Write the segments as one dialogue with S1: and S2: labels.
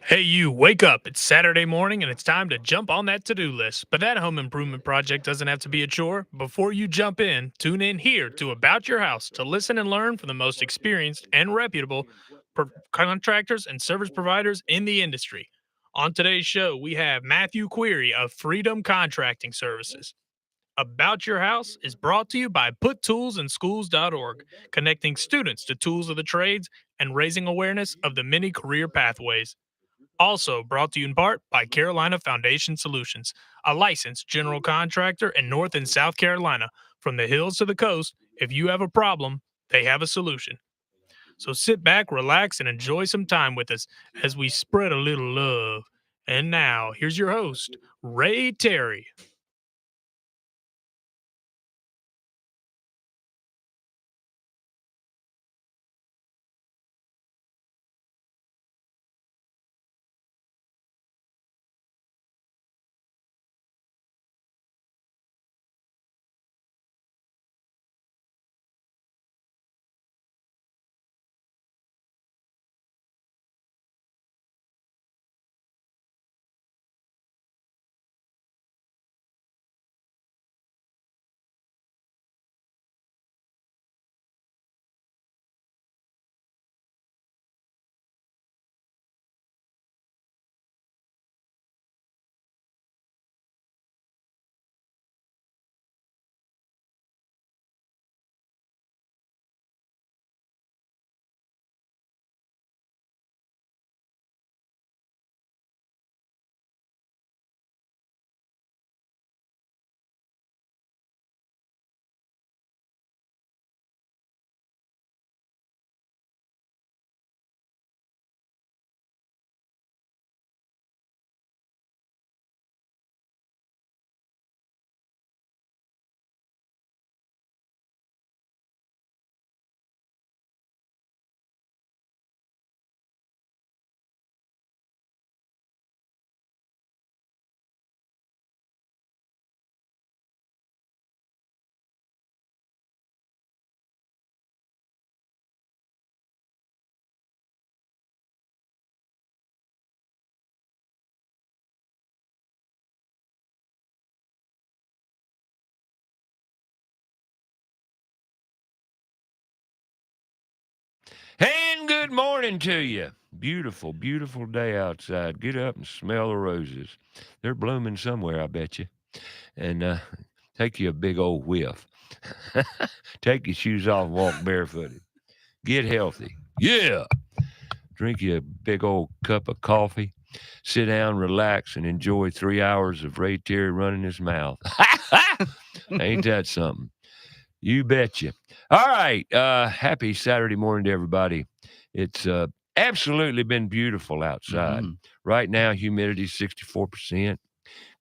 S1: Hey, you, wake up. It's Saturday morning and it's time to jump on that to do list. But that home improvement project doesn't have to be a chore. Before you jump in, tune in here to About Your House to listen and learn from the most experienced and reputable contractors and service providers in the industry. On today's show, we have Matthew Query of Freedom Contracting Services. About Your House is brought to you by PutToolsInSchools.org, connecting students to tools of the trades and raising awareness of the many career pathways. Also brought to you in part by Carolina Foundation Solutions, a licensed general contractor in North and South Carolina. From the hills to the coast, if you have a problem, they have a solution. So sit back, relax, and enjoy some time with us as we spread a little love. And now, here's your host, Ray Terry.
S2: And good morning to you. Beautiful, beautiful day outside. Get up and smell the roses. They're blooming somewhere, I bet you. And take you a big old whiff. Take your shoes off and walk barefooted. Get healthy. Yeah. Drink you a big old cup of coffee. Sit down, relax, and enjoy 3 hours of Ray Terry running his mouth. Ain't that something? You betcha. All right. Happy Saturday morning to everybody. It's absolutely been beautiful outside. Right now, humidity 64%.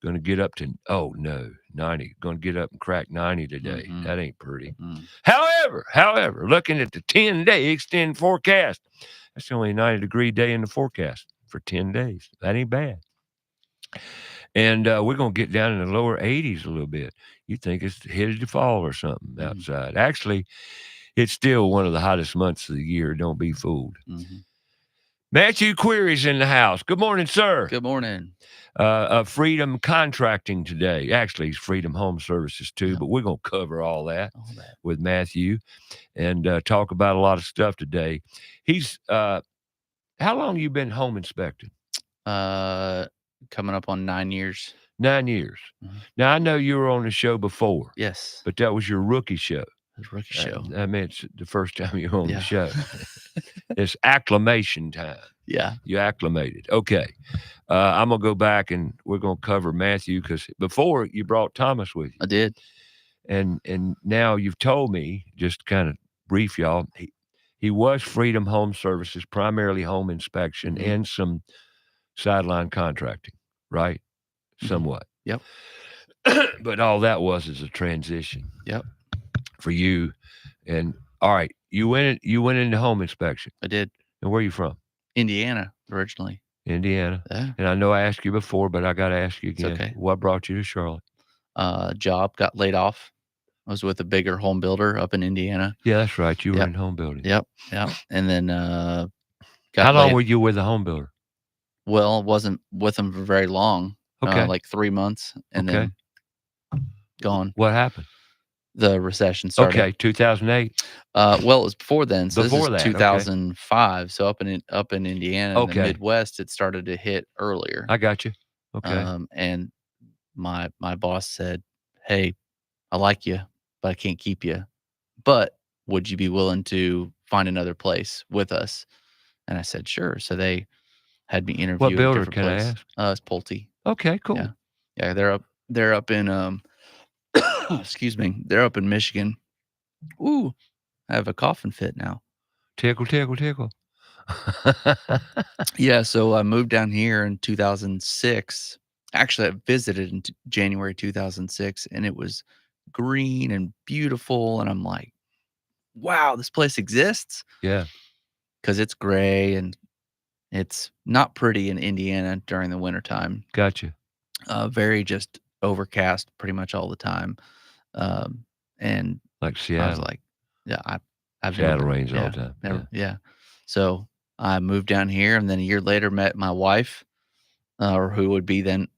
S2: Going to get up to, 90. Going to get up and crack 90 today. That ain't pretty. However, looking at the 10-day extended forecast, that's only a 90-degree day in the forecast for 10 days. That ain't bad. And we're going to get down in the lower 80s a little bit. You think it's headed to fall or something outside. Actually, it's still one of the hottest months of the year. Don't be fooled. Matthew Query's in the house. Good morning, sir.
S3: Good morning.
S2: Freedom Contracting today. Actually, it's Freedom Home Services too, but we're going to cover all that with Matthew and talk about a lot of stuff today. He's, how long you been home inspecting?
S3: Coming up on 9 years.
S2: 9 years. Now, I know you were on the show before.
S3: Yes.
S2: But that was your rookie show.
S3: Rookie show.
S2: I mean, it's the first time you're on the show. It's acclimation time.
S3: Yeah.
S2: You acclimated. Okay. I'm going to go back and we're going to cover Matthew because before you brought Thomas with you.
S3: I did.
S2: And now you've told me, just kind of brief y'all, he was Freedom Home Services, primarily home inspection and some sideline contracting, right? Somewhat.
S3: Yep.
S2: But all that was is a transition.
S3: Yep.
S2: For you. And all right, you went into home inspection.
S3: I did.
S2: And where are you from?
S3: Indiana, originally.
S2: Indiana.
S3: Yeah.
S2: And I know I asked you before, but I got to ask you again.
S3: It's okay.
S2: What brought you to Charlotte?
S3: Job, got laid off. I was with a bigger home builder up in Indiana.
S2: Yeah, that's right. You were in home building.
S3: Yep. And then got
S2: How long
S3: laid.
S2: were you with the home builder?
S3: Well, wasn't with them for very long.
S2: Okay.
S3: Like 3 months, and
S2: Okay.
S3: then gone.
S2: What happened?
S3: The recession started.
S2: Okay, 2008.
S3: Well, it was before then. So
S2: Before
S3: this
S2: that,
S3: is
S2: okay.
S3: 2005. So up in Indiana, in the
S2: Okay.
S3: Midwest, it started to hit earlier.
S2: I got you. Okay.
S3: And my boss said, "Hey, I like you, but I can't keep you. But would you be willing to find another place with us?" And I said, "Sure." So they had me interview
S2: What
S3: at a
S2: builder,
S3: different
S2: can I
S3: place.
S2: ask?
S3: It's Pulte.
S2: Okay, cool.
S3: Yeah. Yeah, they're up in excuse me. They're up in Michigan. Ooh, I have a coughing fit now.
S2: Tickle, tickle, tickle.
S3: Yeah, so I moved down here in 2006. Actually, I visited in January 2006, and it was green and beautiful, and I'm like, "Wow, this place exists?"
S2: Yeah,
S3: Because it's gray and it's not pretty in Indiana during the wintertime.
S2: gotcha.
S3: Very just overcast pretty much all the time. And
S2: Like
S3: I was
S2: Seattle.
S3: like, yeah, I've never
S2: Seattle
S3: been,
S2: rains all
S3: yeah,
S2: the time.
S3: never, yeah. So I moved down here, and then a year later met my wife, or who would be then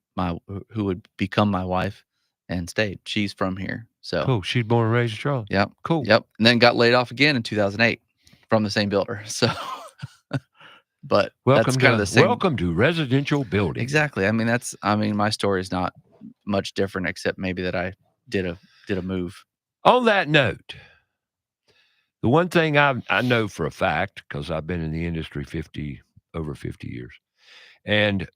S3: who would become my wife, and stayed. She's from here, so
S2: Cool. She's born and raised in Charlotte.
S3: yep,
S2: Cool.
S3: yep. And then got laid off again in 2008 from the same builder. So, but that's kind of the same.
S2: Welcome to residential building.
S3: Exactly. I mean, my story is not much different, except maybe that I did a move.
S2: On that note, the one thing I know for a fact, because I've been in the industry over 50 years, and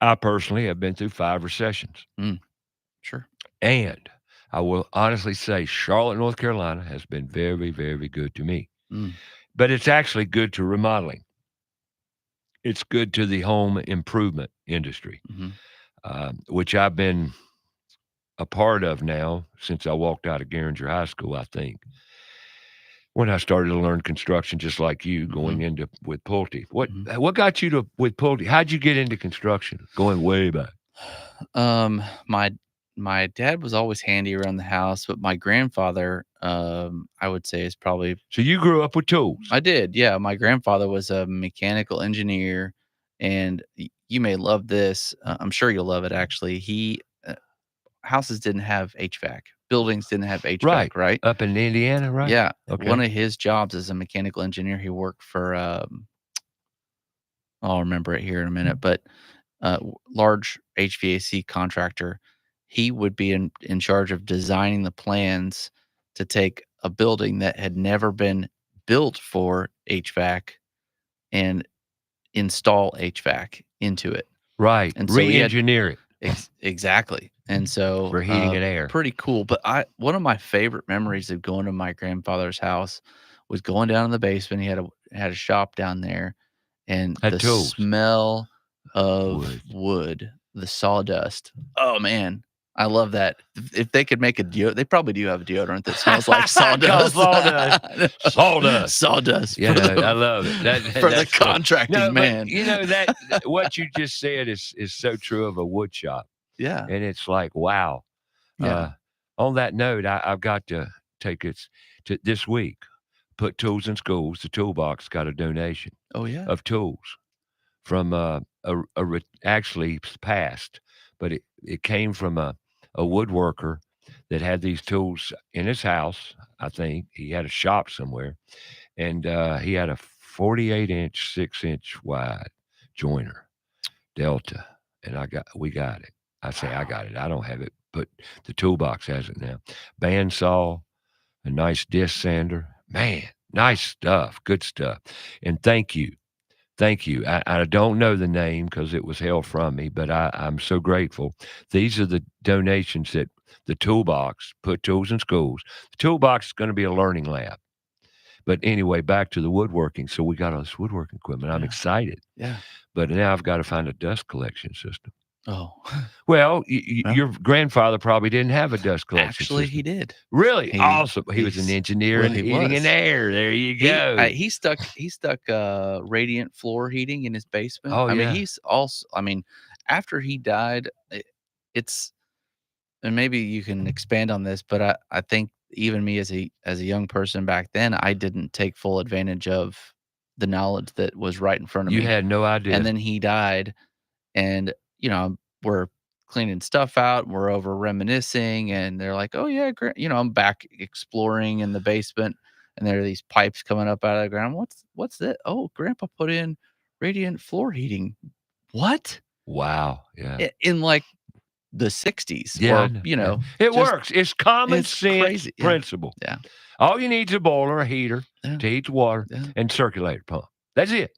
S2: I personally have been through 5 recessions.
S3: Sure.
S2: And I will honestly say Charlotte, North Carolina has been very, very good to me. But it's actually good to remodeling. It's good to the home improvement industry, which I've been a part of now since I walked out of Garinger High School, I think. When I started to learn construction, just like you, going into with Pulte. What got you with Pulte? How'd you get into construction? Going way back.
S3: My dad was always handy around the house, but my grandfather, I would say, is probably.
S2: So you grew up with tools.
S3: I did, yeah. My grandfather was a mechanical engineer, and you may love this. I'm sure you'll love it. Actually, houses didn't have HVAC. Buildings didn't have HVAC, right?
S2: Up in Indiana, right?
S3: Yeah.
S2: Okay.
S3: One of his jobs as a mechanical engineer, he worked for. I'll remember it here in a minute, but large HVAC contractor. He would be in charge of designing the plans to take a building that had never been built for HVAC and install HVAC into it.
S2: Right.
S3: And so
S2: re-engineer it.
S3: Exactly. And so
S2: for heating and air.
S3: Pretty cool. But one of my favorite memories of going to my grandfather's house was going down in the basement. He had a shop down there, and the
S2: tools.
S3: smell of wood, the sawdust. Oh man, I love that. If they could make they probably do have a deodorant that smells like sawdust. Sawdust.
S2: Yeah, I love it.
S3: For the contracting man.
S2: You know that what you just said is so true of a wood shop.
S3: Yeah.
S2: And it's like, wow.
S3: Yeah.
S2: On that note, I've got to take it to this week. Put Tools in Schools. The Toolbox got a donation.
S3: Oh yeah.
S2: Of tools from actually passed, but it came from a woodworker that had these tools in his house. I think he had a shop somewhere, and he had a 48-inch, 6-inch wide joiner Delta, and we got it. I say I got it. I don't have it, but the Toolbox has it now. Bandsaw, a nice disc sander. Man, nice stuff, good stuff. And thank you. Thank you. I don't know the name because it was held from me, but I'm so grateful. These are the donations that the Toolbox put Tools in Schools. The Toolbox is going to be a learning lab. But anyway, back to the woodworking. So we got all this woodworking equipment. I'm excited.
S3: Yeah.
S2: But now I've got to find a dust collection system.
S3: Oh.
S2: Well, your grandfather probably didn't have a dust collection
S3: Actually,
S2: system.
S3: he did.
S2: Really? Awesome. He was an engineer in heating and air. There you go.
S3: He stuck radiant floor heating in his basement.
S2: Oh,
S3: I
S2: yeah.
S3: mean, he's also, after he died, it's, and maybe you can expand on this, but I think even me as a young person back then, I didn't take full advantage of the knowledge that was right in front of
S2: You
S3: me.
S2: had no idea.
S3: And then he died, and we're cleaning stuff out, and we're over reminiscing, and they're like, "Oh yeah, I'm back exploring in the basement, and there are these pipes coming up out of the ground. What's that? Oh, Grandpa put in radiant floor heating. What?
S2: Wow. Yeah.
S3: In like the 60s,
S2: Yeah. I
S3: or
S2: know, yeah. It
S3: just
S2: works. It's common
S3: it's
S2: sense
S3: crazy. Yeah.
S2: principle.
S3: Yeah.
S2: All you need is a boiler, a heater
S3: Yeah.
S2: to heat the water,
S3: Yeah.
S2: and circulator pump. That's it.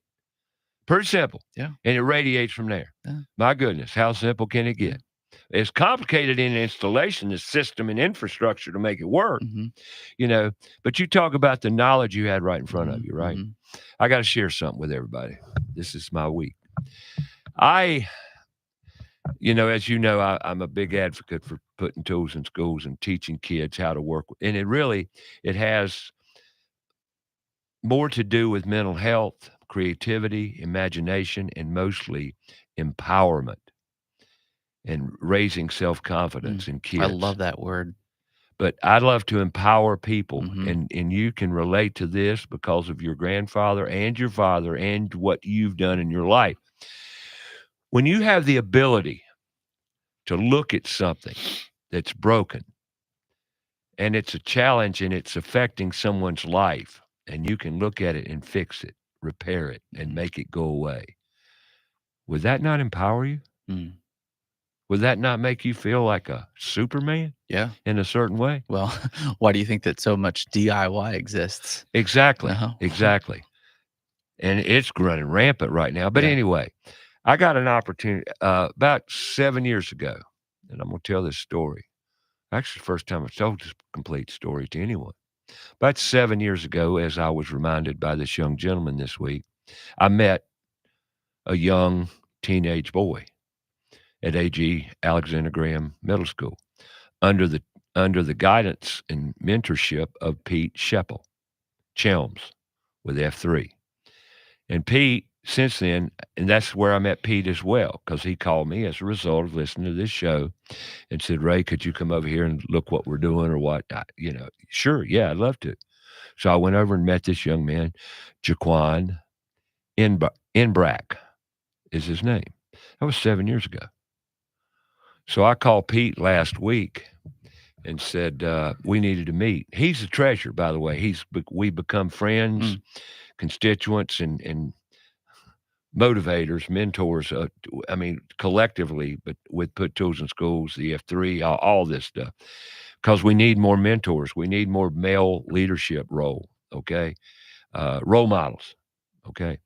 S2: Pretty simple.
S3: Yeah.
S2: And it radiates from there.
S3: Yeah.
S2: My goodness, how simple can it get? It's complicated in installation, the system and infrastructure to make it work,
S3: Mhm.
S2: But you talk about the knowledge you had right in front of
S3: Mhm,
S2: you, right?
S3: mhm.
S2: I got to share something with everybody. This is my week. As you know, I'm a big advocate for putting tools in schools and teaching kids how to work. And it has more to do with mental health, creativity, imagination, and mostly empowerment and raising self-confidence in kids.
S3: I love that word.
S2: But I love to empower people,
S3: Mhm.
S2: and you can relate to this because of your grandfather and your father and what you've done in your life. When you have the ability to look at something that's broken and it's a challenge and it's affecting someone's life, and you can look at it and fix it, repair it, and make it go away, would that not empower you?
S3: Mm.
S2: Would that not make you feel like a Superman
S3: Yeah.
S2: in a certain way?
S3: Well, why do you think that so much DIY exists?
S2: Exactly.
S3: Uh-huh.
S2: Exactly. And it's running rampant right now. But
S3: Yeah.
S2: anyway, I got an opportunity about 7 years ago, and I'm going to tell this story. Actually, the first time I've told this complete story to anyone. About 7 years ago, as I was reminded by this young gentleman this week, I met a young teenage boy at AG Alexander Graham Middle School under the guidance and mentorship of Pete Sheppel, Chelms with F3. And Pete, since then, and that's where I met Pete as well, because he called me as a result of listening to this show and said, "Ray, could you come over here and look what we're doing or what?" Sure, yeah, I'd love to. So I went over and met this young man, Jaquan Inbrack is his name. That was 7 years ago. So I called Pete last week and said we needed to meet. He's a treasure, by the way. We become friends, constituents, and motivators, mentors. Collectively, but with Put Tools in Schools, the F3, all this stuff, because we need more mentors. We need more male leadership role. Okay, role models. Okay,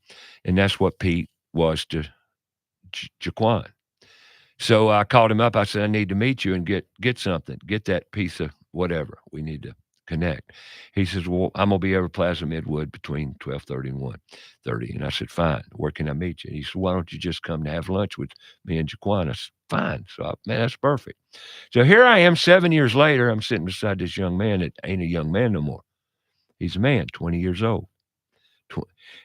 S2: and that's what Pete was to Jaquan. So I called him up. I said, "I need to meet you and get something, get that piece of whatever. We need to connect." He says, "Well, I'm gonna be over Plaza Midwood between 12:30 and 1:30." And I said, "Fine. Where can I meet you?" And he said, "Why don't you just come to have lunch with me and Jaquan?" I said, "Fine." So man, that's perfect. So here I am 7 years later. I'm sitting beside this young man that ain't a young man no more. He's a man, 20 years old.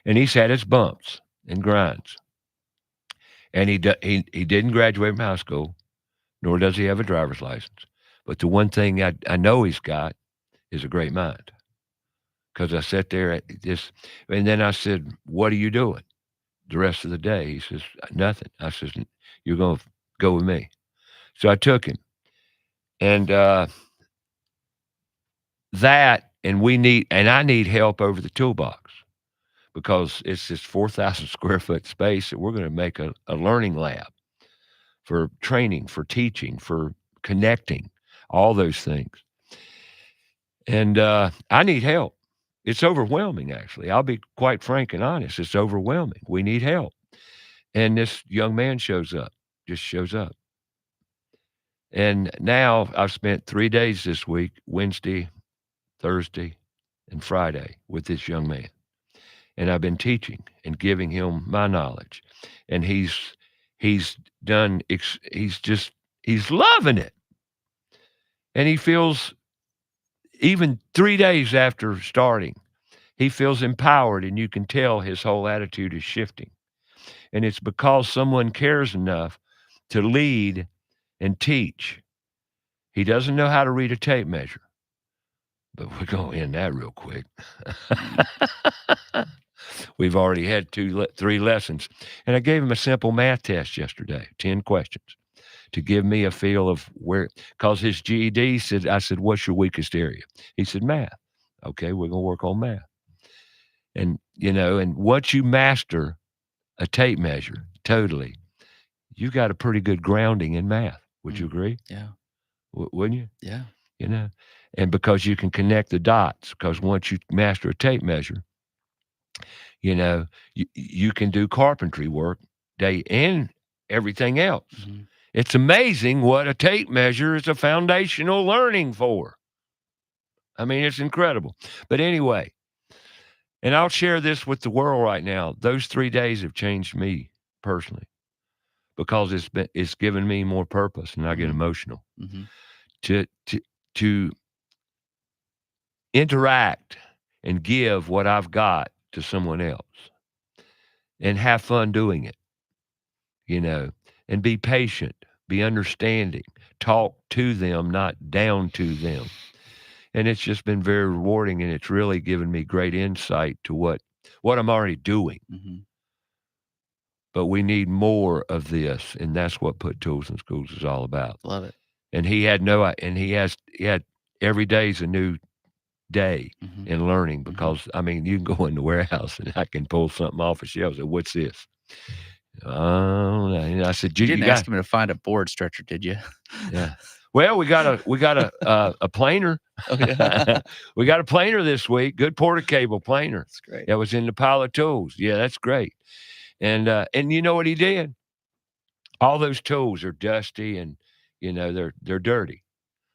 S2: And he's had his bumps and grinds. And he didn't graduate from high school, nor does he have a driver's license. But the one thing I know he's got is a great mind. Because I sat there at this, and then I said, "What are you doing the rest of the day?" He says, "Nothing." I says, "You're going to go with me." So I took him. And I need help over the toolbox because it's this 4,000 square foot space that we're going to make a learning lab for training, for teaching, for connecting, all those things. And I need help. It's overwhelming, actually. I'll be quite frank and honest. It's overwhelming. We need help. And this young man just shows up. And now I've spent 3 days this week, Wednesday, Thursday, and Friday, with this young man. And I've been teaching and giving him my knowledge. And he's loving it. And he feels, even 3 days after starting, he feels empowered, and you can tell his whole attitude is shifting. And it's because someone cares enough to lead and teach. He doesn't know how to read a tape measure, but we're going to end that real quick. We've already had 3 lessons. And I gave him a simple math test yesterday, 10 questions, to give me a feel of where, because his GED said, I said, what's your weakest area? He said, math. Okay, we're going to work on math. And, and once you master a tape measure totally, you got a pretty good grounding in math. Would you agree?
S3: Yeah.
S2: Wouldn't you?
S3: Yeah.
S2: And because you can connect the dots, because once you master a tape measure, you can do carpentry work day and everything else.
S3: Mm-hmm.
S2: It's amazing what a tape measure is a foundational learning for. I mean, it's incredible. But anyway, and I'll share this with the world right now. Those 3 days have changed me personally because it's given me more purpose, and I get emotional to interact and give what I've got to someone else and have fun doing it, and be patient, be understanding, talk to them, not down to them. And it's just been very rewarding, and it's really given me great insight to what I'm already doing.
S3: Mm-hmm.
S2: But we need more of this, and that's what Put Tools in Schools is all about.
S3: Love it.
S2: And he had he had every day's a new day in learning, because I mean, you can go in the warehouse and I can pull something off a shelf and say, what's this? And I said,
S3: you didn't ask him to find a board stretcher, did you?
S2: Yeah. Well, we got a planer.
S3: Oh, yeah.
S2: We got a planer this week. Good Porter cable planer.
S3: That's great.
S2: That was in the pile of tools. Yeah, that's great. And you know what he did? All those tools are dusty, and they're dirty.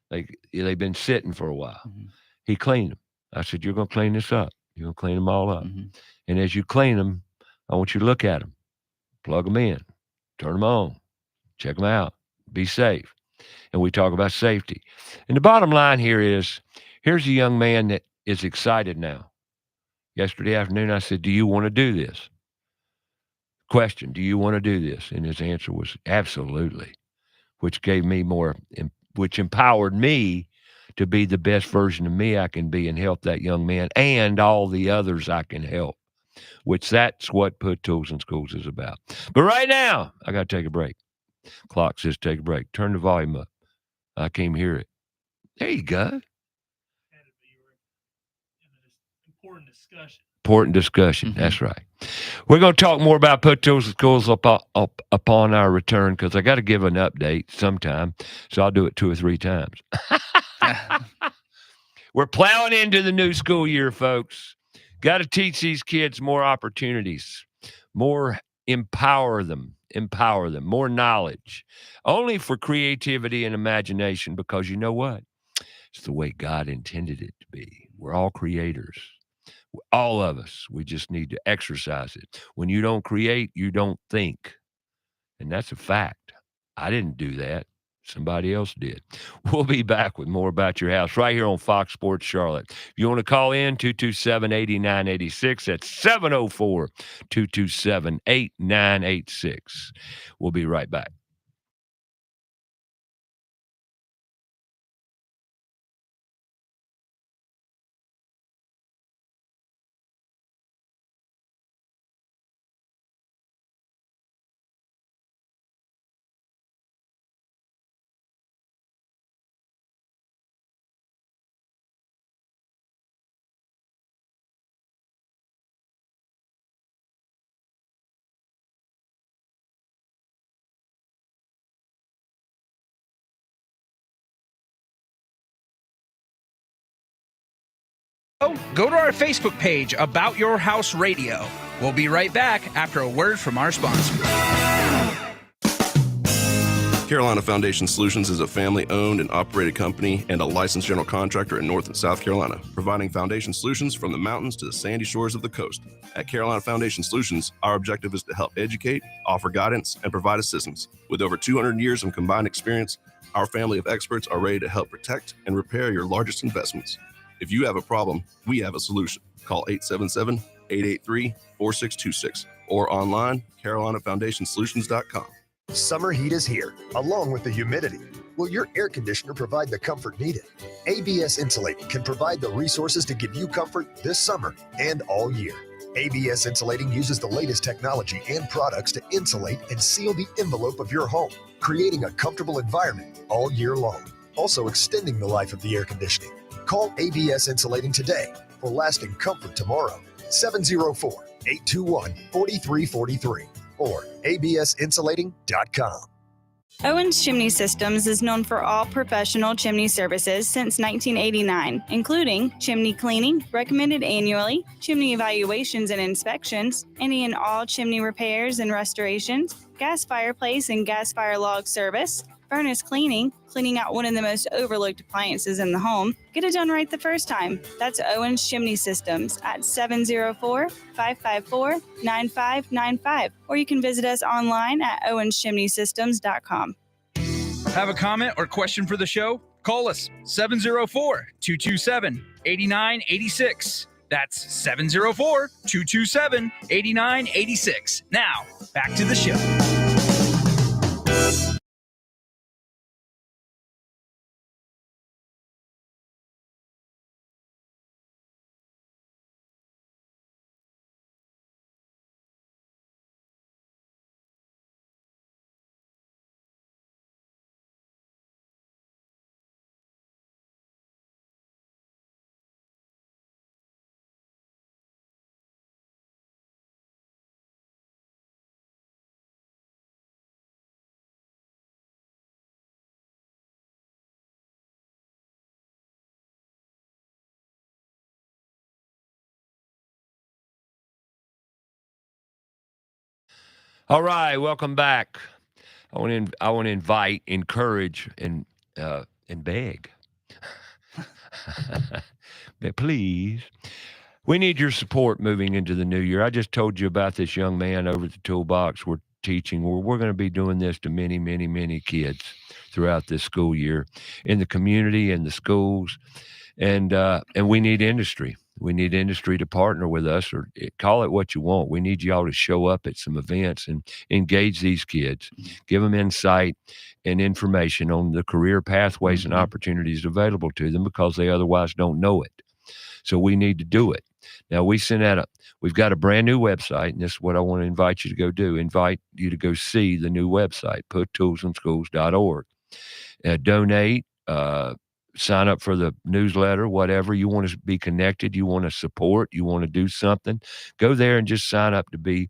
S2: They've been sitting for a while.
S3: Mm-hmm.
S2: He cleaned them. I said, you're going to clean this up. You're going to clean them all up. Mm-hmm. And as you clean them, I want you to look at them, plug them in, turn them on, check them out, be safe. And we talk about safety. And the bottom line here is, here's a young man that is excited now. Yesterday afternoon, I said, do you want to do this? Question, do you want to do this? And his answer was absolutely, which gave me which empowered me to be the best version of me I can be and help that young man and all the others I can help, which that's what Put Tools in Schools is about. But right now, I got to take a break. Clock says take a break. Turn the volume up. I can't hear it. There you go. Important discussion. Mm-hmm. That's right. We're going to talk more about Put Tools in Schools upon our return, because I got to give an update sometime. So I'll do it 2 or 3 times. We're plowing into the new school year, folks. Got to teach these kids more opportunities, more empower them, more knowledge, only for creativity and imagination, because you know what? It's the way God intended it to be. We're all creators. All of us. We just need to exercise it. When you don't create, you don't think. And that's a fact. I didn't do that. Somebody else did. We'll be back with more About Your House right here on Fox Sports Charlotte. If you want to call in, 227-8986. That's 704-227-8986. We'll be right back.
S4: Go to our Facebook page, About Your House Radio. We'll be right back after a word from our sponsor.
S5: Carolina Foundation Solutions is a family-owned and operated company and a licensed general contractor in North and South Carolina, providing foundation solutions from the mountains to the sandy shores of the coast. At Carolina Foundation Solutions, our objective is to help educate, offer guidance, and provide assistance. With over 200 years of combined experience, our family of experts are ready to help protect and repair your largest investments. If you have a problem, we have a solution. Call 877-883-4626 or online, carolinafoundationsolutions.com.
S6: Summer heat is here, along with the humidity. Will your air conditioner provide the comfort needed? ABS Insulating can provide the resources to give you comfort this summer and all year. ABS Insulating uses the latest technology and products to insulate and seal the envelope of your home, creating a comfortable environment all year long, also extending the life of the air conditioning. Call ABS Insulating today for lasting comfort tomorrow. 704-821-4343 or absinsulating.com.
S7: Owens Chimney Systems is known for all professional chimney services since 1989, including chimney cleaning, recommended annually, chimney evaluations and inspections, any and all chimney repairs and restorations, gas fireplace and gas fire log service, furnace cleaning, cleaning out one of the most overlooked appliances in the home. Get it done right the first time. That's Owens Chimney Systems at 704-554-9595. Or you can visit us online at owenschimneysystems.com.
S4: Have a comment or question for the show? Call us 704-227-8986. That's 704-227-8986. Now, back to the show.
S2: All right, welcome back. I want to invite, encourage, and beg. But please, we need your support moving into the new year. I just told you about this young man over at the Toolbox we're teaching. We're going to be doing this to many, many, many kids throughout this school year in the community and the schools, and we need industry. We need industry to partner with us, or call it what you want. We need y'all to show up at some events and engage these kids, give them insight and information on the career pathways and opportunities available to them because they otherwise don't know it. So we need to do it. Now, we've got a brand new website, and this is what I want to invite you to go do. Invite you to go see the new website, puttoolsinschools.org. Donate, sign up for the newsletter, whatever. You want to be connected, you want to support, you want to do something, go there and just sign up to be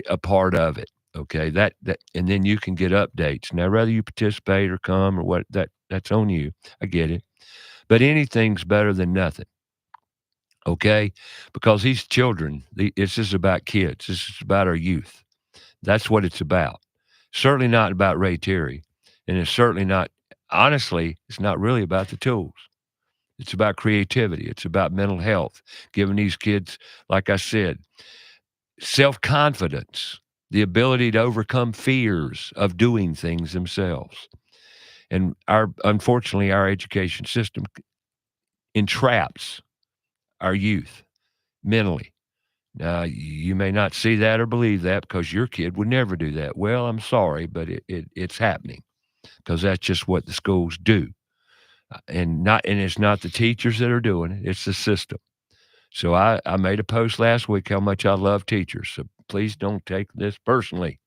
S2: a part of it. Okay. That and then you can get updates. Now, whether you participate or come or what, that's on you. I get it. But anything's better than nothing. Okay. Because these children, this is about kids. This is about our youth. That's what it's about. Certainly not about Ray Terry. And it's certainly not, honestly, it's not really about the tools. It's about creativity. It's about mental health, giving these kids, like I said, self-confidence, the ability to overcome fears of doing things themselves. And unfortunately, our education system entraps our youth mentally. Now, you may not see that or believe that because your kid would never do that. Well, I'm sorry, but it's happening because that's just what the schools do. And it's not the teachers that are doing it, it's the system. So I made a post last week how much I love teachers. So please don't take this personally.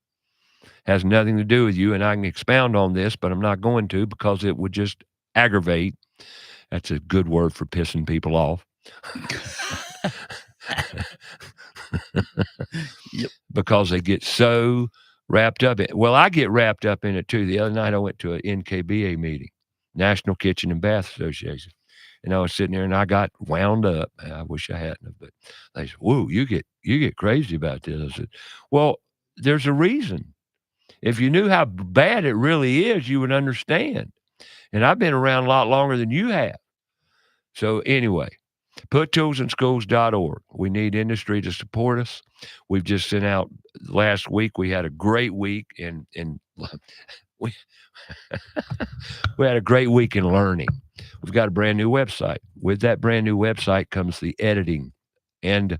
S2: Has nothing to do with you, and I can expound on this, but I'm not going to because it would just aggravate. That's a good word for pissing people off.
S3: Yep.
S2: Because they get so wrapped up in it. Well, I get wrapped up in it too. The other night I went to an NKBA meeting, National Kitchen and Bath Association, and I was sitting there and I got wound up. I wish I hadn't, but they said, "Whoa, you get crazy about this." I said, "Well, there's a reason. If you knew how bad it really is, you would understand. And I've been around a lot longer than you have." So anyway, puttoolsinschools.org. We need industry to support us. We've just sent out last week. We had a great week and we we had a great week in learning. We've got a brand new website. With that brand new website comes the editing and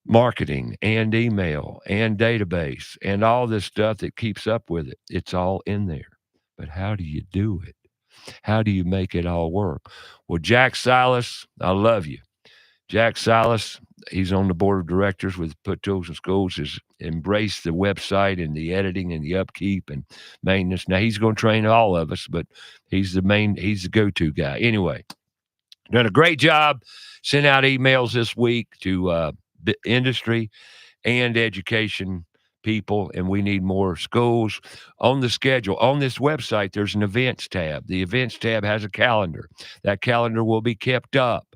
S2: marketing and email and database and all this stuff that keeps up with it. It's all in there. But how do you do it? How do you make it all work? Well, Jack Silas, I love you. Jack Silas he's on the board of directors with Put Tools in Schools, has embraced the website and the editing and the upkeep and maintenance. Now he's going to train all of us, but he's the go-to guy. Anyway, done a great job. Sent out emails this week to the industry and education people, and we need more schools on the schedule. On this website, there's an events tab. The events tab has a calendar. That calendar will be kept up.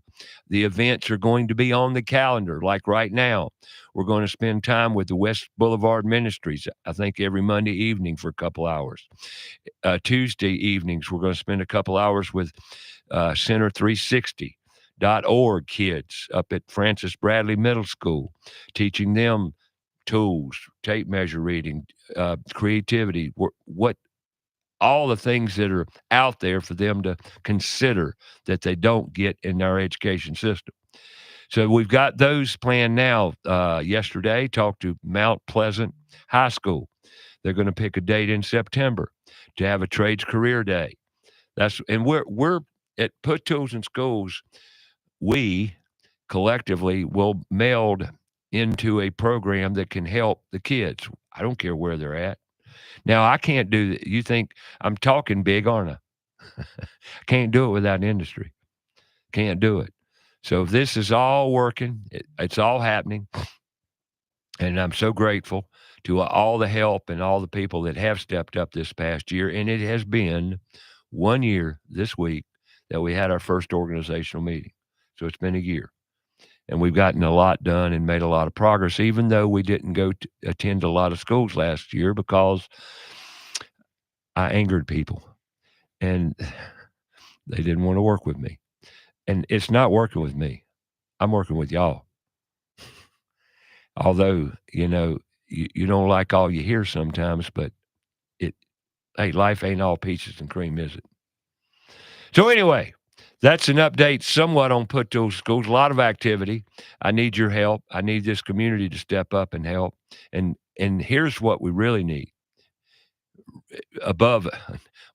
S2: The events are going to be on the calendar. Like right now, we're going to spend time with the West Boulevard Ministries, I think every Monday evening for a couple hours. Tuesday evenings, we're going to spend a couple hours with Center360.org kids up at Francis Bradley Middle School, teaching them tools, tape measure reading, creativity, what all the things that are out there for them to consider that they don't get in our education system. So we've got those planned now. Yesterday, talked to Mount Pleasant High School. They're going to pick a date in September to have a trades career day. And we're at Put Tools in Schools. We collectively will meld into a program that can help the kids. I don't care where they're at. Now, I can't do that. You think I'm talking big, aren't I? Can't do it without industry. Can't do it. So this is all working. It's all happening. And I'm so grateful to all the help and all the people that have stepped up this past year. And it has been 1 year this week that we had our first organizational meeting. So it's been a year. And we've gotten a lot done and made a lot of progress, even though we didn't go to attend a lot of schools last year because I angered people and they didn't want to work with me. And it's not working with me. I'm working with y'all. Although, you don't like all you hear sometimes, but hey, life ain't all peaches and cream, is it? So anyway, that's an update somewhat on Put Tools in Schools. A lot of activity. I need your help. I need this community to step up and help. And here's what we really need.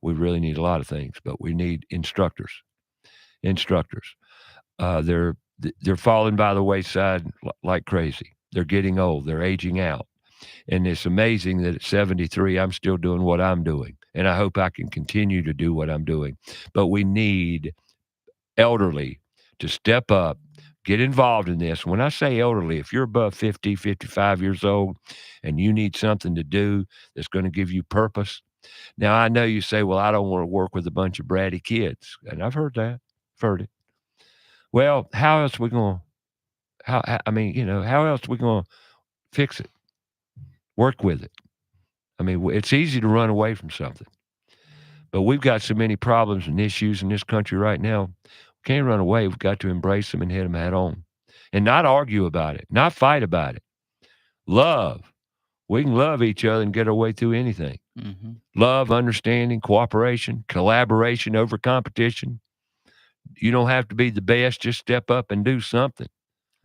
S2: We really need a lot of things, but we need instructors. They're falling by the wayside like crazy. They're getting old. They're aging out. And it's amazing that at 73, I'm still doing what I'm doing. And I hope I can continue to do what I'm doing. But we need elderly to step up, get involved in this. When I say elderly, if you're above 50, 55 years old and you need something to do that's going to give you purpose. Now, I know you say, well, I don't want to work with a bunch of bratty kids. And I've heard that. I've heard it. Well, how else are we going to, how else are we going to fix it? Work with it. I mean, it's easy to run away from something. But we've got so many problems and issues in this country right now. We can't run away. We've got to embrace them and hit them head on. And not argue about it, not fight about it. Love. We can love each other and get our way through anything.
S3: Mm-hmm.
S2: Love, understanding, cooperation, collaboration over competition. You don't have to be the best. Just step up and do something.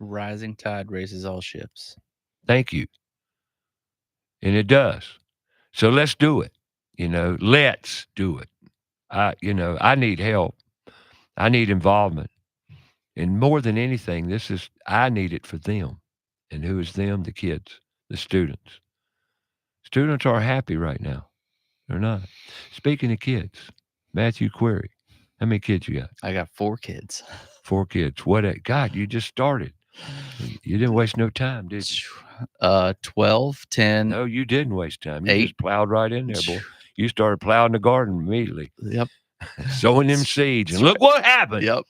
S3: Rising tide raises all ships.
S2: Thank you. And it does. So let's do it. Let's do it. I need help. I need involvement. And more than anything, I need it for them. And who is them? The kids, the students. Students are happy right now. They're not. Speaking of kids, Matthew Query, how many kids you got?
S3: I got 4 kids.
S2: 4 kids. God, you just started. You didn't waste no time, did you?
S3: 12, 10.
S2: No, you didn't waste time. You
S3: 8.
S2: just plowed right in there, boy. You started plowing the garden immediately.
S3: Yep.
S2: Sowing them seeds. And look what happened.
S3: Yep.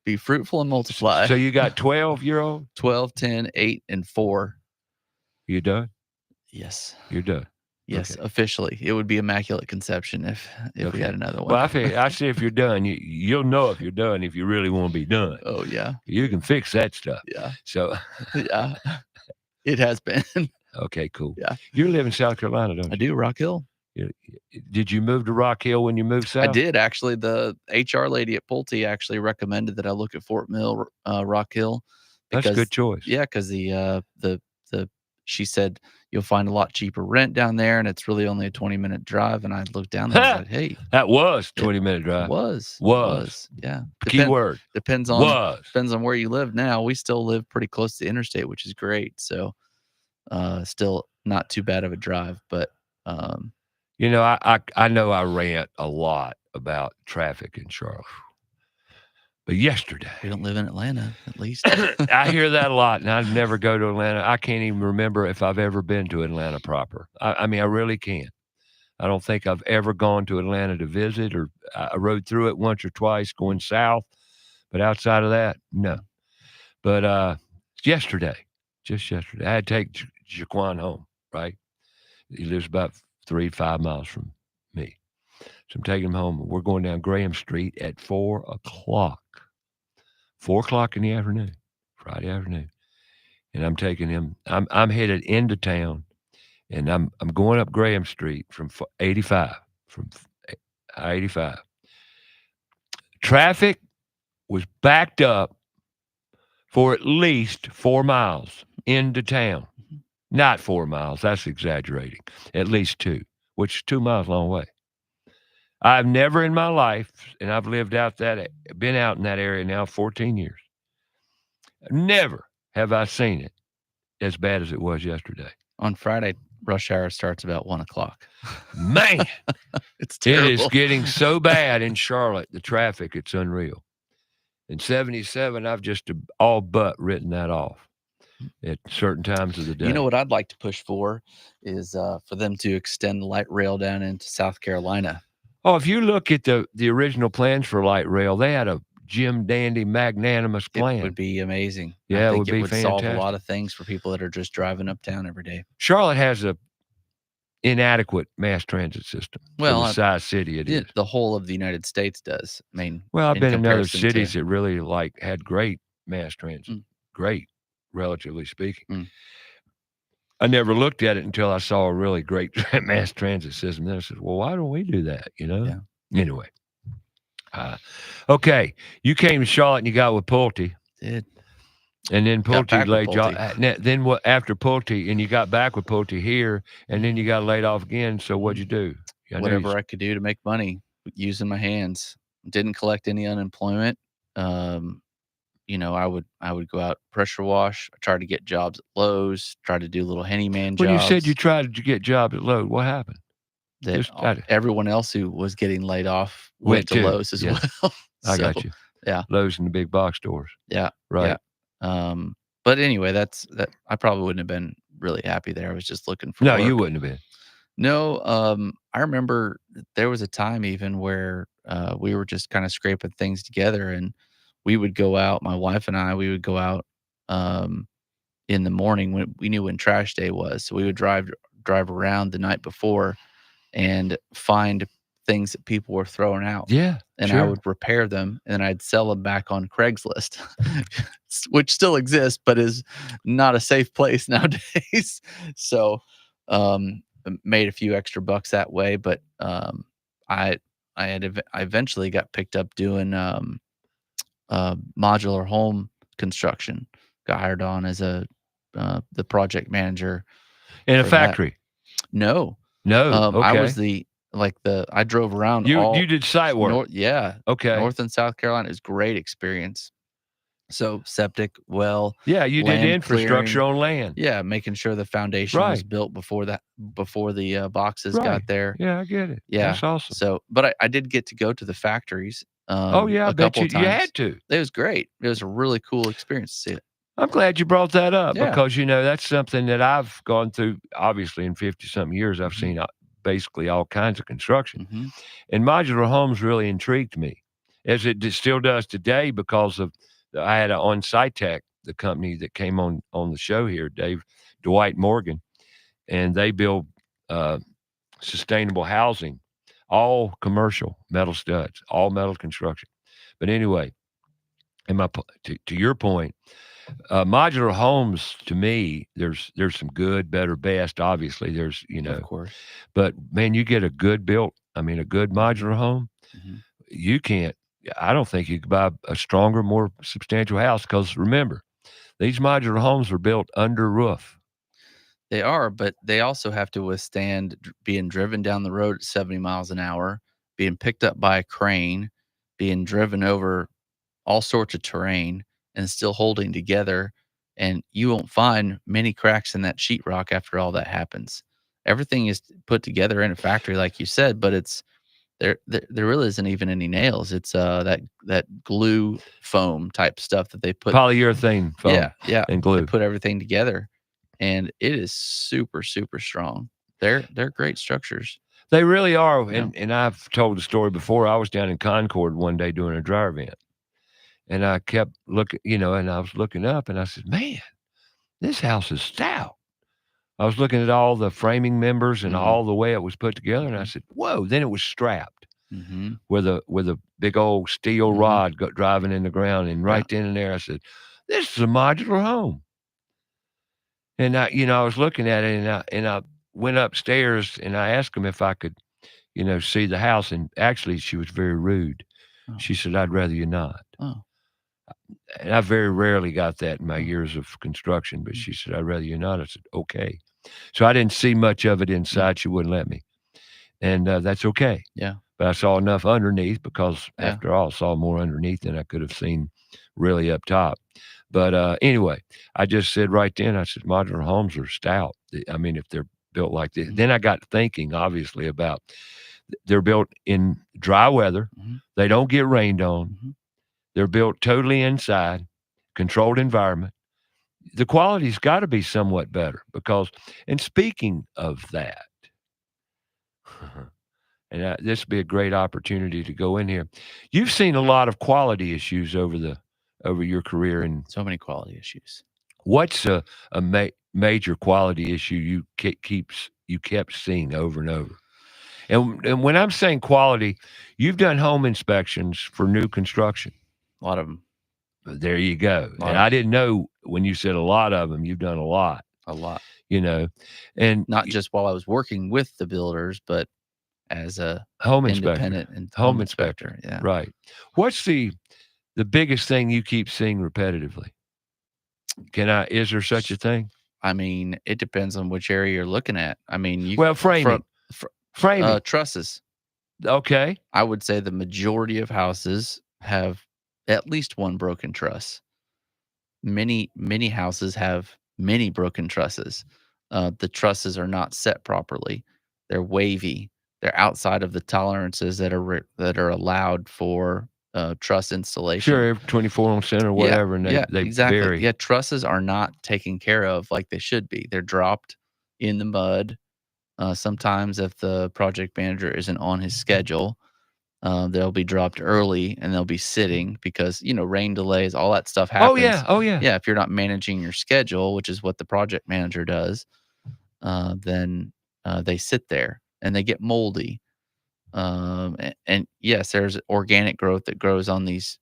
S3: Be fruitful and multiply.
S2: So you got 12-year-old?
S3: 12, 10, 8, and 4.
S2: You done?
S3: Yes.
S2: You're done.
S3: Yes,
S2: Okay.
S3: officially. It would be immaculate conception if we had another one.
S2: Well, I say if you're done, you'll know if you're done if you really want to be done.
S3: Oh, yeah.
S2: You can fix that stuff.
S3: Yeah.
S2: So,
S3: Yeah. It has been.
S2: okay, cool.
S3: Yeah.
S2: You live in South Carolina, don't you?
S3: I do, Rock Hill.
S2: Did you move to Rock Hill when you moved south?
S3: I did, actually. The HR lady at Pulte actually recommended that I look at Fort Mill, Rock Hill.
S2: That's a good choice.
S3: Yeah, because she said you'll find a lot cheaper rent down there, and it's really only a 20-minute drive. And I looked down there and I was like, hey,
S2: That was
S3: it
S2: 20-minute drive.
S3: was. Yeah.
S2: Key word.
S3: Depends on where you live now. We still live pretty close to the interstate, which is great. So still not too bad of a drive. But
S2: you know, I know I rant a lot about traffic in Charlotte. But yesterday,
S3: we don't live in Atlanta, at least.
S2: I hear that a lot, and I never go to Atlanta. I can't even remember if I've ever been to Atlanta proper. I mean, I really can't. I don't think I've ever gone to Atlanta to visit, or I rode through it once or twice going south. But outside of that, no. But just yesterday, I had to take Jaquan home, right? He lives about 3-5 miles from me. So I'm taking him home. We're going down Graham Street at 4 o'clock. 4 o'clock in the afternoon, Friday afternoon. And I'm taking him, I'm headed into town, and I'm going up Graham Street from 85, from I-85. Traffic was backed up for at least 4 miles into town. Not 4 miles, that's exaggerating. At least 2, which is 2 miles a long way. I've never in my life, and I've been out in that area now 14 years. Never have I seen it as bad as it was yesterday.
S3: On Friday, rush hour starts about 1 o'clock.
S2: Man,
S3: it's terrible.
S2: It is getting so bad in Charlotte, the traffic, it's unreal. In 77, I've just all but written that off at certain times of the day.
S3: You know what I'd like to push for is for them to extend the light rail down into South Carolina.
S2: Oh, if you look at the original plans for light rail, they had a Jim Dandy magnanimous plan.
S3: It would be amazing.
S2: Yeah,
S3: I think
S2: it would be
S3: solve
S2: fantastic.
S3: a lot of things for people that are just driving uptown every day.
S2: Charlotte has a inadequate mass transit system.
S3: Well,
S2: for the size city it is.
S3: The whole of the United States does. I mean,
S2: Well, I've been in other
S3: comparison
S2: cities that really had great mass transit. Great, relatively speaking. I never looked at it until I saw a really great mass transit system. Then I said, well, why don't we do that? You know?
S3: Yeah.
S2: Anyway. Okay. You came to Charlotte and you got with Pulte.
S3: Did.
S2: And then Pulte laid you off.
S3: Pulte.
S2: Then what? After Pulte, and you got back with Pulte here, and then you got laid off again. So what'd you do?
S3: Whatever I could do to make money using my hands. Didn't collect any unemployment. You know, I would go out pressure wash. I tried to get jobs at Lowe's. Tried to do little handyman jobs.
S2: When you said you tried to get jobs at Lowe's, what happened?
S3: Everyone else who was getting laid off went to Lowe's as well.
S2: I got you.
S3: Yeah,
S2: Lowe's and the big box stores.
S3: Yeah,
S2: right.
S3: Yeah. But anyway, that I probably wouldn't have been really happy there. I was just looking for.
S2: No,
S3: work.
S2: you wouldn't have been.
S3: No, I remember there was a time even where we were just kind of scraping things together, and we would go out. My wife and I, we would go out in the morning when we knew when trash day was. So we would drive around the night before and find things that people were throwing out.
S2: Yeah,
S3: and
S2: sure.
S3: I would repair them, and I'd sell them back on Craigslist, which still exists, but is not a safe place nowadays. So, made a few extra bucks that way, but I eventually got picked up doing modular home construction. Got hired on as the project manager
S2: in a factory.
S3: No,
S2: okay.
S3: I was I drove around.
S2: You did site work.
S3: Okay. North and South Carolina is great experience. So septic, well.
S2: Yeah, you did infrastructure on land.
S3: Yeah, making sure the foundation was built before the boxes got there.
S2: Yeah, I get it.
S3: Yeah,
S2: that's awesome.
S3: So, but I did get to go to the factories.
S2: I bet you had to.
S3: It was great. It was a really cool experience to see it.
S2: I'm glad you brought that up because, that's something that I've gone through. Obviously, in 50-something years, I've seen basically all kinds of construction.
S3: Mm-hmm.
S2: And modular homes really intrigued me, as it still does today, because of I had an on-site tech, the company that came on the show here, Dwight Morgan, and they build sustainable housing, all commercial metal studs, all metal construction. But anyway, to your point, modular homes, to me, there's some good, better, best. Obviously, there's
S3: of course.
S2: But man, you get a good modular home, you can't. I don't think you could buy a stronger, more substantial house, because remember, these modular homes are built under roof.
S3: They are, but they also have to withstand being driven down the road at 70 miles an hour, being picked up by a crane, being driven over all sorts of terrain, and still holding together. And you won't find many cracks in that sheetrock after all that happens. Everything is put together in a factory, like you said, but it's there really isn't even any nails. It's that glue foam type stuff that they put.
S2: Polyurethane foam
S3: Yeah,
S2: and
S3: they
S2: glue.
S3: put everything together, and it is super, super strong. They're great structures.
S2: They really are.
S3: Yeah.
S2: And I've told the story before. I was down in Concord one day doing a dryer vent, and I kept looking, and I was looking up, and I said, "Man, this house is stout." I was looking at all the framing members and
S3: Mhm.
S2: all the way it was put together, and I said, "Whoa!" Then it was strapped
S3: Mm-hmm.
S2: with a big old steel
S3: Mhm.
S2: rod driving in the ground, and right then and there, I said, "This is a modular home." And I was looking at it, and I went upstairs, and I asked him if I could, see the house, and actually, she was very rude.
S3: Oh.
S2: She said, "I'd rather you not."
S3: Oh.
S2: And I very rarely got that in my years of construction,
S3: Mm.
S2: but she said, "I'd rather you not." I said, "Okay." So I didn't see much of it inside. She wouldn't let me, and that's okay.
S3: Yeah.
S2: But I saw enough underneath because,
S3: Yeah.
S2: after all, I saw more underneath than I could have seen really up top. But anyway, I just said right then, I said, modular homes are stout. I mean, if they're built like this.
S3: Mhm.
S2: Then I got thinking, obviously, about they're built in dry weather.
S3: Mhm.
S2: They don't get rained on.
S3: Mhm.
S2: They're built totally inside, controlled environment. The quality's got to be somewhat better because, and speaking of that, and this would be a great opportunity to go in here. You've seen a lot of quality issues over your career, and
S3: So many quality issues.
S2: what's a major quality issue you kept seeing over and over? And when I'm saying quality, you've done home inspections for new construction.
S3: A lot of them.
S2: There you go.
S3: Lot
S2: And
S3: of
S2: I didn't know when you said a lot of them, you've done a lot,
S3: A lot.
S2: and
S3: Not just while I was working with the builders, but as a
S2: home inspector,
S3: independent and
S2: home
S3: home
S2: inspector.
S3: inspector. Yeah.
S2: Right. What's the biggest thing you keep seeing repetitively? Is there such a thing?
S3: I mean, it depends on which area you're looking at. I mean,
S2: Well, framing. Framing.
S3: trusses.
S2: Okay.
S3: I would say the majority of houses have at least one broken truss. Many houses have many broken trusses. The trusses are not set properly. They're wavy. They're outside of the tolerances that are allowed for truss installation.
S2: Sure, every 24 on center or whatever, and they
S3: exactly.
S2: vary.
S3: Yeah, trusses are not taken care of like they should be. They're dropped in the mud. Sometimes, if the project manager isn't on his schedule, they'll be dropped early and they'll be sitting because rain delays, all that stuff happens.
S2: Oh yeah.
S3: Yeah, if you're not managing your schedule, which is what the project manager does, then they sit there and they get moldy. And yes, there's organic growth that grows on these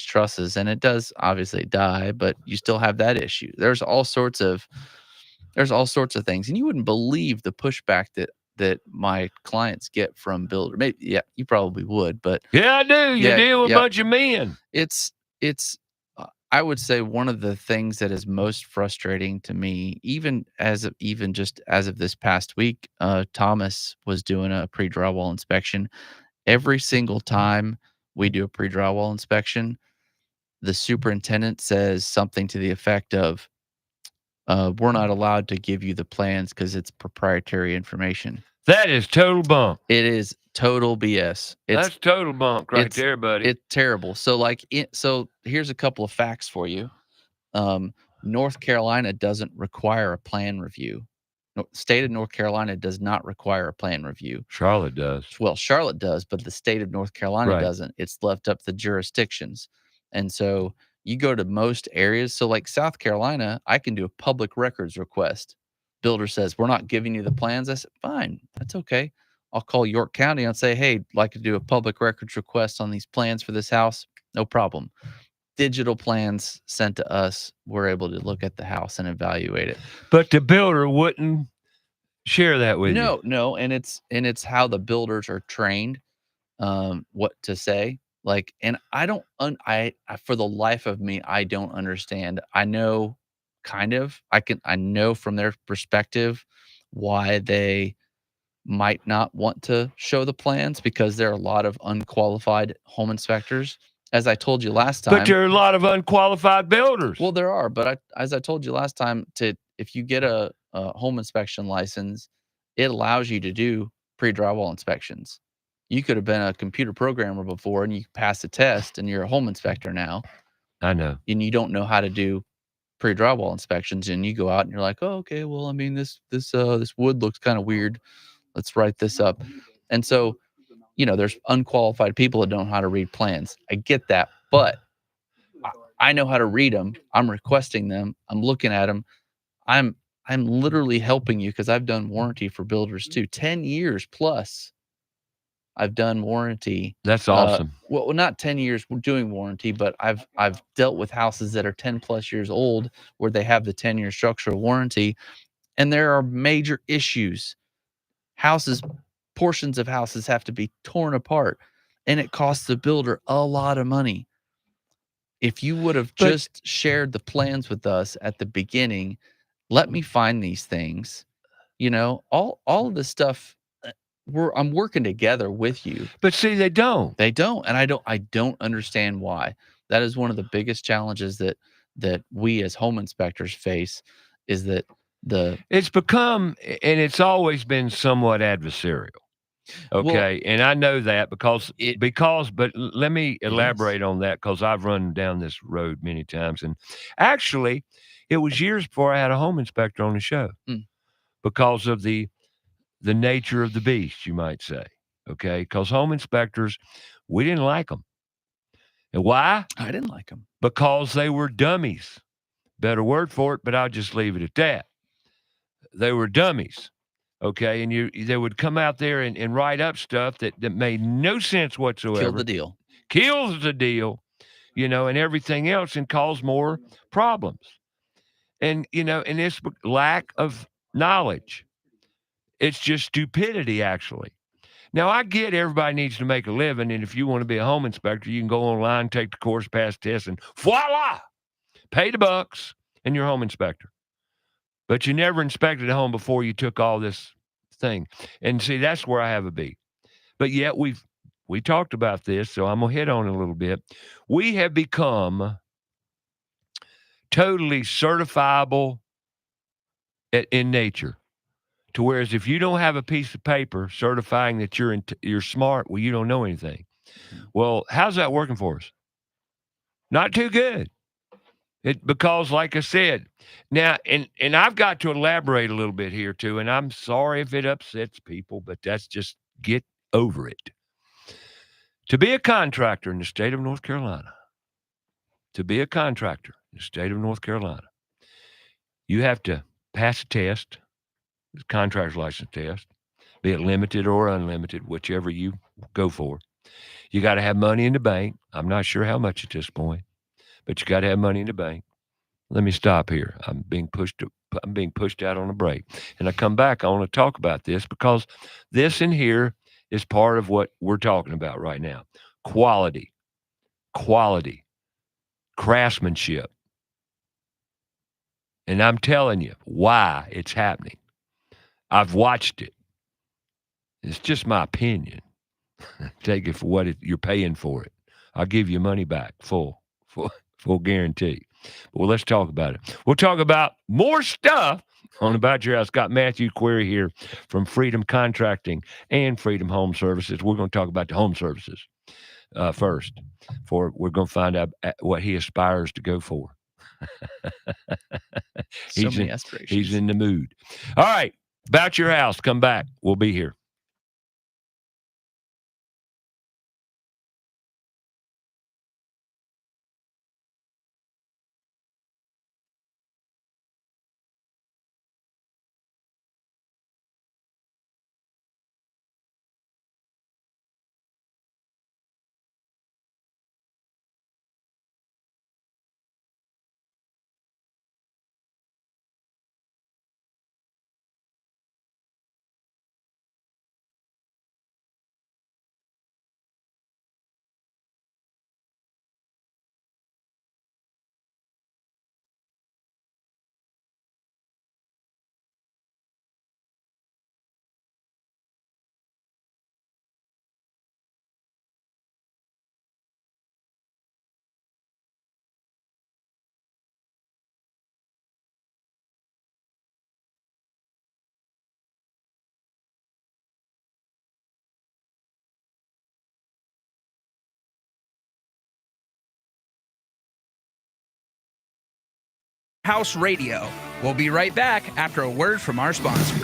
S3: trusses, and it does obviously die, but you still have that issue. There's all sorts of things, and you wouldn't believe the pushback that my clients get from builder. Maybe you probably would, but
S2: Yeah, I do. You
S3: Yeah,
S2: deal with
S3: yeah.
S2: a bunch of men.
S3: it's I would say one of the things that is most frustrating to me, even just as of this past week, Thomas was doing a pre-drywall inspection. Every single time we do a pre-drywall inspection, the superintendent says something to the effect of, "We're not allowed to give you the plans because it's proprietary information."
S2: That is total bunk.
S3: It is total BS. It's
S2: That's total bunk right
S3: it's-
S2: there, buddy.
S3: It's terrible. So here's a couple of facts for you. North Carolina doesn't require a plan review. State of North Carolina does not require a plan review.
S2: Charlotte does.
S3: Well, Charlotte does, but the state of North Carolina
S2: Right.
S3: doesn't. It's left up to jurisdictions. And so you go to most areas. So like South Carolina, I can do a public records request. Builder says, "We're not giving you the plans." I said, "Fine, that's okay." I'll call York County and say, "Hey, I'd like to do a public records request on these plans for this house." No problem. Digital plans sent to us. We're able to look at the house and evaluate it.
S2: But the builder wouldn't share that with you.
S3: No, and it's how the builders are trained, what to say. And I don't, I for the life of me, I don't understand. I know kind of. I know from their perspective why they might not want to show the plans because there are a lot of unqualified home inspectors. As I told you last
S2: But
S3: time,
S2: there are a lot of unqualified builders.
S3: well, there are, but as I told you last time, if you get a home inspection license, it allows you to do pre-drywall inspections. You could have been a computer programmer before, and you passed the test, and you're a home inspector now,
S2: I know.
S3: and you don't know how to do pre-drywall inspections, and you go out and you're like, oh, okay, well, I mean, this wood looks kind of weird. Let's write this up. And so, there's unqualified people that don't know how to read plans. I get that, but I know how to read them. I'm requesting them. I'm looking at them. I'm literally helping you because I've done warranty for builders too. 10 years plus I've done warranty.
S2: That's awesome.
S3: Well, not 10 years doing warranty, but I've dealt with houses that are 10 plus years old where they have the 10-year structural warranty, and there are major issues. Portions of houses have to be torn apart, and it costs the builder a lot of money. If you would have just shared the plans with us at the beginning, let me find these things, all of this stuff, I'm working together with you.
S2: But see, they don't.
S3: They don't, and I don't understand why. That is one of the biggest challenges that we as home inspectors face, is that
S2: It's become, and it's always been somewhat adversarial. Okay, and I know that but let me elaborate on that because I've run down this road many times, and actually, it was years before I had a home inspector on the show because of the nature of the beast, you might say. Okay, because home inspectors, we didn't like them, and why?
S3: I didn't like them
S2: because they were dummies. Better word for it, but I'll just leave it at that. They were dummies. Okay, and they would come out there and write up stuff that made no sense whatsoever.
S3: Kill the deal.
S2: Kills the deal, and everything else, and cause more problems. And and it's lack of knowledge. It's just stupidity, actually. Now, I get everybody needs to make a living, and if you want to be a home inspector, you can go online, take the course, pass tests, and voila, pay the bucks, and you're a home inspector. But you never inspected a home before you took all this thing. And see, that's where I have a beat. But yet we talked about this, so I'm going to hit on it a little bit. We have become totally certifiable in nature. To whereas if you don't have a piece of paper certifying that you're smart, well, you don't know anything. Well, how's that working for us? Not too good. Because, like I said, now, and I've got to elaborate a little bit here too, and I'm sorry if it upsets people, but that's just get over it. To be a contractor in the state of North Carolina, you have to pass a test, a contractor's license test, be it limited or unlimited, whichever you go for. You got to have money in the bank. I'm not sure how much at this point, but you got to have money in the bank. Let me stop here. I'm being pushed out on a break. And I come back, I want to talk about this because this in here is part of what we're talking about right now. Quality, craftsmanship. And I'm telling you why it's happening. I've watched it. It's just my opinion. Take it for what you're paying for it. I'll give you money back, full guarantee. Well, let's talk about it. We'll talk about more stuff on About Your House. Got Matthew Query here from Freedom Contracting and Freedom Home Services. We're going to talk about the home services first. We're going to find out what he aspires to go for.
S3: So many aspirations.
S2: He's in the mood. All right. About Your House. Come back. We'll be here.
S4: House Radio. We'll be right back after a word from our sponsors.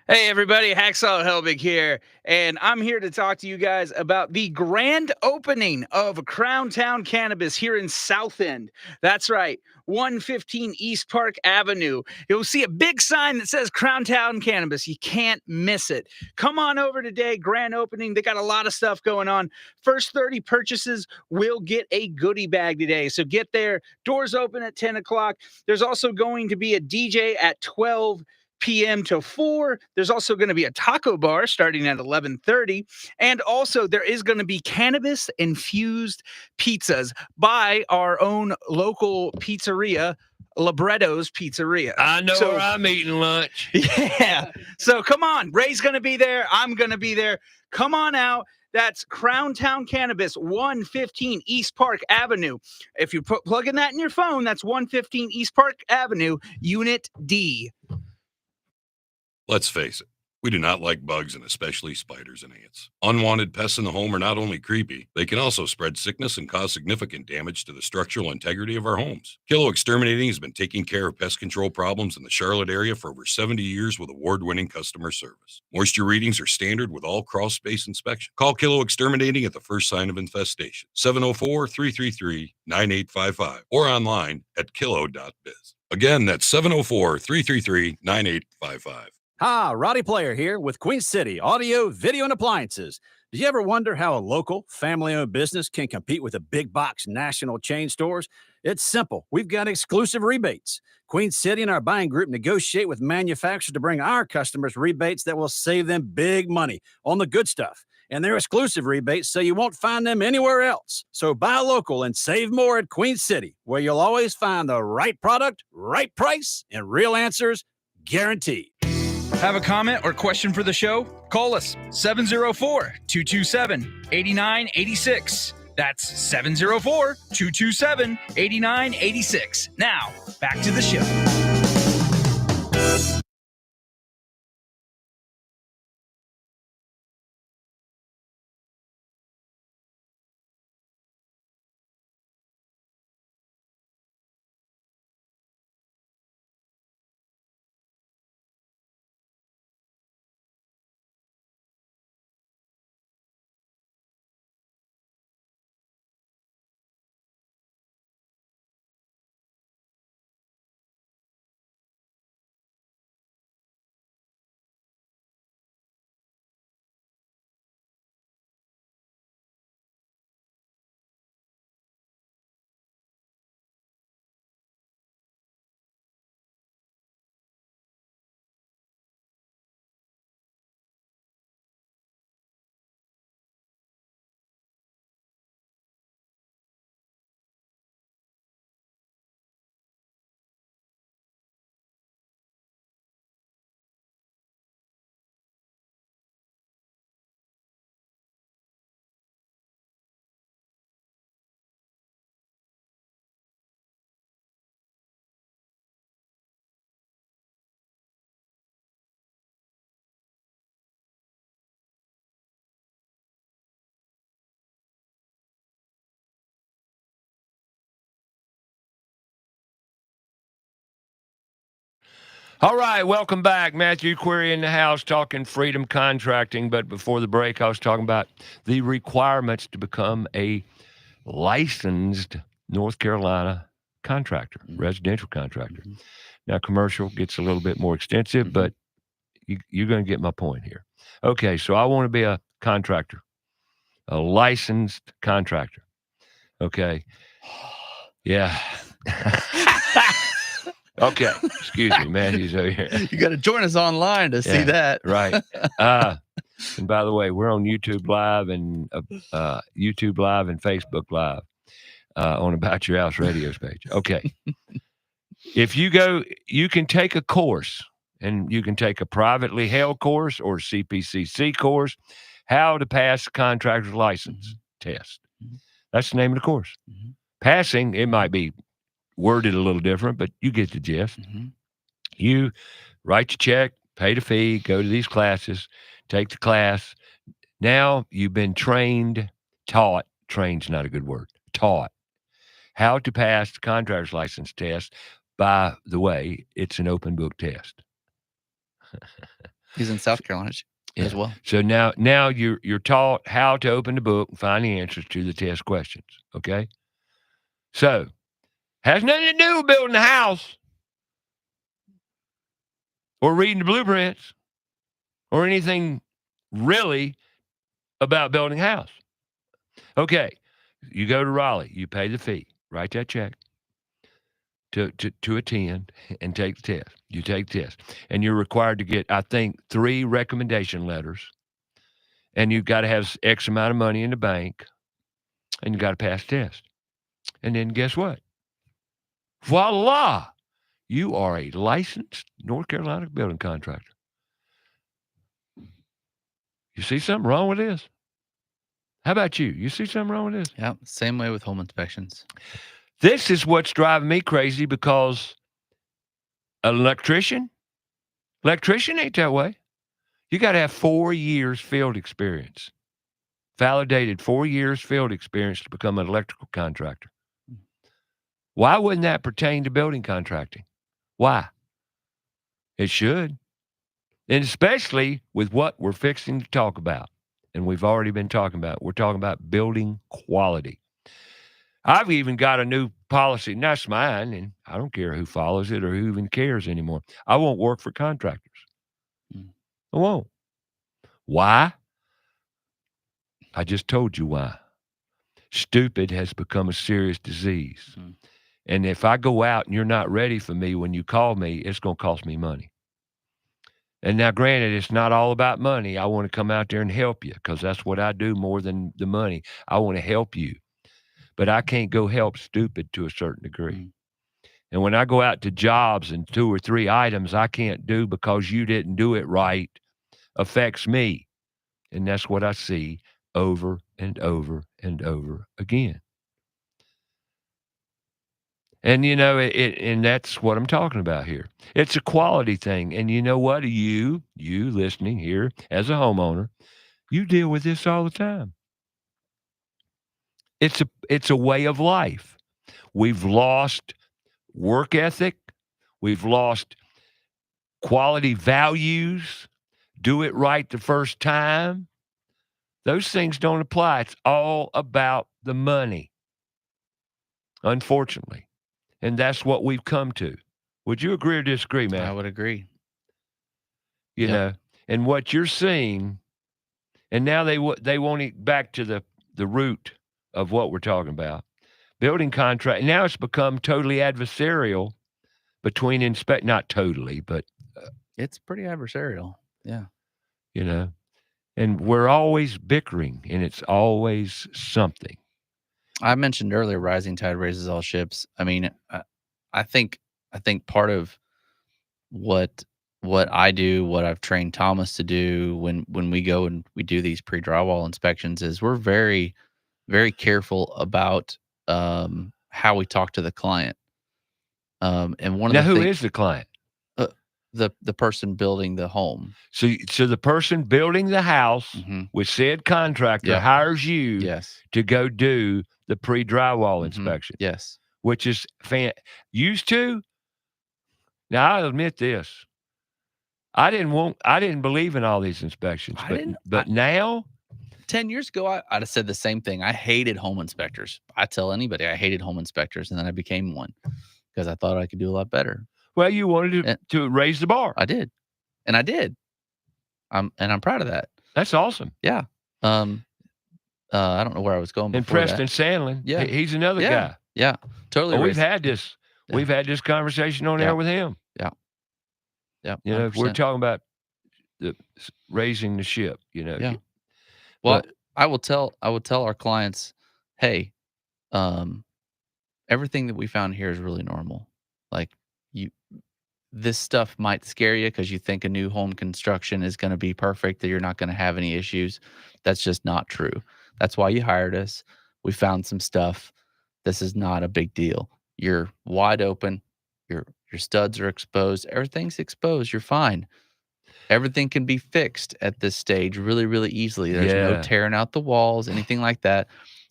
S4: Hey everybody, Hacksaw Helbig here, and I'm here to talk to you guys about the grand opening of Crown Town Cannabis here in South End. That's right, 115 East Park Avenue. You'll see a big sign that says Crown Town Cannabis. You can't miss it. Come on over today, grand opening. They got a lot of stuff going on. First 30 purchases will get a goodie bag today, so get there. Doors open at 10 o'clock. There's also going to be a DJ at 12 p.m. to 4. There's also going to be a taco bar starting at 11:30. And also there is going to be cannabis infused pizzas by our own local pizzeria, Libretto's Pizzeria.
S2: I know where I'm eating lunch.
S4: Yeah. So come on. Ray's going to be there. I'm going to be there. Come on out. That's Crown Town Cannabis, 115 East Park Avenue. If you plug in that in your phone, that's 115 East Park Avenue, Unit D.
S8: Let's face it, we do not like bugs and especially spiders and ants. Unwanted pests in the home are not only creepy, they can also spread sickness and cause significant damage to the structural integrity of our homes. Kilo Exterminating has been taking care of pest control problems in the Charlotte area for over 70 years with award-winning customer service. Moisture readings are standard with all crawl space inspection. Call Kilo Exterminating at the first sign of infestation, 704-333-9855, or online at kilo.biz. Again, that's 704-333-9855.
S9: Hi, Roddy Player here with Queen City Audio, Video, and Appliances. Do you ever wonder how a local, family-owned business can compete with the big box national chain stores? It's simple. We've got exclusive rebates. Queen City and our buying group negotiate with manufacturers to bring our customers rebates that will save them big money on the good stuff. And they're exclusive rebates, so you won't find them anywhere else. So buy local and save more at Queen City, where you'll always find the right product, right price, and real answers guaranteed.
S4: Have a comment or question for the show? Call us 704-227-8986. That's 704-227-8986. Now, back to the show.
S2: All right, welcome back. Matthew Query in the house talking freedom contracting. But before the break, I was talking about the requirements to become a licensed North Carolina contractor, residential contractor. Now, commercial gets a little bit more extensive, but you're going to get my point here. Okay, so I want to be a contractor, a licensed contractor. Okay. Yeah. Okay, excuse me, Matthew's over here.
S3: You got to join us online to see that.
S2: Right. And by the way, we're on YouTube Live and Facebook Live on About Your House Radio's page. Okay. If you go, you can take a course, and you can take a privately held course or CPCC course, how to pass a contractor's license test. That's the name of the course. Passing, it might be worded a little different, but you get the gist. You write your check, pay the fee, go to these classes, take the class. Now you've been trained, taught. Trained's not a good word. Taught how to pass the contractor's license test. By the way, it's an open book test.
S3: He's in South Carolina as well.
S2: So now you're taught how to open the book and find the answers to the test questions. Okay. So has nothing to do with building a house or reading the blueprints or anything really about building a house. Okay. You go to Raleigh, you pay the fee, write that check to attend and take the test. You take the test, and you're required to get, I think, 3 recommendation letters, and you've got to have X amount of money in the bank, and you got to pass the test. And then guess what? Voila! You are a licensed North Carolina building contractor. You see something wrong with this? How about you? You see something wrong with this?
S3: Yeah, same way with home inspections.
S2: This is what's driving me crazy, because an electrician ain't that way. You got to have 4 years field experience, validated 4 years field experience to become an electrical contractor. Why wouldn't that pertain to building contracting? Why? It should. And especially with what we're fixing to talk about, and we've already been talking about, we're talking about building quality. I've even got a new policy, and that's mine, and I don't care who follows it or who even cares anymore. I won't work for contractors. I won't. Why? I just told you why. Stupid has become a serious disease. And if I go out and you're not ready for me when you call me, it's going to cost me money. And now, granted, it's not all about money. I want to come out there and help you, because that's what I do more than the money. I want to help you. But I can't go help stupid to a certain degree. And when I go out to jobs and 2 or 3 items I can't do because you didn't do it right, affects me. And that's what I see over and over and over again. And, you know, and that's what I'm talking about here. It's a quality thing. And you know what? You listening here as a homeowner, you deal with this all the time. It's a way of life. We've lost work ethic. We've lost quality values. Do it right the first time. Those things don't apply. It's all about the money, unfortunately. And that's what we've come to. Would you agree or disagree, man?
S3: I would agree.
S2: You know, and what you're seeing, and now they want it back to the root of what we're talking about. Building contract. Now it's become totally adversarial between not totally, but
S3: it's pretty adversarial. Yeah.
S2: You know, and we're always bickering, and it's always something.
S3: I mentioned earlier, rising tide raises all ships. I mean, I think part of what I do, what I've trained Thomas to do when we go and we do these pre-drywall inspections, is we're very, very careful about how we talk to the client. And one of
S2: now,
S3: the
S2: who
S3: things,
S2: is the client?
S3: The person building the home.
S2: So the person building the house with said contractor hires you to go do the pre-drywall inspection.
S3: Yes.
S2: Which is used to. Now, I'll admit this. I didn't believe in all these inspections, but now
S3: 10 years ago, I'd have said the same thing. I hated home inspectors. I tell anybody I hated home inspectors, and then I became one because I thought I could do a lot better.
S2: Well, you wanted to raise the bar.
S3: I did. And I did. I'm proud of that.
S2: That's awesome.
S3: Yeah. I don't know where I was going before
S2: and Preston Sandlin.
S3: Yeah.
S2: He's another guy.
S3: Yeah. Totally.
S2: We've had this. Yeah. We've had this conversation on air with him.
S3: Yeah. Yeah.
S2: You know, if we're talking about raising the ship, you know.
S3: Yeah. Well, I will tell our clients, hey, everything that we found here is really normal. Like, this stuff might scare you because you think a new home construction is going to be perfect, that you're not going to have any issues. That's just not true. That's why you hired us. We found some stuff. This is not a big deal. You're wide open. Your studs are exposed. Everything's exposed. You're fine. Everything can be fixed at this stage really, really easily. There's no tearing out the walls, anything like that.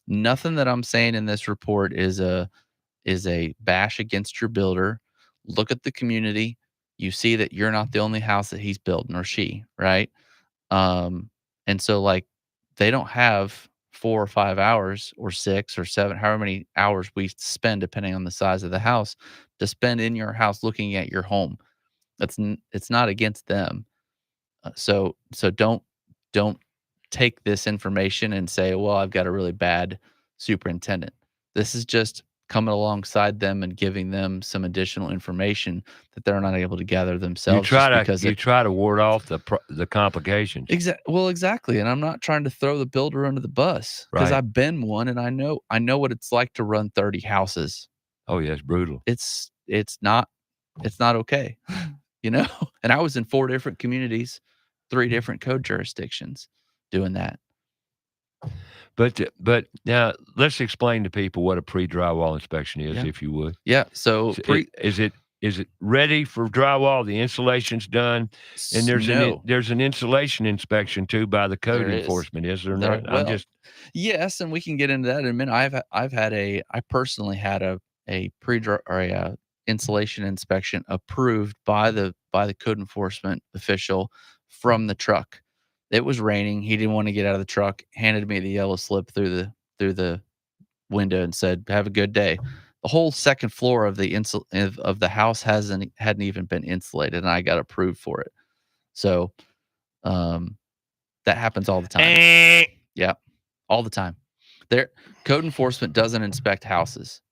S3: Nothing that I'm saying in this report is a is a bash against your builder. Look at the community. You see that you're not the only house that he's building or she, right? And so like they don't have 4 or 5 hours or 6 or 7, however many hours we spend depending on the size of the house to spend in your house looking at your home. It's not against them. So don't take this information and say, well, I've got a really bad superintendent. This is just coming alongside them and giving them some additional information that they're not able to gather
S2: You
S3: themselves.
S2: try
S3: just
S2: to
S3: because
S2: you try to ward off the complications.
S3: Exactly. And I'm not trying to throw the builder under the bus because
S2: Right.
S3: I've been one and I know what it's like to run 30 houses.
S2: Oh yeah, it's brutal.
S3: It's not okay. You know? And I was in 4 different communities, 3 different code jurisdictions doing that.
S2: But now let's explain to people what a pre-drywall inspection is,
S3: Yeah.
S2: if you would.
S3: Yeah. So
S2: Is it ready for drywall? The insulation's done, and there's an insulation inspection too by the code
S3: There is.
S2: enforcement. Is there
S3: There-
S2: not?
S3: well, yes, and we can get into that in a minute. I personally had a insulation inspection approved by the code enforcement official from the truck. It was raining. He didn't want to get out of the truck. Handed me the yellow slip through the window and said, "Have a good day." The whole second floor of the house hadn't even been insulated, and I got approved for it. So, that happens all the time. Yeah, all the time. Code enforcement doesn't inspect houses.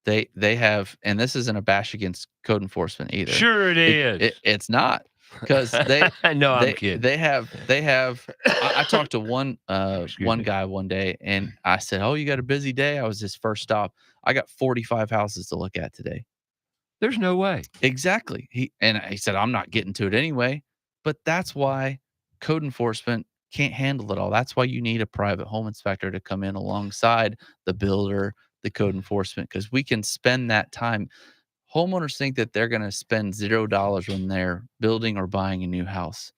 S3: They have, and this isn't a bash against code enforcement either.
S2: Sure it is.
S3: It's not, because they
S2: No, I'm kidding.
S3: they have I talked to one
S2: Excuse
S3: one
S2: me.
S3: guy one day, and I said, "Oh, you got a busy day?" I was his first stop. I got 45 houses to look at today.
S2: There's no way.
S3: Exactly. He said, "I'm not getting to it anyway." But that's why code enforcement can't handle it all. That's why you need a private home inspector to come in alongside the builder, the code enforcement, because we can spend that time. Homeowners think that they're going to spend $0 when they're building or buying a new house.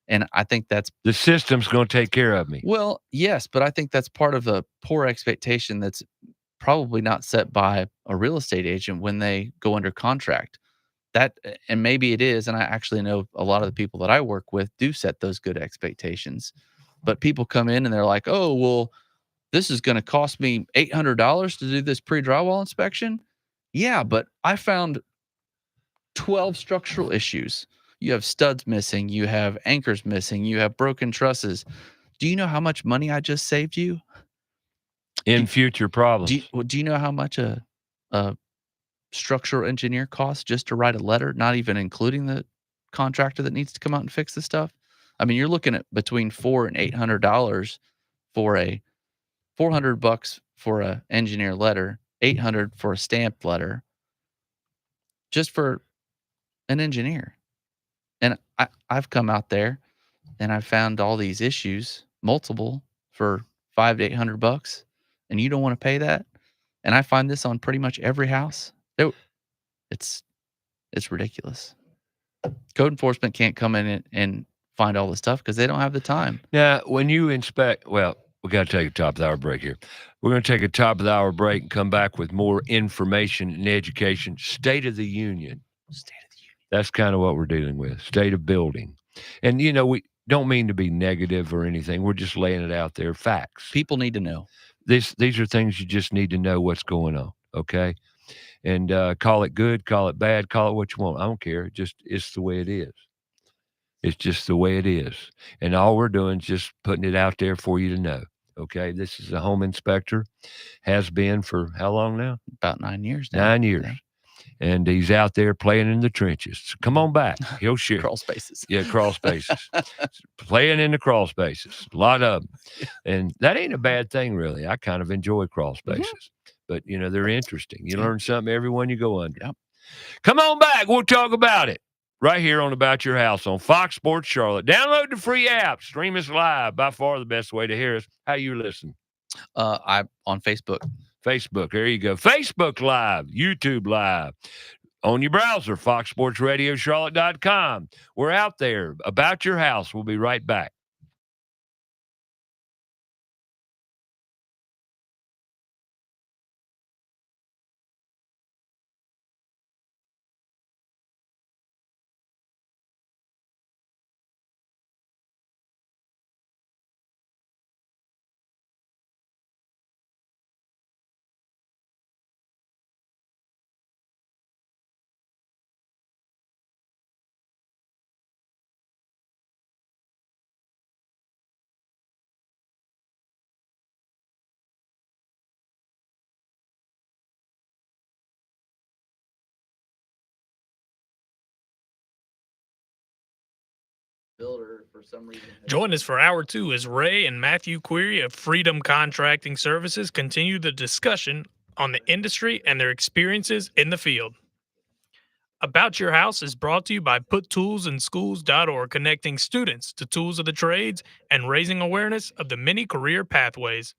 S3: And I think that's,
S2: The system's going to take care of me.
S3: well, yes, but I think that's part of a poor expectation that's probably not set by a real estate agent when they go under contract. And maybe it is, and I actually know a lot of the people that I work with do set those good expectations. But people come in and they're like, "Oh, well, this is going to cost me $800 to do this pre-drywall inspection." Yeah, but I found 12 structural issues. You have studs missing, you have anchors missing, you have broken trusses. Do you know how much money I just saved you?
S2: In future problems.
S3: Do you know how much a structural engineer costs just to write a letter, not even including the contractor that needs to come out and fix the stuff? I mean, you're looking at between $400 and $800 for $400 for a engineer letter, $800 for a stamped letter, just for an engineer. And I've come out there and I found all these issues, multiple, for $500 to $800, and you don't want to pay that. And I find this on pretty much every house. It's ridiculous. Code enforcement can't come in and find all the stuff because they don't have the time.
S2: Now, when you inspect, well, we got to take a top of the hour break here. We're going to take a top of the hour break and come back with more information and education. State of the Union. That's kind of what we're dealing with. State of building. And, we don't mean to be negative or anything. We're just laying it out there. Facts.
S3: People need to know.
S2: These are things you just need to know what's going on. Okay. And call it good, call it bad, call it what you want. I don't care. It's the way it is. It's just the way it is. And all we're doing is just putting it out there for you to know. Okay. This is a home inspector. Has been for how long now?
S3: About 9 years now.
S2: 9 years.
S3: Yeah.
S2: And he's out there playing in the trenches. So come on back. He'll share.
S3: Crawl spaces.
S2: Yeah, crawl spaces. Playing in the crawl spaces. A lot of them. And that ain't a bad thing, really. I kind of enjoy crawl spaces. But, they're interesting. You learn something every one you go under.
S3: Yep.
S2: Come on back. We'll talk about it right here on About Your House on Fox Sports Charlotte. Download the free app. Stream us live. By far the best way to hear us. How you listen?
S3: I'm on Facebook.
S2: Facebook. There you go. Facebook Live, YouTube Live. On your browser, foxsportsradiocharlotte.com. We're out there. About Your House. We'll be right back.
S3: builder for some reason.
S1: Join us for hour 2 as Ray and Matthew Query of Freedom Contracting Services continue the discussion on the industry and their experiences in the field. About Your House is brought to you by PutToolsInSchools.org, connecting students to tools of the trades and raising awareness of the many career pathways.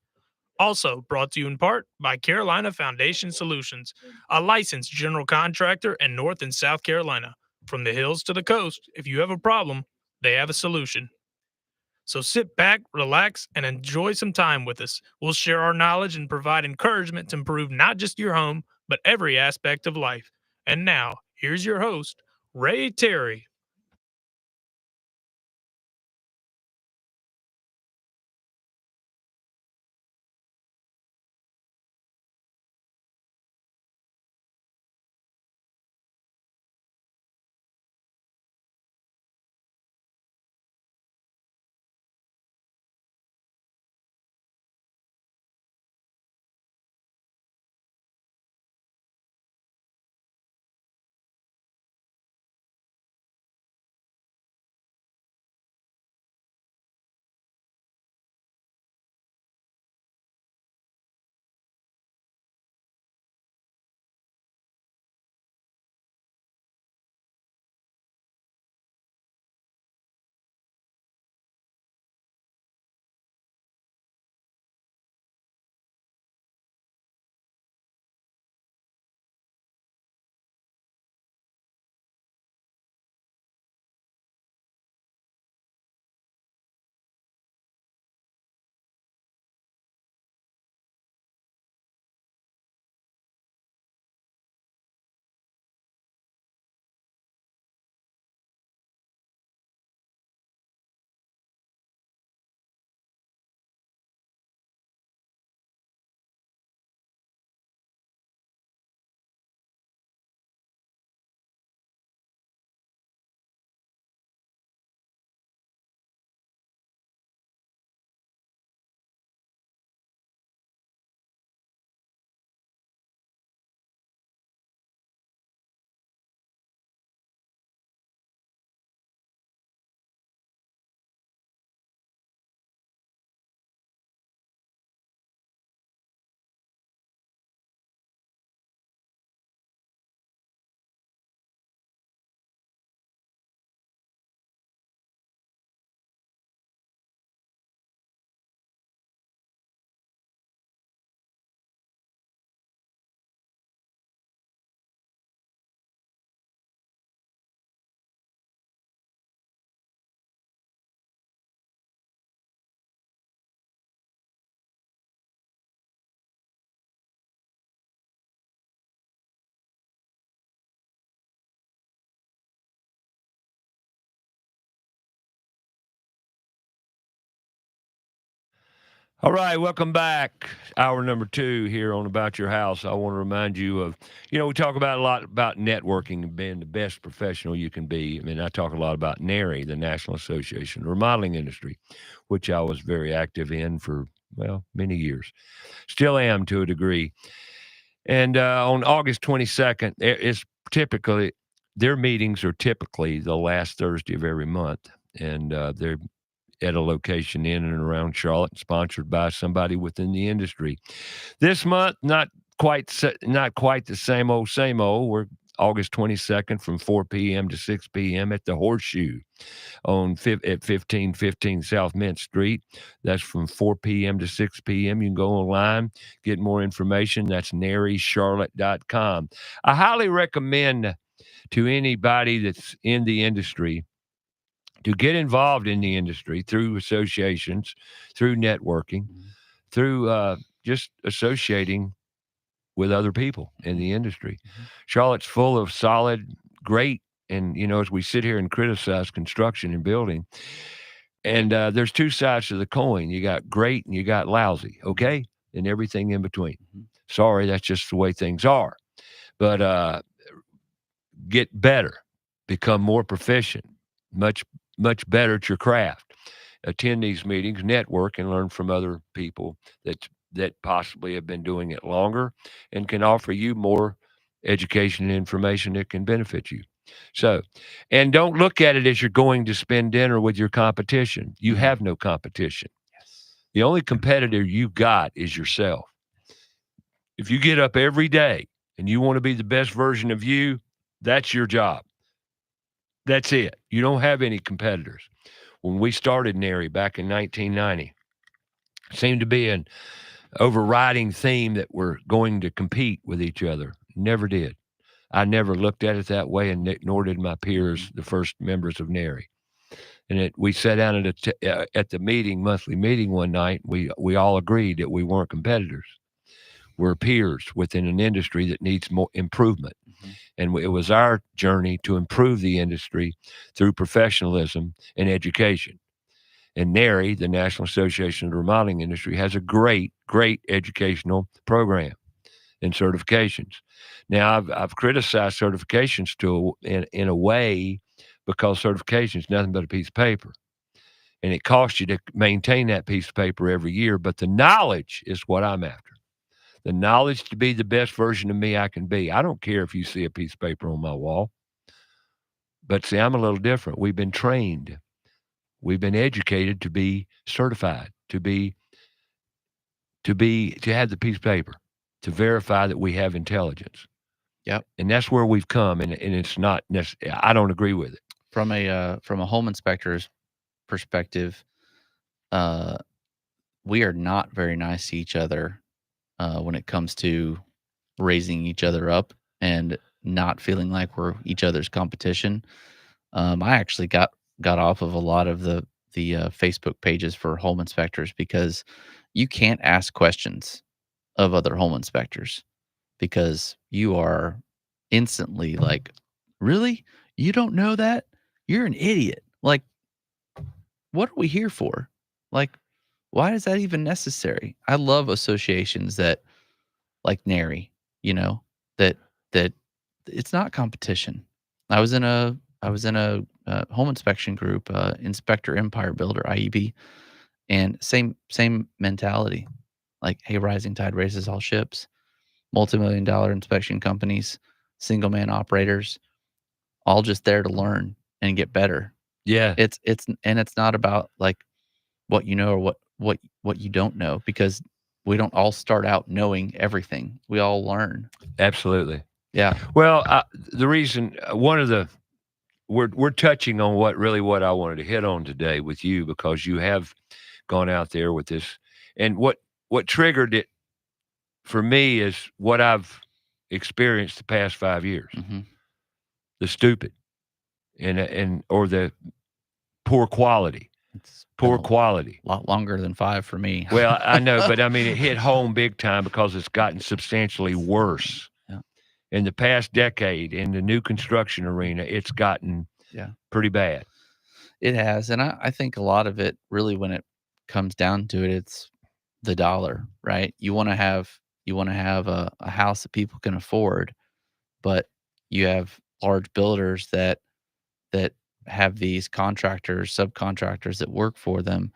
S1: Also brought to you in part by Carolina Foundation Solutions, a licensed general contractor in North and South Carolina. From the hills to the coast, if you have a problem, they have a solution. So sit back, relax, and enjoy some time with us. We'll share our knowledge and provide encouragement to improve not just your home, but every aspect of life. And now, here's your host, Ray Terry.
S2: All right, welcome back. Hour number 2 here on About Your House. I want to remind you of, we talk about a lot about networking and being the best professional you can be. I mean, I talk a lot about NARI, the National Association of the Remodeling Industry, which I was very active in for, many years. Still am to a degree. And on August 22nd, their meetings are typically the last Thursday of every month. And they're at a location in and around Charlotte, sponsored by somebody within the industry. This month, not quite the same old. We're August 22nd from 4 p.m. to 6 p.m. at the Horseshoe at 1515 South Mint Street. That's from 4 p.m. to 6 p.m. You can go online, get more information. That's narycharlotte.com. I highly recommend to anybody that's in the industry to get involved in the industry through associations, through networking, through just associating with other people in the industry. Charlotte's full of solid, great, and, as we sit here and criticize construction and building, and there's two sides to the coin. You got great and you got lousy, okay? And everything in between. Sorry, that's just the way things are. But get better, become more proficient, much better at your craft. Attend these meetings, network, and learn from other people that possibly have been doing it longer and can offer you more education and information that can benefit you. So, and don't look at it as you're going to spend dinner with your competition. You have no competition. The only competitor you've got is yourself. If you get up every day and you want to be the best version of you, that's your job. That's it. You don't have any competitors. When we started NARI back in 1990, it seemed to be an overriding theme that we're going to compete with each other. Never did. I never looked at it that way, and nor did my peers, the first members of NARI. And we sat down at the meeting, monthly meeting one night. We all agreed that we weren't competitors. We're peers within an industry that needs more improvement. And it was our journey to improve the industry through professionalism and education. And NARI, the National Association of the Remodeling Industry, has a great, great educational program and certifications. Now, I've criticized certifications in a way because certification is nothing but a piece of paper. And it costs you to maintain that piece of paper every year. But the knowledge is what I'm after. The knowledge to be the best version of me I can be. I don't care if you see a piece of paper on my wall. But see, I'm a little different. We've been trained. We've been educated to be certified, to have the piece of paper, to verify that we have intelligence.
S3: Yep.
S2: And that's where we've come. And it's not necessarily, I don't agree with it.
S3: From a home inspector's perspective, we are not very nice to each other when it comes to raising each other up and not feeling like we're each other's competition. I actually got off of a lot of the Facebook pages for home inspectors because you can't ask questions of other home inspectors because you are instantly like, really? You don't know that? You're an idiot. Like, what are we here for? Like, why is that even necessary? I love associations that, like NARI, that it's not competition. I was in a home inspection group, Inspector Empire Builder, IEB, and same mentality. Like, hey, rising tide raises all ships. Multi-million-dollar inspection companies, single man operators, all just there to learn and get better.
S2: Yeah.
S3: It's not about like what you know or what you don't know, because we don't all start out knowing everything. We all learn.
S2: Absolutely.
S3: Yeah.
S2: Well, the reason we're touching on what I wanted to hit on today with you, because you have gone out there with this, and what triggered it for me is what I've experienced the past 5 years.
S3: Mm-hmm.
S2: The stupid or the poor quality.
S3: It's
S2: Poor
S3: been
S2: quality.
S3: a lot longer than 5 for me.
S2: Well, I know, but I mean, it hit home big time because it's gotten substantially worse.
S3: Yeah.
S2: In the past decade, in the new construction arena, it's gotten pretty bad.
S3: It has. And I think a lot of it, really, when it comes down to it, it's the dollar, right? You want to have a house that people can afford, but you have large builders that have these contractors, subcontractors that work for them,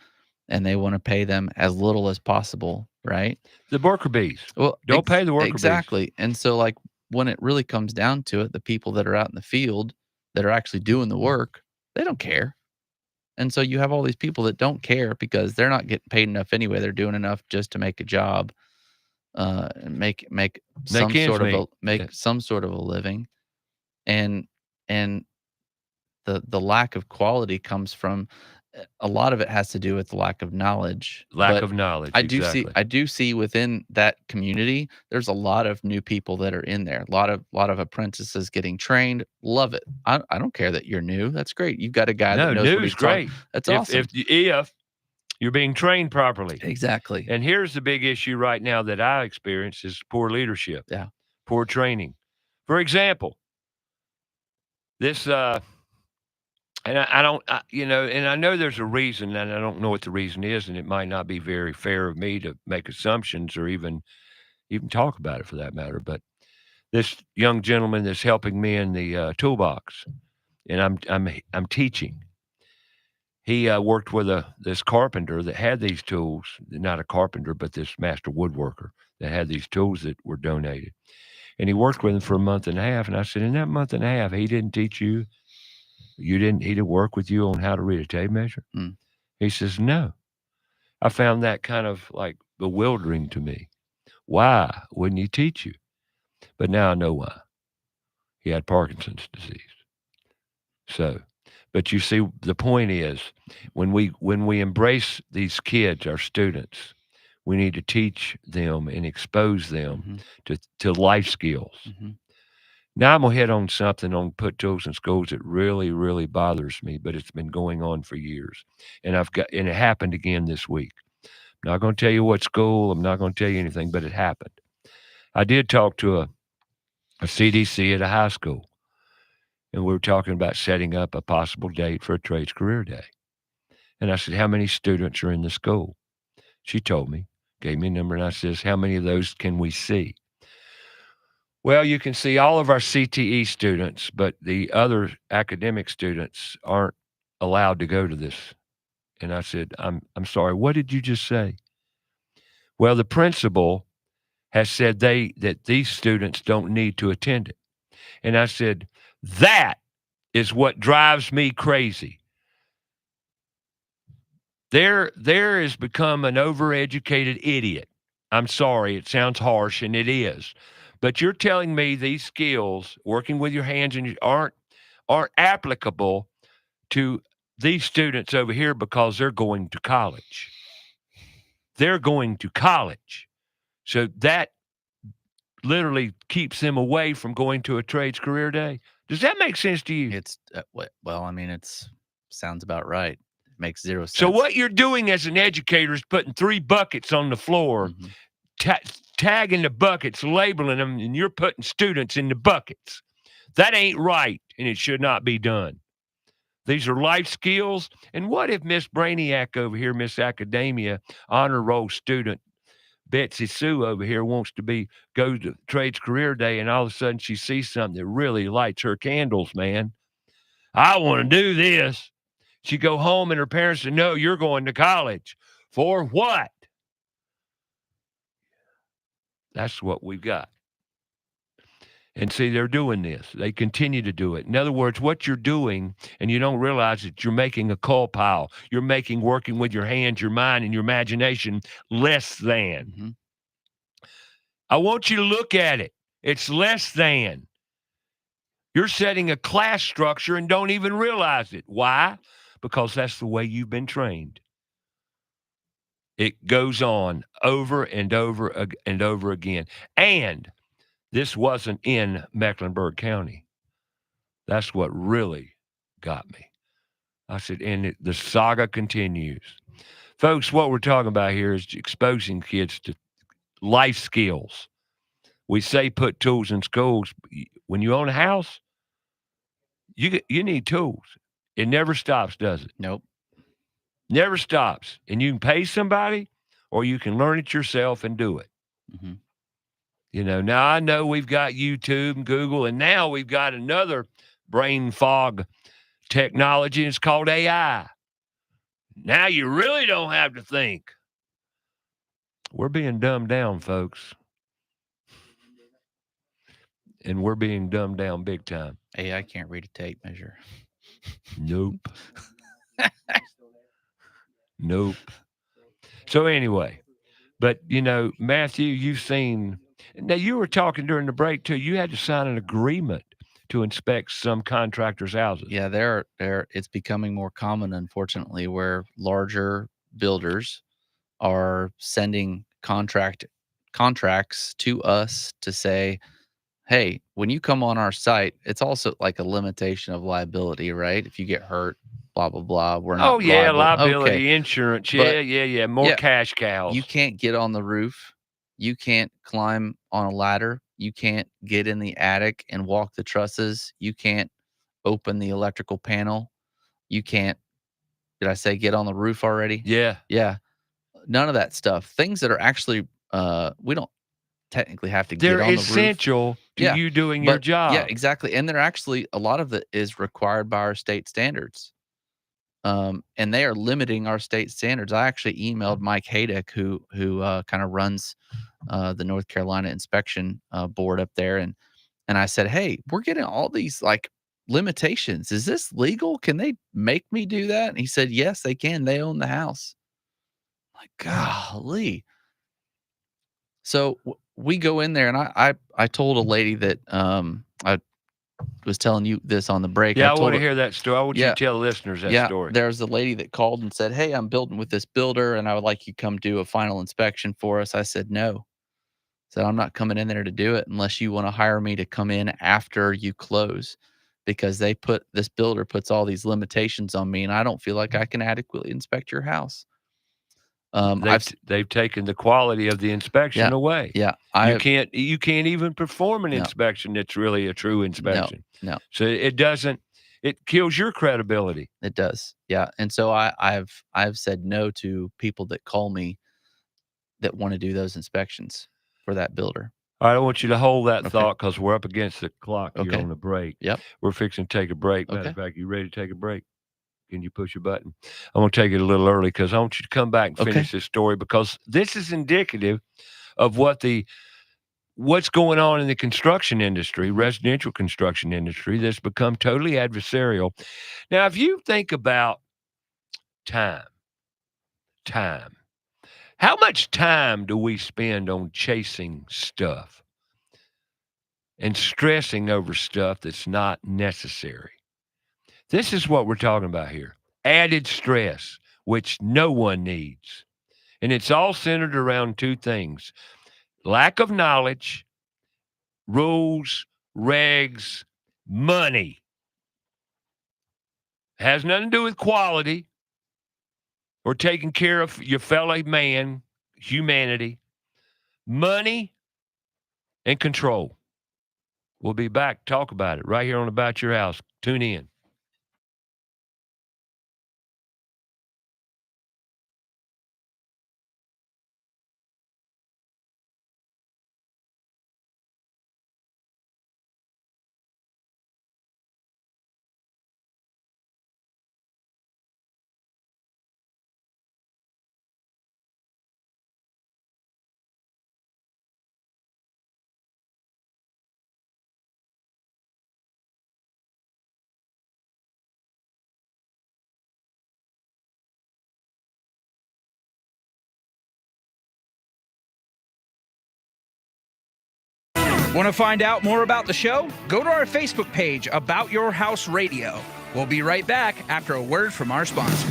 S3: and they want to pay them as little as possible, right?
S2: The worker bees.
S3: Well,
S2: don't pay the worker bees.
S3: Exactly. And so, like, when it really comes down to it, the people that are out in the field that are actually doing the work, they don't care. And so you have all these people that don't care because they're not getting paid enough anyway. They're doing enough just to make a job, and make some sort of a living, and the lack of quality comes from, a lot of it has to do with the lack of knowledge.
S2: Lack of knowledge.
S3: I do see within that community, there's a lot of new people that are in there. A lot of apprentices getting trained. Love it. I don't care that you're new. That's great. You've got a guy that knows what he's
S2: great.
S3: talking. That's awesome.
S2: If you're being trained properly.
S3: Exactly.
S2: And here's the big issue right now that I experience is poor leadership.
S3: Yeah.
S2: Poor training. For example, this and I know there's a reason, and I don't know what the reason is, and it might not be very fair of me to make assumptions or even talk about it for that matter. But this young gentleman that's helping me in the toolbox, and I'm teaching. He worked with this carpenter that had these tools, not a carpenter, but this master woodworker that had these tools that were donated. And he worked with him for a month and a half. And I said, in that month and a half, he didn't teach you, he didn't work with you on how to read a tape measure?
S3: Mm.
S2: He says, no. I found that kind of like bewildering to me. Why wouldn't he teach you? But now I know why. He had Parkinson's disease. So, but you see, the point is, when we embrace these kids, our students, we need to teach them and expose them to life skills. Now I'm gonna hit on something on Put Tools in Schools that really, really bothers me, but it's been going on for years, and it happened again this week. I'm not gonna tell you what school. I'm not gonna tell you anything, but it happened. I did talk to a CDC at a high school, and we were talking about setting up a possible date for a trades career day. And I said, how many students are in the school? She told me, gave me a number, and I says, how many of those can we see? Well, you can see all of our CTE students, but the other academic students aren't allowed to go to this. And I said, I'm sorry, what did you just say? Well, the principal has said that these students don't need to attend it. And I said, that is what drives me crazy. There has become an overeducated idiot. I'm sorry, it sounds harsh, and it is. But you're telling me these skills, working with your hands, aren't applicable to these students over here because they're going to college. They're going to college. So that literally keeps them away from going to a trades career day. Does that make sense to you?
S3: It's well, I mean, it's sounds about right. It makes zero sense.
S2: So what you're doing as an educator is putting 3 buckets on the floor, tagging the buckets, labeling them, and you're putting students in the buckets. That ain't right, and it should not be done. These are life skills. And what if Miss Brainiac over here, Miss Academia, honor roll student, Betsy Sue over here wants to go to trades career day, and all of a sudden she sees something that really lights her candles, man. I want to do this. She go home and her parents say, no, you're going to college. For what? That's what we've got. And see, they're doing this. They continue to do it. In other words, what you're doing, and you don't realize it, you're making a coal pile. You're making working with your hands, your mind, and your imagination less than. I want you to look at it. It's less than. You're setting a class structure and don't even realize it. Why? Because that's the way you've been trained. It goes on over and over and over again. And this wasn't in Mecklenburg County. That's what really got me. I said, and the saga continues. Folks, what we're talking about here is exposing kids to life skills. We say put tools in schools. When you own a house, you need tools. It never stops, does it?
S3: Nope.
S2: Never stops. And you can pay somebody or you can learn it yourself and do it. You know, now I know we've got YouTube and Google, and now we've got another brain fog technology. It's called AI. Now you really don't have to think. We're being dumbed down, folks. And we're being dumbed down big time.
S3: AI can't read a tape measure.
S2: Nope. Nope. So anyway, but you know, Matthew, you've seen, now you were talking during the break too, you had to sign an agreement to inspect some contractors' houses.
S3: Yeah, it's becoming more common, unfortunately, where larger builders are sending contracts to us to say, hey, when you come on our site, it's also like a limitation of liability, right? If you get hurt, blah, blah, blah. We're not
S2: liability,
S3: okay.
S2: Insurance.
S3: But,
S2: Yeah. More cash cows.
S3: You can't get on the roof. You can't climb on a ladder. You can't get in the attic and walk the trusses. You can't open the electrical panel. You can't, did I say get on the roof already?
S2: Yeah.
S3: Yeah. None of that stuff. Things that are actually, we don't technically have to get on the roof.
S2: They're essential to you doing your job.
S3: Yeah, exactly. And they're actually, a lot of it is required by our state standards. And they are limiting our state standards. I actually emailed Mike Haydick, who kind of runs the North Carolina inspection board up there, and I said, "Hey, we're getting all these like limitations. Is this legal? Can they make me do that?" And he said, "Yes, they can. They own the house." Like, golly. So we go in there, and I told a lady that I was telling you this on the break.
S2: Yeah, I
S3: told
S2: want to
S3: her-
S2: hear that story. I want you to tell the listeners that story.
S3: There's a lady that called and said, "Hey, I'm building with this builder, and I would like you to come do a final inspection for us." I said, "No." So I'm not coming in there to do it unless you want to hire me to come in after you close, because this builder puts all these limitations on me, and I don't feel like I can adequately inspect your house.
S2: They've taken the quality of the inspection away.
S3: Yeah,
S2: you can't even perform an inspection that's really a true inspection.
S3: No.
S2: So it kills your credibility.
S3: It does. Yeah. And so I've said no to people that call me that want to do those inspections for that builder.
S2: All right, I want you to hold that thought, because we're up against the clock here
S3: Okay.
S2: on the break.
S3: Yep.
S2: We're fixing to take a break. Matter
S3: Okay.
S2: of fact, you ready to take a break? Can you push your button? I'm going to take it a little early because I want you to come back and finish this story, because this is indicative of what's going on in the construction industry, residential construction industry, that's become totally adversarial. Now, if you think about time, how much time do we spend on chasing stuff and stressing over stuff that's not necessary? This is what we're talking about here. Added stress, which no one needs. And it's all centered around two things: lack of knowledge, rules, regs, money. It has nothing to do with quality or taking care of your fellow man, humanity. Money and control. We'll be back to talk about it right here on About Your House. Tune in.
S4: Want to find out more about the show? Go to our Facebook page, About Your House Radio. We'll be right back after a word from our sponsor.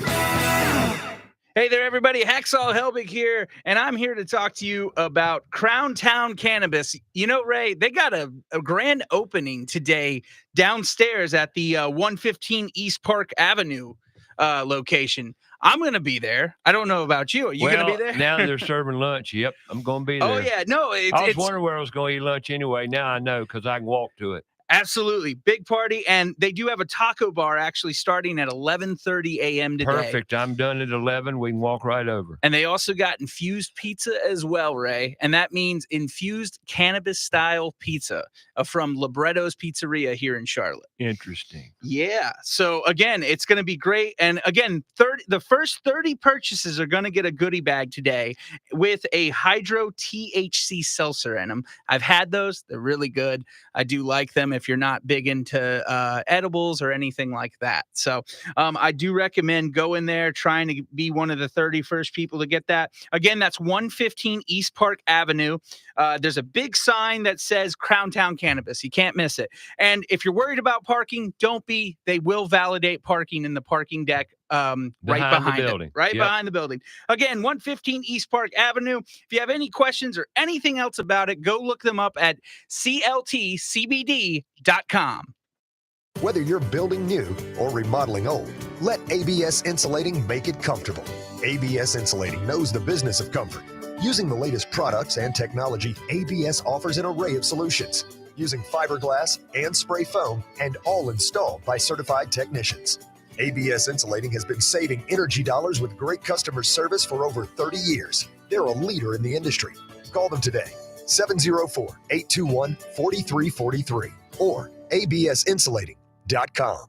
S4: Hey there, everybody. Hacksaw Helbig here, and I'm here to talk to you about Crown Town Cannabis. You know, Ray, they got a grand opening today downstairs at the 115 East Park Avenue location. I'm going to be there. I don't know about you. Are you going to be there?
S2: Now they're serving lunch. Yep, I'm going to be there.
S4: Oh, yeah. No,
S2: I was wondering where I was going to eat lunch anyway. Now I know, because I can walk to it.
S4: Absolutely. Big party. And they do have a taco bar actually starting at 11:30 a.m. today.
S2: Perfect. I'm done at 11. We can walk right over.
S4: And they also got infused pizza as well, Ray. And that means infused cannabis-style pizza from Libretto's Pizzeria here in Charlotte.
S2: Interesting.
S4: Yeah. So, again, it's going to be great. And, again, the first 30 purchases are going to get a goodie bag today with a Hydro THC seltzer in them. I've had those. They're really good. I do like them if you're not big into edibles or anything like that. So I do recommend going there, trying to be one of the 30 first people to get that. Again, that's 115 East Park Avenue. There's a big sign that says Crown Town Cannabis. You can't miss it. And if you're worried about parking, don't be. They will validate parking in the parking deck right behind
S2: the building.
S4: It, right behind the building. Again, 115 East Park Avenue. If you have any questions or anything else about it, go look them up at cltcbd.com.
S6: Whether you're building new or remodeling old, let ABS Insulating make it comfortable. ABS Insulating knows the business of comfort. Using the latest products and technology, ABS offers an array of solutions, using fiberglass and spray foam, and all installed by certified technicians. ABS Insulating has been saving energy dollars with great customer service for over 30 years. They're a leader in the industry. Call them today, 704-821-4343 or absinsulating.com.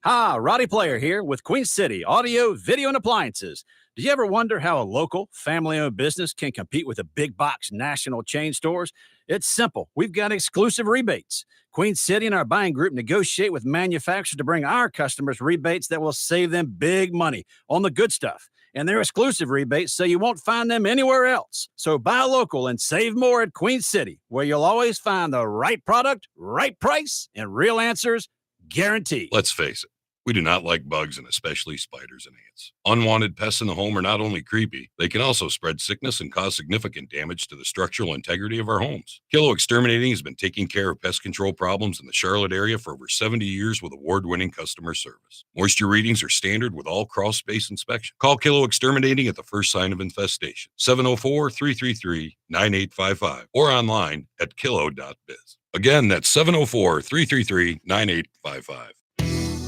S9: Hi, Roddy Player here with Queen City Audio, Video, and Appliances. Do you ever wonder how a local, family owned business can compete with the big box national chain stores? It's simple. We've got exclusive rebates. Queen City and our buying group negotiate with manufacturers to bring our customers rebates that will save them big money on the good stuff. And they're exclusive rebates, so you won't find them anywhere else. So buy local and save more at Queen City, where you'll always find the right product, right price, and real answers guaranteed.
S8: Let's face it, we do not like bugs and especially spiders and ants. Unwanted pests in the home are not only creepy, they can also spread sickness and cause significant damage to the structural integrity of our homes. Kilo Exterminating has been taking care of pest control problems in the Charlotte area for over 70 years with award-winning customer service. Moisture readings are standard with all crawl space inspection. Call Kilo Exterminating at the first sign of infestation, 704-333-9855, or online at kilo.biz. Again, that's 704-333-9855.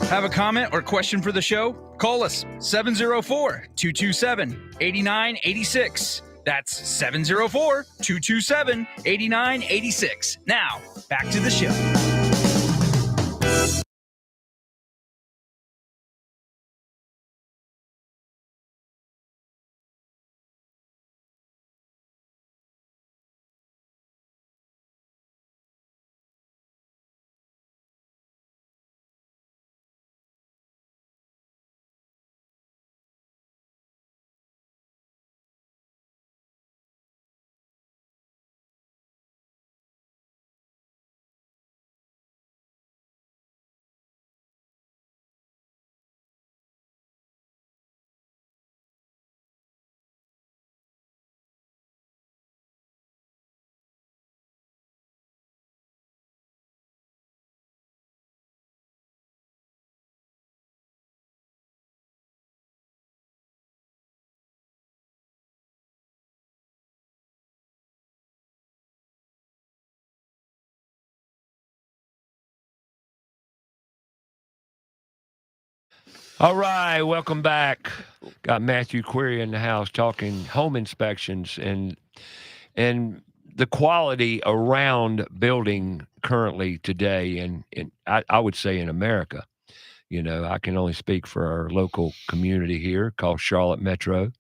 S4: Have a comment or question for the show? Call us 704-227-8986. That's 704-227-8986. Now, back to the show.
S2: All right, welcome back. Got Matthew Query in the house talking home inspections and the quality around building currently today, and I would say in America. You know, I can only speak for our local community here called Charlotte Metro,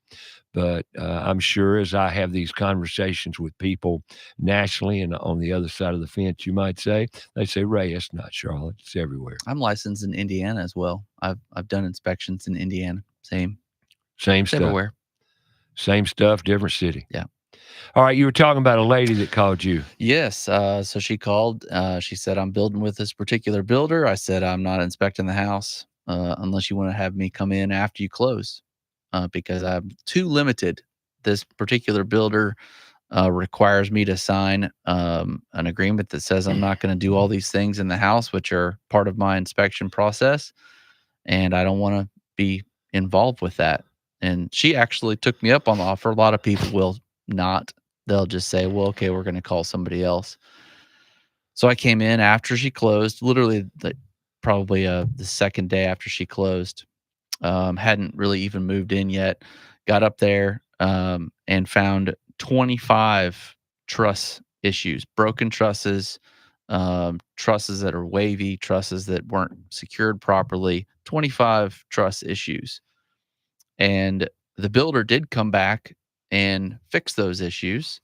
S2: but I'm sure as I have these conversations with people nationally and on the other side of the fence, you might say, they say, Ray, it's not Charlotte, it's everywhere.
S3: I'm licensed in Indiana as well. I've done inspections in Indiana. Same
S2: Same stuff.
S3: everywhere.
S2: Same stuff, different city.
S3: Yeah.
S2: All right, you were talking about a lady that called you.
S3: Yes. So she called. She said, I'm building with this particular builder. I said, I'm not inspecting the house unless you want to have me come in after you close because I'm too limited. This particular builder requires me to sign an agreement that says I'm not going to do all these things in the house, which are part of my inspection process. And I don't want to be involved with that. And she actually took me up on the offer. A lot of people will not. They'll just say, well, okay, we're going to call somebody else. So I came in after she closed, literally probably the second day after she closed. Hadn't really even moved in yet. Got up there and found 25 truss issues, broken trusses, trusses that are wavy, trusses that weren't secured properly, 25 truss issues. And the builder did come back and fix those issues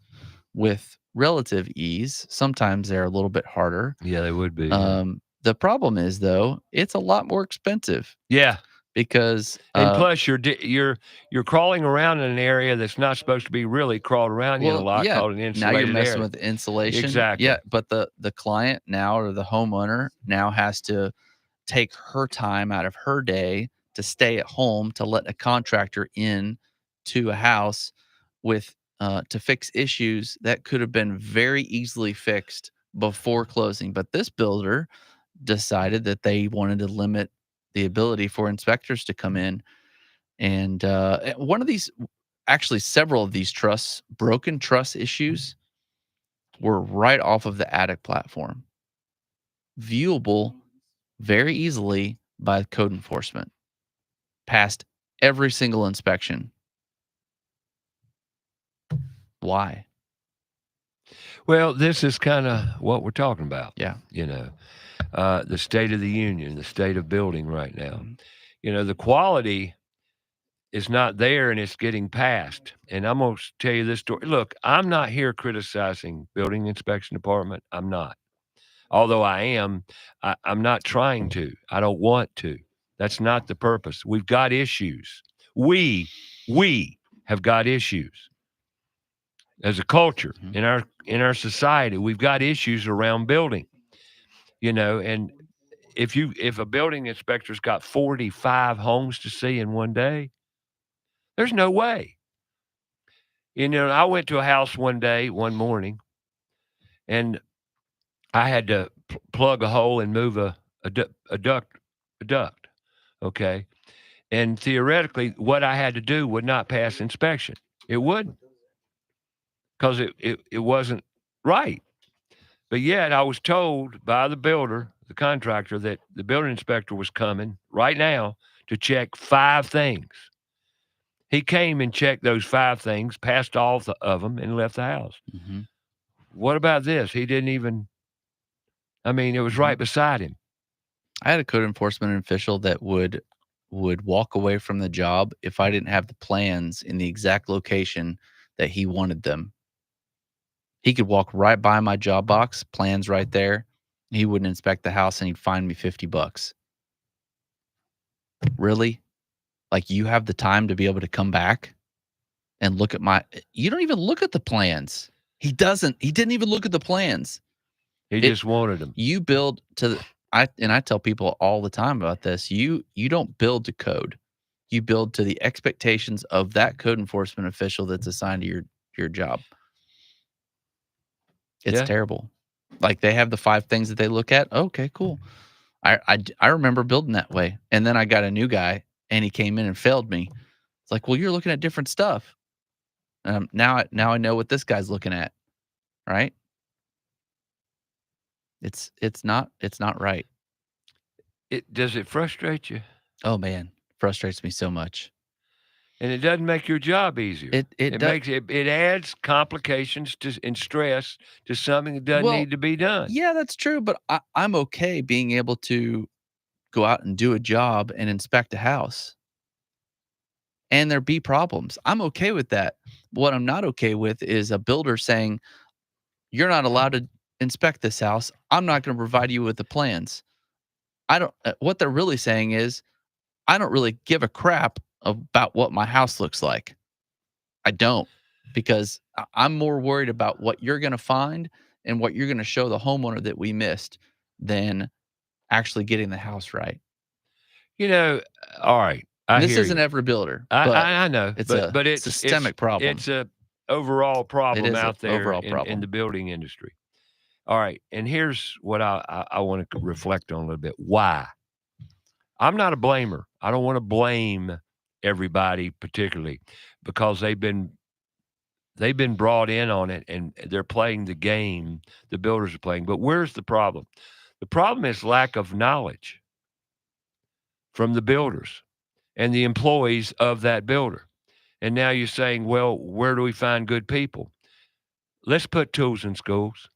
S3: with relative ease. Sometimes they're a little bit harder.
S2: Yeah, they would be.
S3: The problem is, though, it's a lot more expensive
S2: yeah.
S3: because
S2: And plus, you're crawling around in an area that's not supposed to be really crawled around in a lot, called an
S3: now
S2: insulated
S3: you're messing
S2: area.
S3: with insulation.
S2: Exactly.
S3: Yeah, but the client now or the homeowner now has to take her time out of her day to stay at home to let a contractor in to a house with to fix issues that could have been very easily fixed before closing. But this builder decided that they wanted to limit the ability for inspectors to come in. And one of these, actually several of these broken truss issues were right off of the attic platform, viewable very easily by code enforcement, passed every single inspection. Why?
S2: Well, this is kind of what we're talking about.
S3: Yeah.
S2: You know, the state of the union, the state of building right now. You know, the quality is not there and it's getting passed. And I'm going to tell you this story. Look, I'm not here criticizing building inspection department. I'm not. Although I am, I'm not trying to. I don't want to. That's not the purpose. We've got issues. We have got issues as a culture in our society. We've got issues around building, and if a building inspector's got 45 homes to see in one day, there's no way. I went to a house one morning, and I had to plug a hole and move a duct. Okay. And theoretically, what I had to do would not pass inspection. It wouldn't, because it wasn't right. But yet I was told by the builder, the contractor, that the building inspector was coming right now to check 5 things. He came and checked those 5 things, passed all of them, and left the house.
S3: Mm-hmm.
S2: What about this? He didn't even, it was right beside him.
S3: I had a code enforcement official that would walk away from the job if I didn't have the plans in the exact location that he wanted them. He could walk right by my job box, plans right there. He wouldn't inspect the house and he'd fine me $50. Really? Like, you have the time to be able to come back and look at you don't even look at the plans. He didn't even look at the plans.
S2: He just wanted them.
S3: You build I tell people all the time about this. You don't build to code. You build to the expectations of that code enforcement official that's assigned to your job. It's terrible. Like, they have the 5 things that they look at. Okay, cool. I remember building that way. And then I got a new guy and he came in and failed me. It's like, well, you're looking at different stuff. Now I know what this guy's looking at. Right? It's not right.
S2: Does it frustrate you?
S3: Oh man, frustrates me so much.
S2: And it doesn't make your job easier. It adds complications and stress to something that doesn't need to be done.
S3: Yeah, that's true. But I'm okay being able to go out and do a job and inspect a house, and there be problems. I'm okay with that. What I'm not okay with is a builder saying, "You're not allowed to inspect this house. I'm not going to provide you with the plans." What they're really saying is, I don't really give a crap about what my house looks like. I don't, because I'm more worried about what you're going to find and what you're going to show the homeowner that we missed than actually getting the house right.
S2: All right.
S3: This isn't every builder.
S2: I know.
S3: It's a systemic problem.
S2: It's a overall problem out there
S3: problem
S2: in the building industry. All right. And here's what I want to reflect on a little bit. Why? I'm not a blamer. I don't want to blame everybody particularly, because they've been brought in on it and they're playing the game the builders are playing. But where's the problem? The problem is lack of knowledge from the builders and the employees of that builder. And now you're saying, well, where do we find good people? Let's put tools in schools.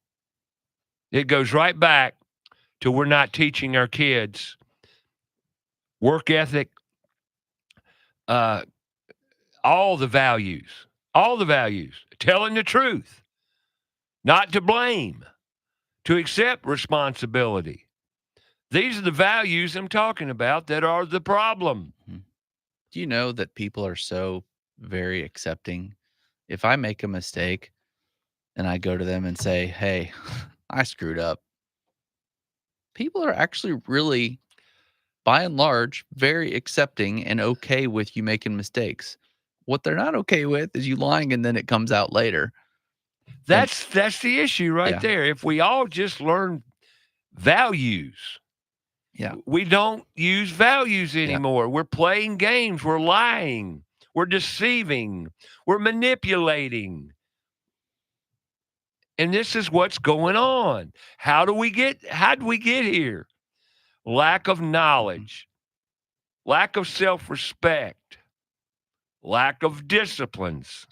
S2: It goes right back to we're not teaching our kids work ethic, all the values, telling the truth, not to blame, to accept responsibility. These are the values I'm talking about that are the problem.
S3: Do you know that people are so very accepting? If I make a mistake and I go to them and say, "Hey, I screwed up," people are actually really, by and large, very accepting and okay with you making mistakes. What they're not okay with is you lying and then it comes out later.
S2: That's the issue right there. If we all just learn values, we don't use values anymore. Yeah. We're playing games. We're lying. We're deceiving. We're manipulating. And this is what's going on. How did we get here? Lack of knowledge, lack of self-respect, lack of disciplines,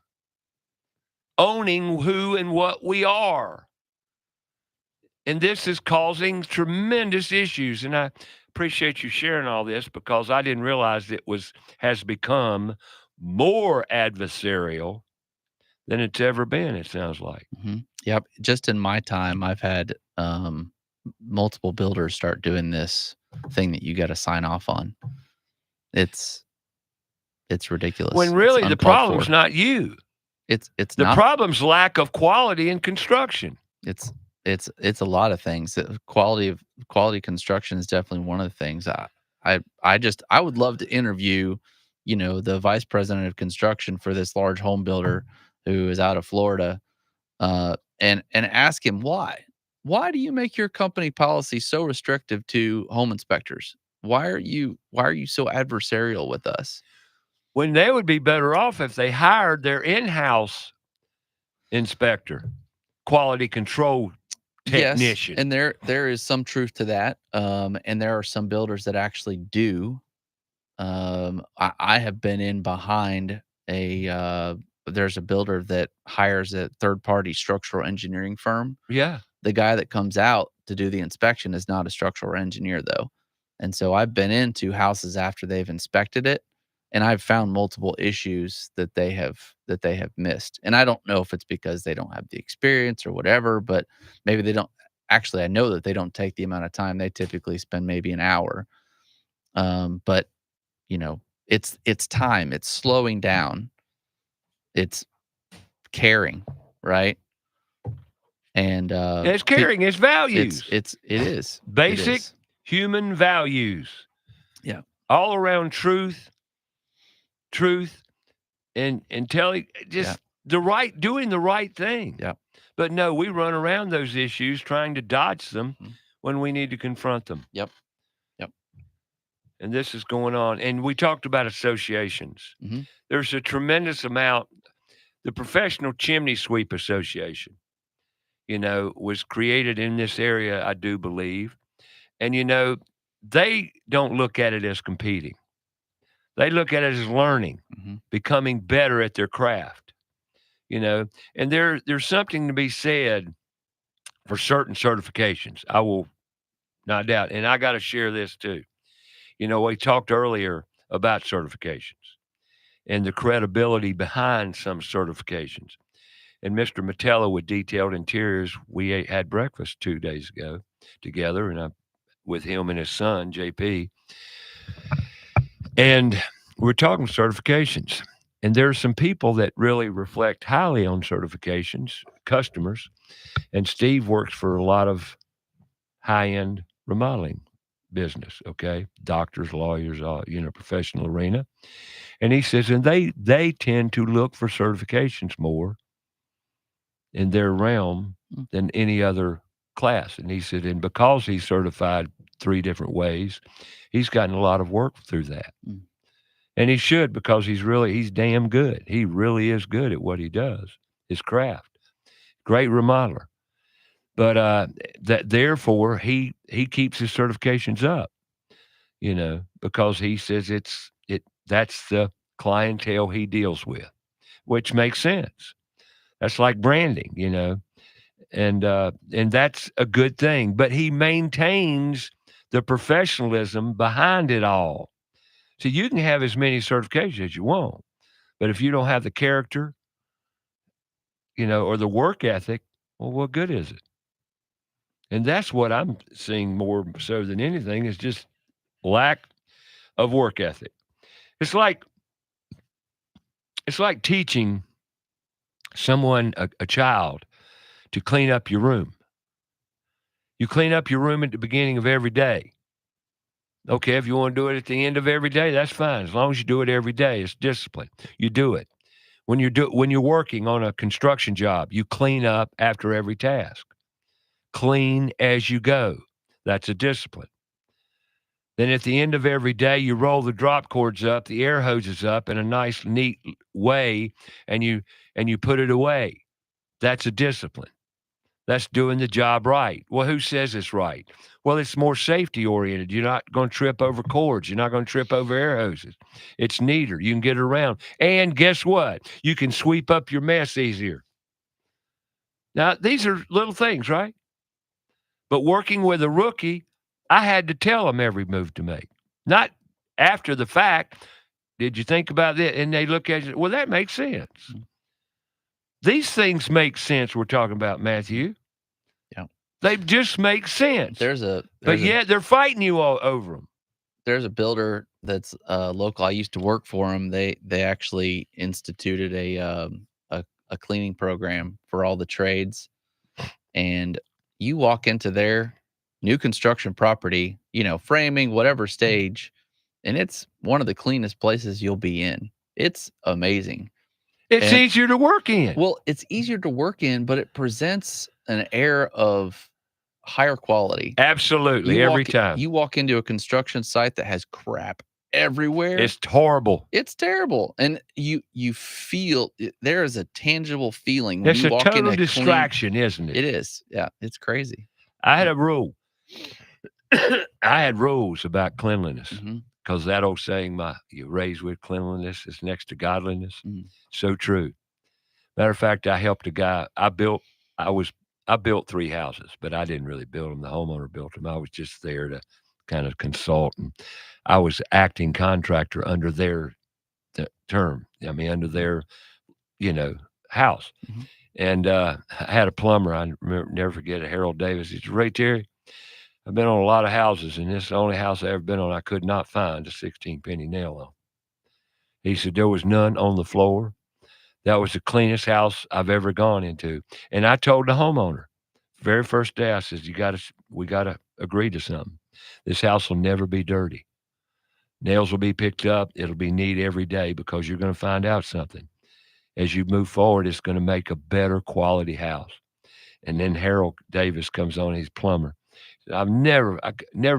S2: owning who and what we are. And this is causing tremendous issues. And appreciate you sharing all this because I didn't realize has become more adversarial than it's ever been, it sounds like.
S3: Yep. Just in my time, I've had multiple builders start doing this thing that you got to sign off on. It's ridiculous.
S2: When
S3: It's
S2: really the
S3: uncalled
S2: problem's
S3: for.
S2: not you.
S3: It's
S2: The
S3: not.
S2: problem's lack of quality in construction.
S3: It's a lot of things. Quality construction is definitely one of the things. I would love to interview, the vice president of construction for this large home builder who is out of Florida, and ask him why. Why do you make your company policy so restrictive to home inspectors? Why are you so adversarial with us?
S2: When they would be better off if they hired their in-house inspector, quality control technician.
S3: Yes, and there is some truth to that. And there are some builders that actually do. I have been in behind there's a builder that hires a third-party structural engineering firm.
S2: Yeah.
S3: The guy that comes out to do the inspection is not a structural engineer, though. And so I've been into houses after they've inspected it, and I've found multiple issues that they have missed. And I don't know if it's because they don't have the experience or whatever, but maybe they don't. Actually, I know that they don't take the amount of time. They typically spend maybe an hour. But it's time. It's slowing down. It's caring, right? And
S2: It's caring, it's values.
S3: It is
S2: Basic
S3: It is.
S2: human values.
S3: Yeah.
S2: All around truth, and telling just doing the right thing.
S3: Yeah.
S2: But no, we run around those issues trying to dodge them when we need to confront them.
S3: Yep.
S2: And this is going on. And we talked about associations.
S3: Mhm.
S2: There's a tremendous amount. The Professional Chimney Sweep Association, was created in this area, I do believe. And, they don't look at it as competing. They look at it as learning, becoming better at their craft, and there's something to be said for certain certifications. I will not doubt. And I got to share this too. We talked earlier about certifications and the credibility behind some certifications. And Mr. Metella with Detailed Interiors, we had breakfast 2 days ago together, and with him and his son, JP. And we're talking certifications. And there are some people that really reflect highly on certifications, customers. And Steve works for a lot of high-end remodeling business, okay? Doctors, lawyers, professional arena. And he says, and they tend to look for certifications more in their realm than any other class. And he said, and because he's certified 3 different ways, he's gotten a lot of work through that. And he should, because he's damn good. He really is good at what he does, his craft. Great remodeler. But therefore he keeps his certifications up, because he says that's the clientele he deals with, which makes sense. That's like branding, and that's a good thing. But he maintains the professionalism behind it all. So you can have as many certifications as you want, but if you don't have the character, or the work ethic, well, what good is it? And that's what I'm seeing more so than anything is just lack of work ethic. It's like teaching someone, a child, to clean up your room. You clean up your room at the beginning of every day. Okay, if you want to do it at the end of every day, that's fine. As long as you do it every day, it's discipline. You do it. When you're working on a construction job, you clean up after every task. Clean as you go. That's a discipline. Then at the end of every day, you roll the drop cords up, the air hoses up in a nice, neat way, and you put it away. That's a discipline. That's doing the job right. Well, who says it's right? Well, it's more safety oriented. You're not going to trip over cords. You're not going to trip over air hoses. It's neater. You can get around. And guess what? You can sweep up your mess easier. Now, these are little things, right? But working with a rookie, I had to tell them every move to make, not after the fact. Did you think about that? And they look at you, well, that makes sense. These things make sense we're talking about, Matthew.
S3: Yeah.
S2: They just make sense. But yet they're fighting you all over them.
S3: There's a builder that's local. I used to work for him. They actually instituted a cleaning program for all the trades. And you walk into their new construction property, framing, whatever stage, and it's one of the cleanest places you'll be in. It's amazing.
S2: It's easier to work in.
S3: Well, it's easier to work in, but it presents an air of higher quality.
S2: Absolutely, every time.
S3: You walk into a construction site that has crap everywhere.
S2: It's horrible.
S3: It's terrible. And you feel there is a tangible feeling when
S2: It's
S3: you
S2: a
S3: walk in
S2: total
S3: a
S2: distraction, isn't it?
S3: It is. Yeah, it's crazy.
S2: I had a rule. I had rules about cleanliness.
S3: Mhm.
S2: Because that old saying, "You raised with cleanliness is next to godliness," so true. Matter of fact, I helped a guy. I built 3 houses, but I didn't really build them. The homeowner built them. I was just there to kind of consult, and I was acting contractor under their term. I mean, under their, house.
S3: Mhm.
S2: And I had a plumber. I never forget it. Harold Davis. He said, "Ray Terry, I've been on a lot of houses, and this is the only house I ever been on I could not find a 16-penny nail on." He said, "There was none on the floor. That was the cleanest house I've ever gone into." And I told the homeowner, very first day, I says, we gotta agree to something. This house will never be dirty. Nails will be picked up. It'll be neat every day because you're going to find out something. As you move forward, it's going to make a better quality house. And then Harold Davis comes on, he's plumber. I've never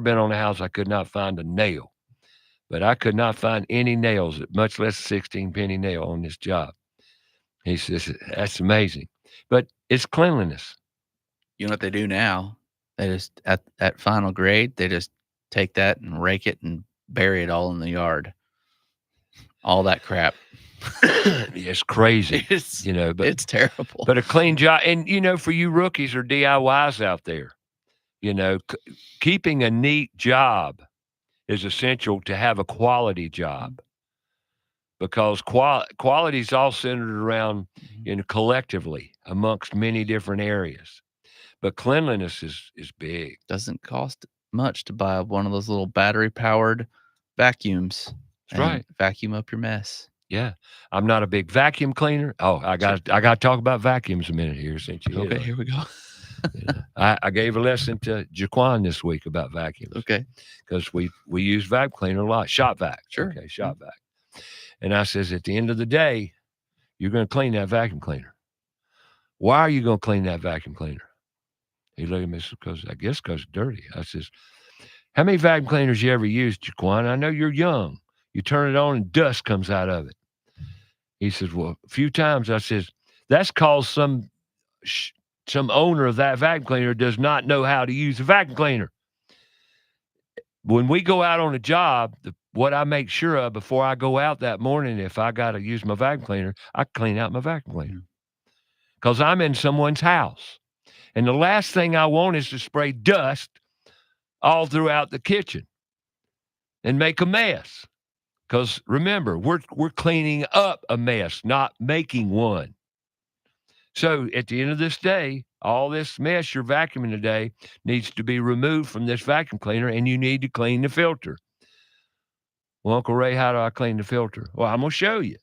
S2: been on a house I could not find a nail, but I could not find any nails, much less a 16-penny nail on this job. He says, "That's amazing." But it's cleanliness.
S3: You know what they do now? They just at final grade, they just take that and rake it and bury it all in the yard. All that crap.
S2: It's crazy, but
S3: it's terrible.
S2: But a clean job, and for you rookies or DIYs out there, keeping a neat job is essential to have a quality job, because quality is all centered around, collectively amongst many different areas. But cleanliness is big.
S3: Doesn't cost much to buy one of those little battery-powered vacuums.
S2: That's right.
S3: Vacuum up your mess.
S2: Yeah. I'm not a big vacuum cleaner. Oh, I got to talk about vacuums a minute here since you
S3: Okay, here we go.
S2: I gave a lesson to Jaquan this week about vacuums.
S3: Okay.
S2: Because we use vacuum cleaner a lot. Shop vac.
S3: Sure.
S2: Okay, shop vac. And I says, at the end of the day, you're going to clean that vacuum cleaner. Why are you going to clean that vacuum cleaner? He looked at me and said, because it's dirty. I says, how many vacuum cleaners you ever used, Jaquan? I know you're young. You turn it on and dust comes out of it. He says, well, a few times. I says, that's cause some owner of that vacuum cleaner does not know how to use a vacuum cleaner. When we go out on a job, what I make sure of before I go out that morning, if I got to use my vacuum cleaner, I clean out my vacuum cleaner. Because I'm in someone's house. And the last thing I want is to spray dust all throughout the kitchen and make a mess. Because remember, we're cleaning up a mess, not making one. So at the end of this day, all this mess you're vacuuming today needs to be removed from this vacuum cleaner, and you need to clean the filter. Well, Uncle Ray, how do I clean the filter? Well, I'm going to show you.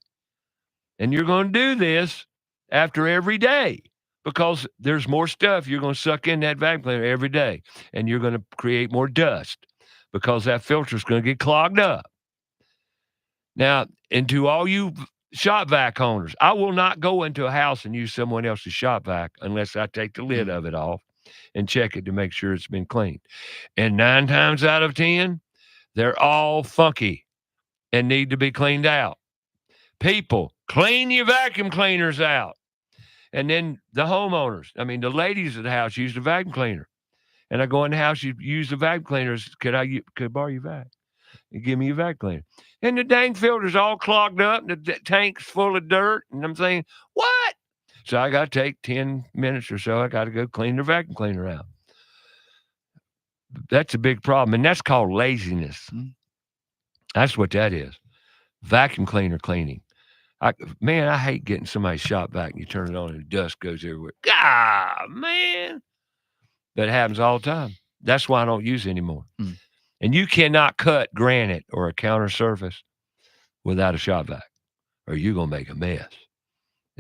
S2: And you're going to do this after every day, because there's more stuff you're going to suck in that vacuum cleaner every day, and you're going to create more dust because that filter is going to get clogged up. Now, and to all you shop vac owners, I will not go into a house and use someone else's shop vac unless I take the lid of it off and check it to make sure it's been cleaned. And 9 times out of 10, they're all funky and need to be cleaned out. People, clean your vacuum cleaners out. And then the homeowners, the ladies of the house use the vacuum cleaner. And I go in the house, you use the vacuum cleaners. Could I borrow your vac? You give me your vacuum cleaner. And the dang filter's all clogged up, and the tank's full of dirt. And I'm saying, what? So I got to take 10 minutes or so. I got to go clean the vacuum cleaner out. That's a big problem, and that's called laziness.
S3: Mm.
S2: That's what that is. Vacuum cleaner cleaning. Man, I hate getting somebody's shop vac and you turn it on and dust goes everywhere. God, man. That happens all the time. That's why I don't use it anymore.
S3: Mm.
S2: And you cannot cut granite or a counter surface without a shop vac, or you're going to make a mess.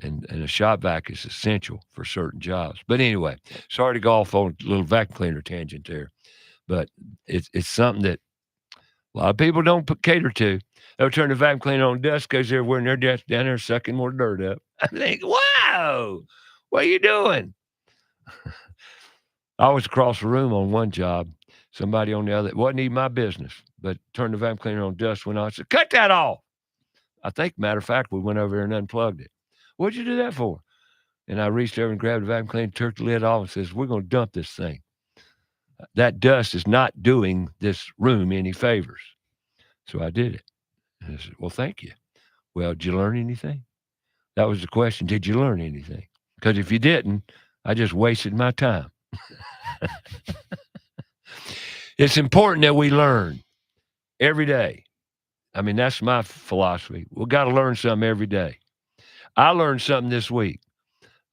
S2: And a shop vac is essential for certain jobs. But anyway, sorry to go off on a little vacuum cleaner tangent there. But it's something that a lot of people don't cater to. They'll turn the vacuum cleaner on, dust goes everywhere, and they're just down there sucking more dirt up. I think, wow, what are you doing? I was across the room on one job. Somebody on the other, it wasn't even my business, but turned the vacuum cleaner on, dust went on. I said, cut that off. I think, matter of fact, we went over there and unplugged it. What'd you do that for? And I reached over and grabbed the vacuum cleaner, took the lid off, and says, we're going to dump this thing. That dust is not doing this room any favors. So I did it. And I said, well, thank you. Well, did you learn anything? That was the question. Did you learn anything? Because if you didn't, I just wasted my time. It's important that we learn every day. I mean, that's my philosophy. We've got to learn something every day. I learned something this week.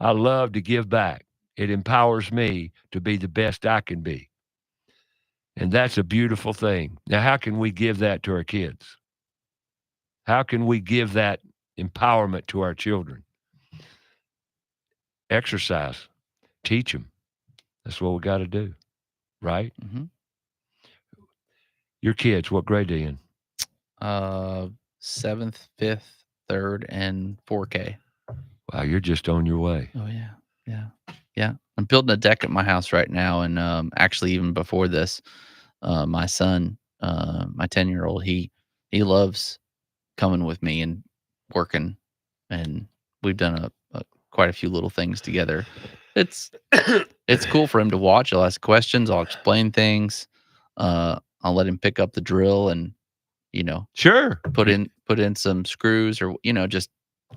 S2: I love to give back. It empowers me to be the best I can be. And that's a beautiful thing. Now, how can we give that to our kids? How can we give that empowerment to our children? Exercise. Teach them. That's what we got to do. Right?
S3: Mm-hmm.
S2: Your kids, what grade are they in?
S3: 7th, 5th, 3rd, and 4K.
S2: Wow, you're just on your way.
S3: Oh yeah. I'm building a deck at my house right now, and actually, even before this, my son, my 10-year-old, he loves coming with me and working, and we've done quite a few little things together. It's cool for him to watch. I'll ask questions. I'll explain things. I'll let him pick up the drill and,
S2: Sure.
S3: put in some screws, or just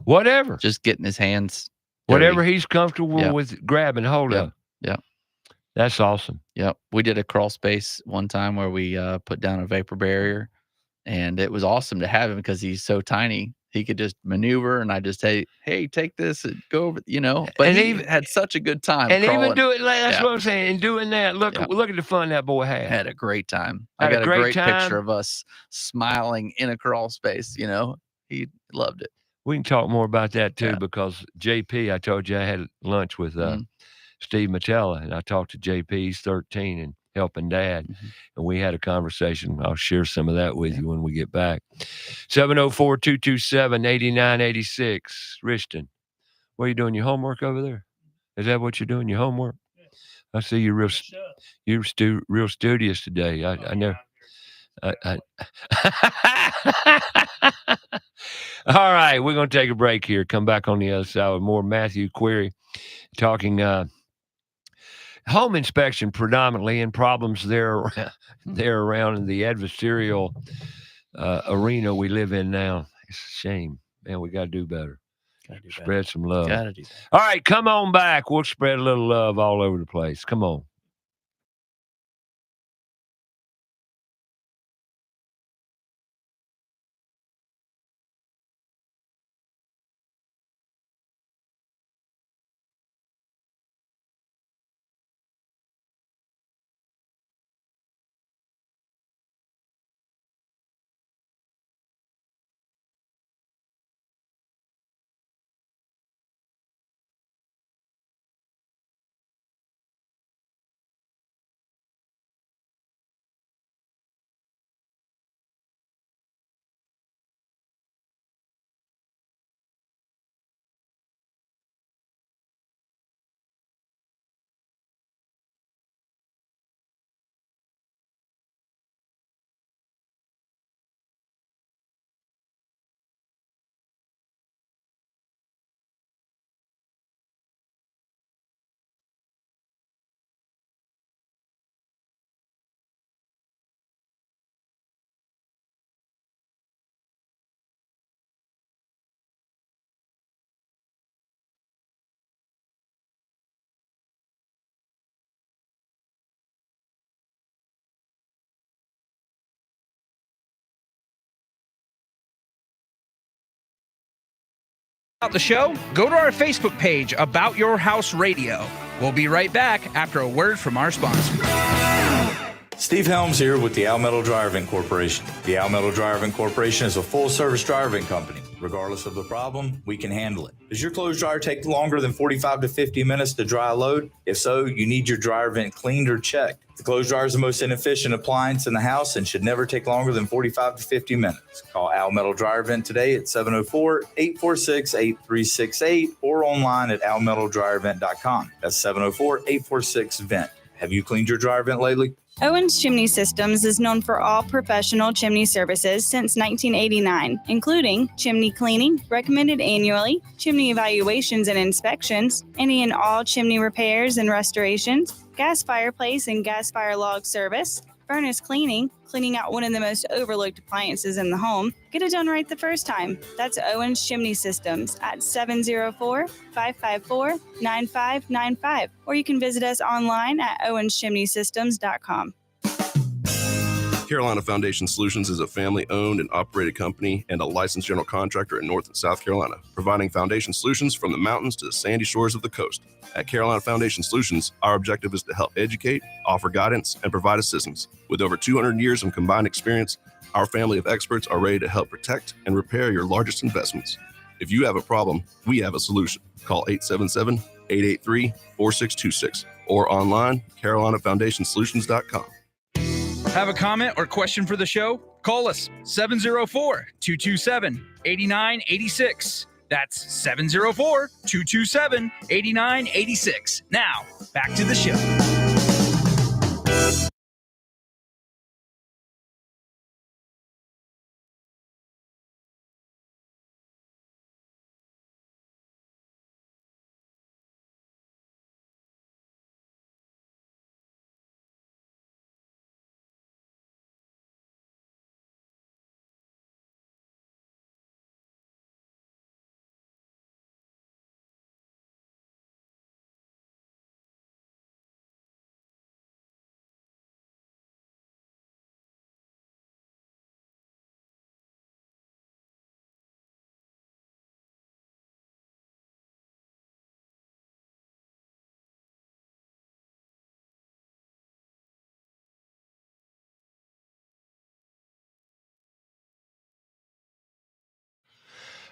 S2: Whatever.
S3: just getting his hands
S2: Whatever
S3: dirty.
S2: he's comfortable
S3: Yep.
S2: with grabbing hold of.
S3: Yep.
S2: That's awesome.
S3: Yep. We did a crawl space one time where we put down a vapor barrier, and it was awesome to have him because he's so tiny. He could just maneuver, and I just say, "Hey, take this and go over," But
S2: And
S3: he
S2: even-
S3: had such a good time.
S2: And even
S3: crawling.
S2: do it. That's
S3: Yeah.
S2: what I'm saying. And doing that, look at the fun that boy had.
S3: Had a great time.
S2: Had
S3: I
S2: a
S3: got a
S2: great
S3: great
S2: time.
S3: picture of us smiling in a crawl space. He loved it.
S2: We can talk more about that too,
S3: Yeah.
S2: because JP, I told you I had lunch with
S3: Mhm.
S2: Steve Matella, and I talked to JP. He's 13 and helping dad, and we had a conversation. I'll share some of that with you when we get back. 704-227-8986. Richton, what are you doing? Your homework over there? Is that what you're doing? Your homework? I see you're real studious today. I know. All right, we're going to take a break here. Come back on the other side with more Matthew Query talking home inspection predominantly, and problems there around in the adversarial arena we live in now. It's a shame, man. We got to do better. Spread some love.
S3: Gotta do that.
S2: All right, come on back. We'll spread a little love all over the place. Come on.
S4: About the show, go to our Facebook page, About Your House Radio. We'll be right back after a word from our sponsor.
S10: Steve Helms here with the Al Metal Dryer Vent Corporation. The Al Metal Dryer Vent Corporation is a full-service dryer vent company. Regardless of the problem, we can handle it. Does your clothes dryer take longer than 45 to 50 minutes to dry a load? If so, you need your dryer vent cleaned or checked. The clothes dryer is the most inefficient appliance in the house and should never take longer than 45 to 50 minutes. Call Al Metal Dryer Vent today at 704-846-8368 or online at almetaldryervent.com. That's 704-846-VENT. Have you cleaned your dryer vent lately?
S7: Owens Chimney Systems is known for all professional chimney services since 1989, including chimney cleaning, recommended annually, chimney evaluations and inspections, any and all chimney repairs and restorations, gas fireplace and gas fire log service, furnace cleaning, cleaning out one of the most overlooked appliances in the home. Get it done right the first time. That's Owens Chimney Systems at 704-554-9595. Or you can visit us online at owenschimneysystems.com.
S5: Carolina Foundation Solutions is a family-owned and operated company and a licensed general contractor in North and South Carolina, providing foundation solutions from the mountains to the sandy shores of the coast. At Carolina Foundation Solutions, our objective is to help educate, offer guidance, and provide assistance. With over 200 years of combined experience, our family of experts are ready to help protect and repair your largest investments. If you have a problem, we have a solution. Call 877-883-4626 or online, carolinafoundationsolutions.com.
S4: Have a comment or question for the show? Call us 704-227-8986. That's 704-227-8986. Now, back to the show.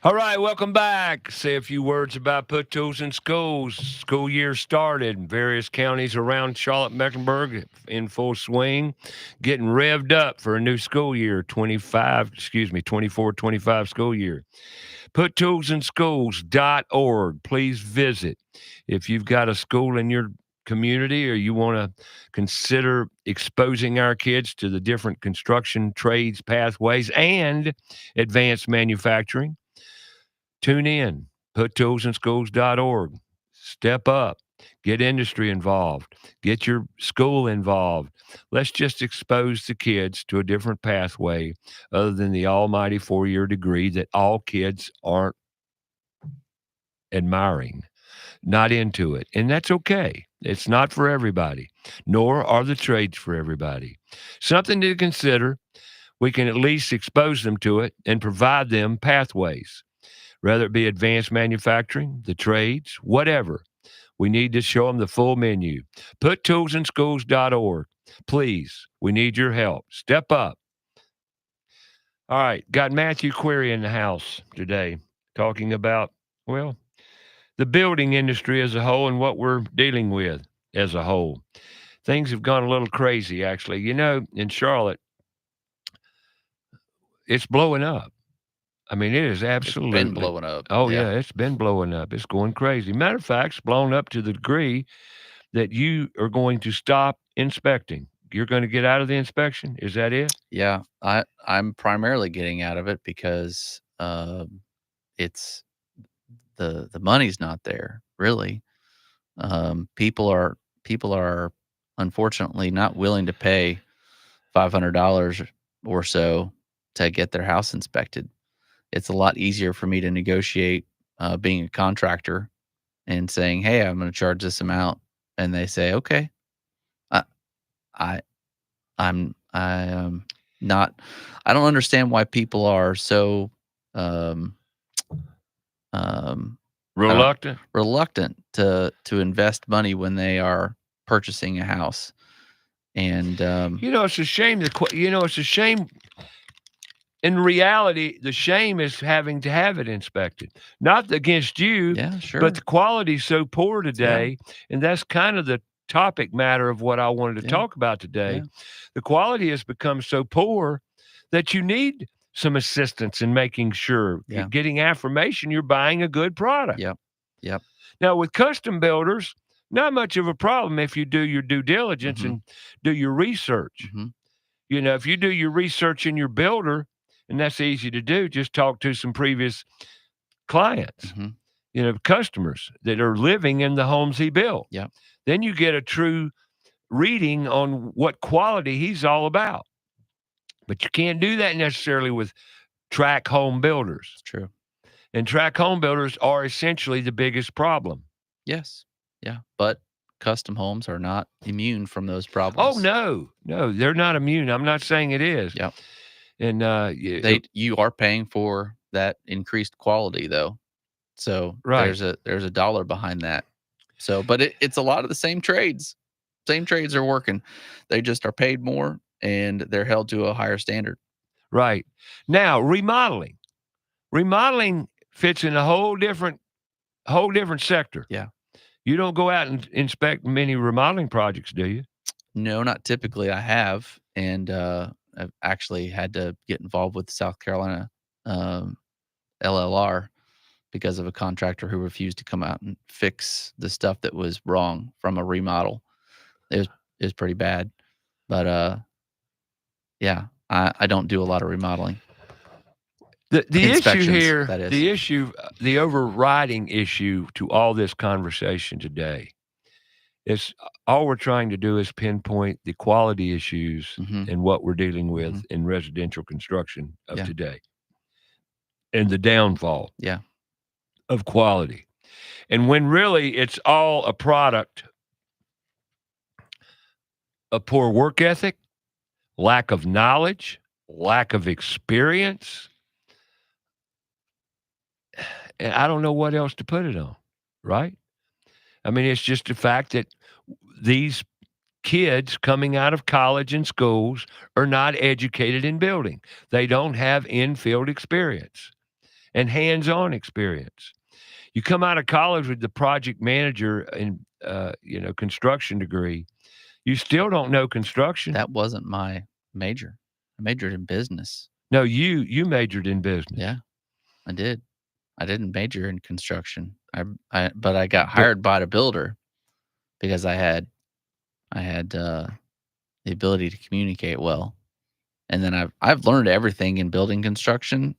S2: All right, welcome back. Say a few words about Put Tools in Schools. School year started in various counties around Charlotte-Mecklenburg in full swing, getting revved up for a new school year, 24-25 school year. PutToolsInSchools.org. Please visit. If you've got a school in your community or you want to consider exposing our kids to the different construction trades pathways and advanced manufacturing, tune in, PutToolsInSchools.org. Step up, get industry involved, get your school involved. Let's just expose the kids to a different pathway other than the almighty 4-year degree that all kids aren't admiring, not into it. And that's okay. It's not for everybody, nor are the trades for everybody. Something to consider. We can at least expose them to it and provide them pathways. Whether it be advanced manufacturing, the trades, whatever. We need to show them the full menu. PutToolsInSchools.org. Please, we need your help. Step up. All right, got Matthew Query in the house today talking about, well, the building industry as a whole and what we're dealing with as a whole. Things have gone a little crazy, actually. You know, in Charlotte, it's blowing up. I mean, it is absolutely
S3: It's been blowing up.
S2: Oh, yeah, it's been blowing up. It's going crazy. Matter of fact, it's blown up to the degree that you are going to stop inspecting. You're going to get out of the inspection. Is that it?
S3: Yeah, I'm primarily getting out of it because it's the money's not there really. People are unfortunately not willing to pay $500 or so to get their house inspected. It's a lot easier for me to negotiate being a contractor and saying, "Hey, I'm going to charge this amount," and they say, "Okay." I'm not. I don't understand why people are so um,
S2: Reluctant.
S3: to invest money when they are purchasing a house. And
S2: It's a shame. It's a shame. In reality, the shame is having to have it inspected. Not against you,
S3: yeah, sure.
S2: but the quality's so poor today, and that's kind of the topic matter of what I wanted to
S3: Yeah.
S2: talk about today.
S3: Yeah.
S2: The quality has become so poor that you need some assistance in making sure
S3: Yeah.
S2: getting affirmation you're buying a good product.
S3: Yep.
S2: Now, with custom builders, not much of a problem if you do your due diligence
S3: Mhm.
S2: and do your research.
S3: Mhm.
S2: If you do your research in your builder, and that's easy to do, just talk to some previous clients,
S3: Mhm.
S2: Customers that are living in the homes he built.
S3: Yep.
S2: Then you get a true reading on what quality he's all about. But you can't do that necessarily with track home builders.
S3: It's true.
S2: And track home builders are essentially the biggest problem.
S3: Yes. Yeah. But custom homes are not immune from those problems.
S2: Oh, no, they're not immune. I'm not saying it is.
S3: Yep.
S2: And
S3: You are paying for that increased quality though. So
S2: Right.
S3: there's a dollar behind that. So, but it's a lot of the same trades. Same trades are working. They just are paid more and they're held to a higher standard.
S2: Right. Now, remodeling. Remodeling fits in a whole different sector.
S3: Yeah.
S2: You don't go out and inspect many remodeling projects, do you?
S3: No, not typically. I have, and I've actually had to get involved with South Carolina LLR because of a contractor who refused to come out and fix the stuff that was wrong from a remodel. It was pretty bad, but yeah, I don't do a lot of remodeling.
S2: The issue
S3: Inspections,
S2: here,
S3: that is.
S2: the overriding issue to all this conversation today is all we're trying to do is pinpoint the quality issues
S3: Mhm.
S2: and what we're dealing with in residential construction of
S3: Yeah.
S2: today and the downfall
S3: Yeah.
S2: of quality. And when really it's all a product of poor work ethic, lack of knowledge, lack of experience. And I don't know what else to put it on, right? I mean, it's just the fact that these kids coming out of college and schools are not educated in building. They don't have in-field experience and hands-on experience. You come out of college with the project manager and construction degree, you still don't know construction.
S3: That wasn't my major. I majored in business.
S2: No, you majored in business.
S3: Yeah, I did. I didn't major in construction. But I got hired by the builder because I had the ability to communicate well, and then I've learned everything in building construction.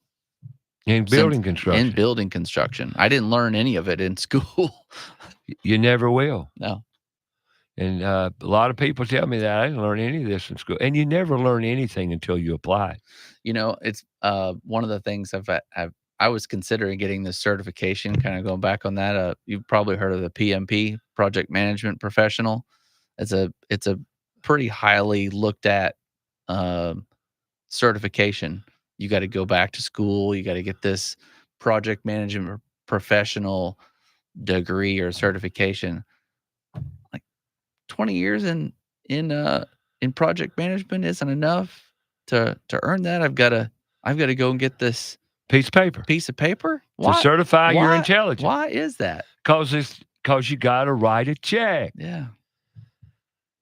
S2: In building construction.
S3: In building construction, I didn't learn any of it in school.
S2: You never will.
S3: No.
S2: And a lot of people tell me that I didn't learn any of this in school, and you never learn anything until you apply.
S3: It's one of the things I was considering getting this certification. Kind of going back on that, you've probably heard of the PMP, Project Management Professional. It's a pretty highly looked at certification. You got to go back to school. You got to get this Project Management Professional degree or certification. Like 20 years in project management isn't enough to earn that. I've got to go and get this
S2: piece of paper
S3: Why?
S2: To certify your intelligence.
S3: Why is that?
S2: Because you got to write a check.
S3: Yeah.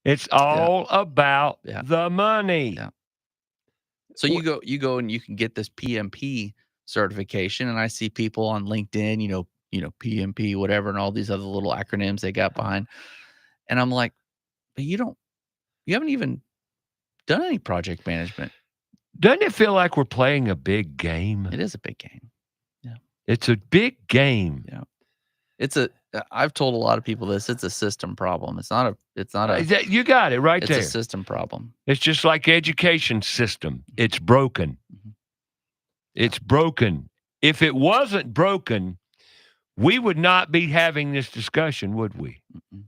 S2: It's all about the money.
S3: Yeah. So you go and you can get this PMP certification, and I see people on LinkedIn, PMP, whatever, and all these other little acronyms they got behind. And I'm like, but you haven't even done any project management.
S2: Doesn't it feel like we're playing a big game?
S3: It is a big game. Yeah.
S2: It's a big game.
S3: Yeah. I've told a lot of people this. It's a system problem. It's not a.
S2: You got it right there.
S3: It's a system problem.
S2: It's just like education system. It's broken.
S3: Mhm.
S2: It's broken. If it wasn't broken, we would not be having this discussion, would we?
S3: Mm-mm.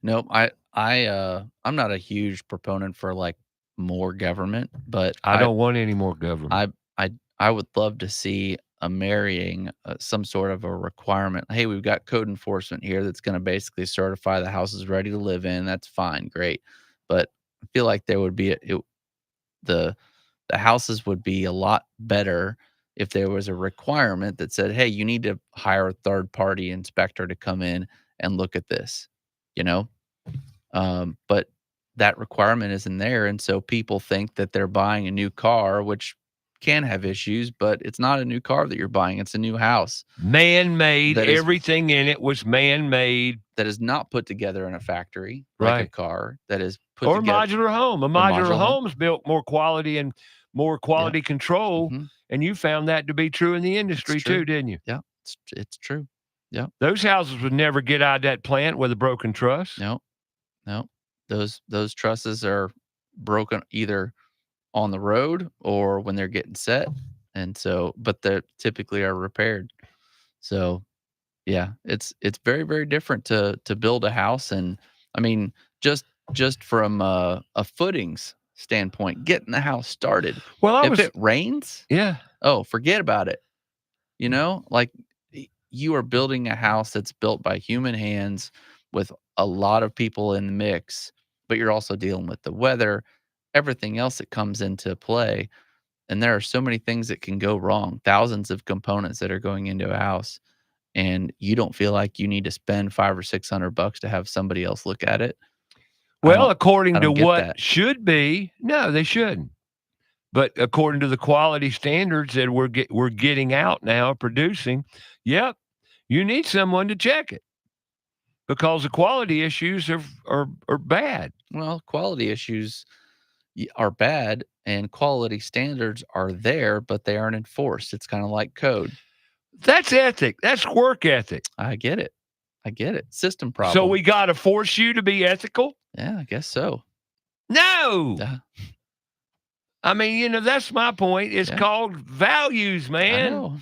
S3: Nope. I'm not a huge proponent for like more government, but
S2: I don't want any more government.
S3: I would love to see marrying some sort of a requirement. Hey, we've got code enforcement here that's going to basically certify the house is ready to live in. That's fine, great. But I feel like there would be the houses would be a lot better if there was a requirement that said, hey, you need to hire a third party inspector to come in and look at this, you know? But that requirement isn't there. And so people think that they're buying a new car, which can have issues, but it's not a new car that you're buying. It's a new house.
S2: Man-made.
S3: That is-
S2: Everything in it was man-made.
S3: That is not put together in a factory like a
S2: Right.
S3: car. That is put
S2: Or a
S3: together.
S2: modular home. A
S3: modular
S2: modular
S3: home.
S2: home's built more quality and more quality control.
S3: Mhm.
S2: And you found that to be true in the industry
S3: It's true.
S2: too, didn't you?
S3: Yeah, it's true.
S2: Those houses would never get out of that plant with a broken truss.
S3: No. Those trusses are broken either on the road or when they're getting set, and so but they typically are repaired. So yeah, it's very, very different to build a house. And I mean, just from a footings standpoint, getting the house started.
S2: Well,
S3: If it rains,
S2: yeah.
S3: oh, forget about it. You know, like you are building a house that's built by human hands with a lot of people in the mix, but you're also dealing with the weather, everything else that comes into play. And there are so many things that can go wrong, thousands of components that are going into a house. And you don't feel like you need to spend $500 or $600 to have somebody else look at it.
S2: Well,
S3: I
S2: according to
S3: don't get
S2: what
S3: that.
S2: should be, no, they shouldn't. But according to the quality standards that we're getting out now, producing, yep, you need someone to check it because the quality issues are bad.
S3: Well, quality issues are bad and quality standards are there, but they aren't enforced. It's kind of like code.
S2: That's ethic. That's work ethic.
S3: I get it. System problem.
S2: So we got to force you to be ethical?
S3: Yeah, I guess so.
S2: No.
S3: Yeah.
S2: I mean, that's my point. It's
S3: Yeah.
S2: called values,
S3: I
S2: man.
S3: know.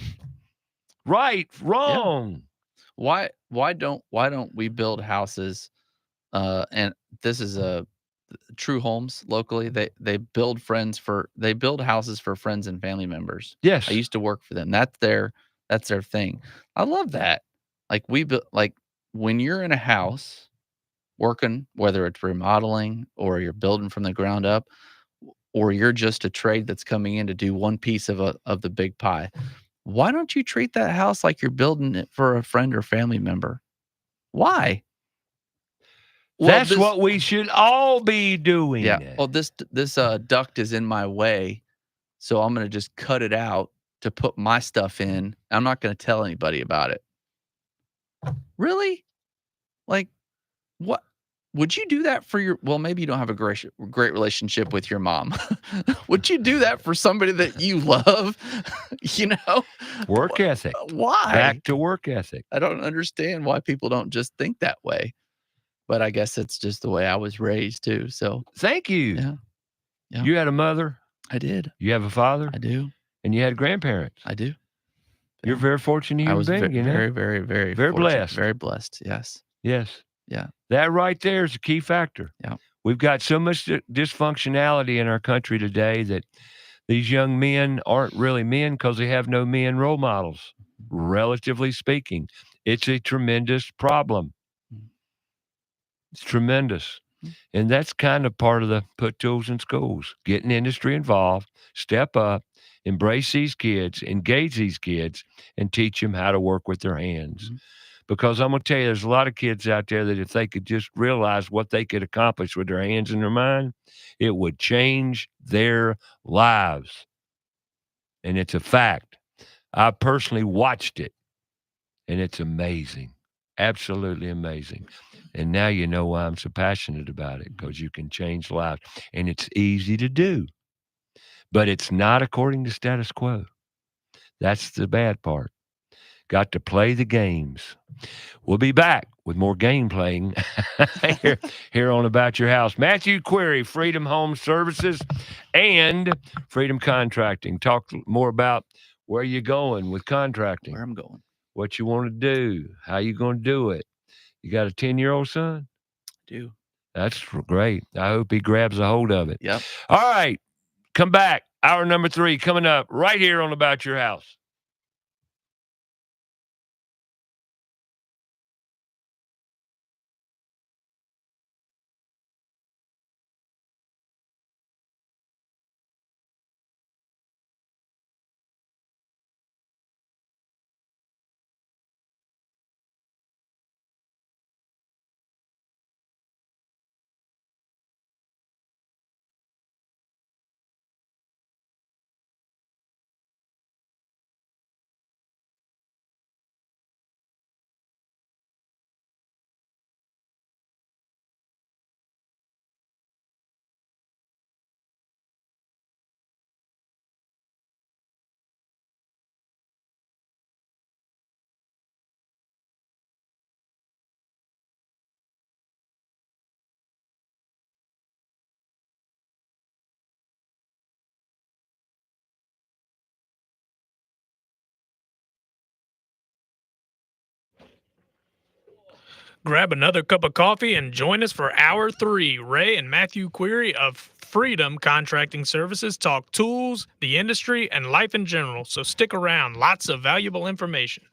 S2: Right, wrong.
S3: Why don't we build houses? And this is a True Homes locally. They build houses for friends and family members.
S2: Yes.
S3: I used to work for them. That's their thing. I love that. Like when you're in a house working, whether it's remodeling or you're building from the ground up, or you're just a trade that's coming in to do one piece of the big pie. Why don't you treat that house like you're building it for a friend or family member? Why?
S2: That's what we should all be doing.
S3: Yeah. Well, this duct is in my way, so I'm going to just cut it out to put my stuff in. I'm not going to tell anybody about it. Really? Like, what? Would you do that for your? Well, maybe you don't have a great relationship with your mom. Would you do that for somebody that you love?
S2: Work ethic.
S3: Why?
S2: Back to work ethic.
S3: I don't understand why people don't just think that way. But I guess it's just the way I was raised too. So
S2: thank you.
S3: Yeah.
S2: You had a mother.
S3: I did.
S2: You have a father.
S3: I do.
S2: And you had grandparents.
S3: I do.
S2: You're very fortunate.
S3: I was
S2: very,
S3: very, very, very fortunate,
S2: blessed.
S3: Very blessed. Yes.
S2: Yes.
S3: Yeah.
S2: That right there is a key factor.
S3: Yeah.
S2: We've got so much dysfunctionality in our country today that these young men aren't really men because they have no men role models, relatively speaking. It's a tremendous problem. It's tremendous. And that's kind of part of the put tools in schools, getting industry involved, step up, embrace these kids, engage these kids, and teach them how to work with their hands.
S3: Mm-hmm.
S2: Because I'm going to tell you, there's a lot of kids out there that if they could just realize what they could accomplish with their hands and their mind, it would change their lives. And it's a fact. I personally watched it, and it's amazing. Absolutely amazing. And now you know why I'm so passionate about it, because you can change lives. And it's easy to do. But it's not according to status quo. That's the bad part. Got to play the games. We'll be back with more game playing here on About Your House. Matthew Query, Freedom Home Services and Freedom Contracting. Talk more about where you're going with contracting.
S3: Where I'm going.
S2: What you want to do. How you going to do it. You got a 10-year-old son?
S3: I do.
S2: That's great. I hope he grabs a hold of it.
S3: Yep.
S2: All right. Come back. Hour number 3 coming up right here on About Your House.
S1: Grab another cup of coffee and join us for Hour 3. Ray and Matthew Query of Freedom Contracting Services talk tools, the industry, and life in general, so stick around. Lots of valuable information.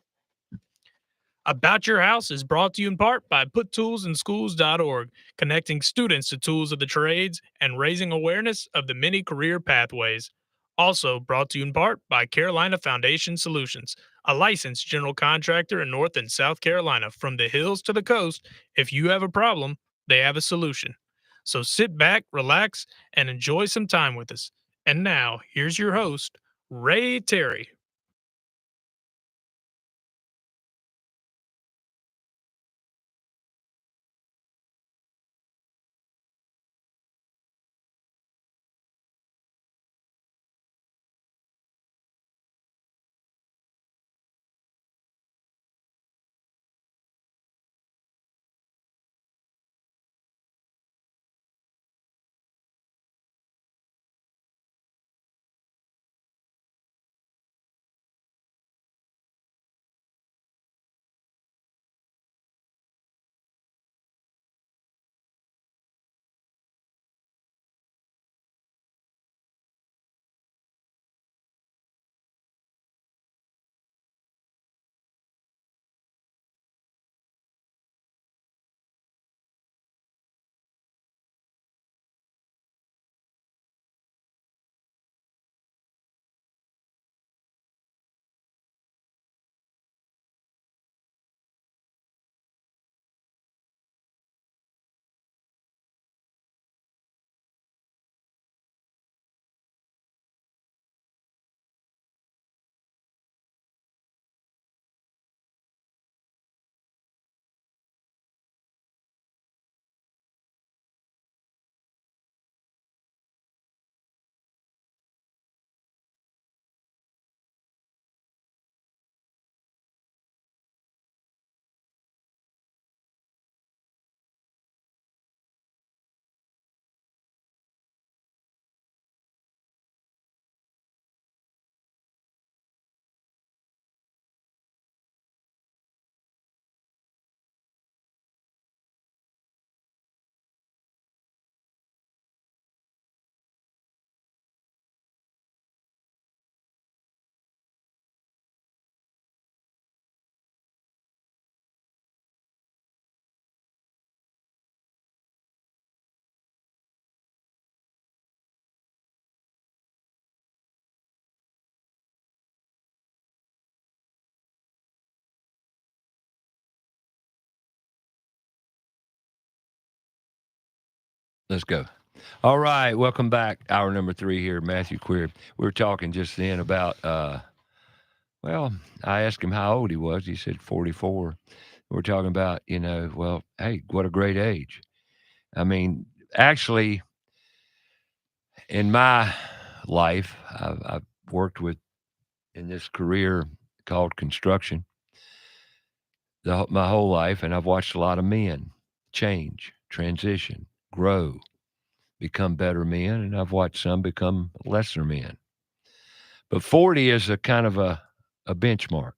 S1: About Your House is brought to you in part by PutToolsInSchools.org, connecting students to tools of the trades and raising awareness of the many career pathways. Also brought to you in part by Carolina Foundation Solutions, a licensed general contractor in North and South Carolina. From the hills to the coast, if you have a problem, they have a solution. So sit back, relax, and enjoy some time with us. And now, here's your host, Ray Terry.
S2: Let's go. All right, welcome back. Hour number 3 here, Matthew Query. We were talking just then about, well, I asked him how old he was. He said 44. We're talking about, well, hey, what a great age. I mean, actually, in my life, I've worked in this career called construction my whole life, and I've watched a lot of men change, transition, grow, become better men, and I've watched some become lesser men. But 40 is a kind of a benchmark,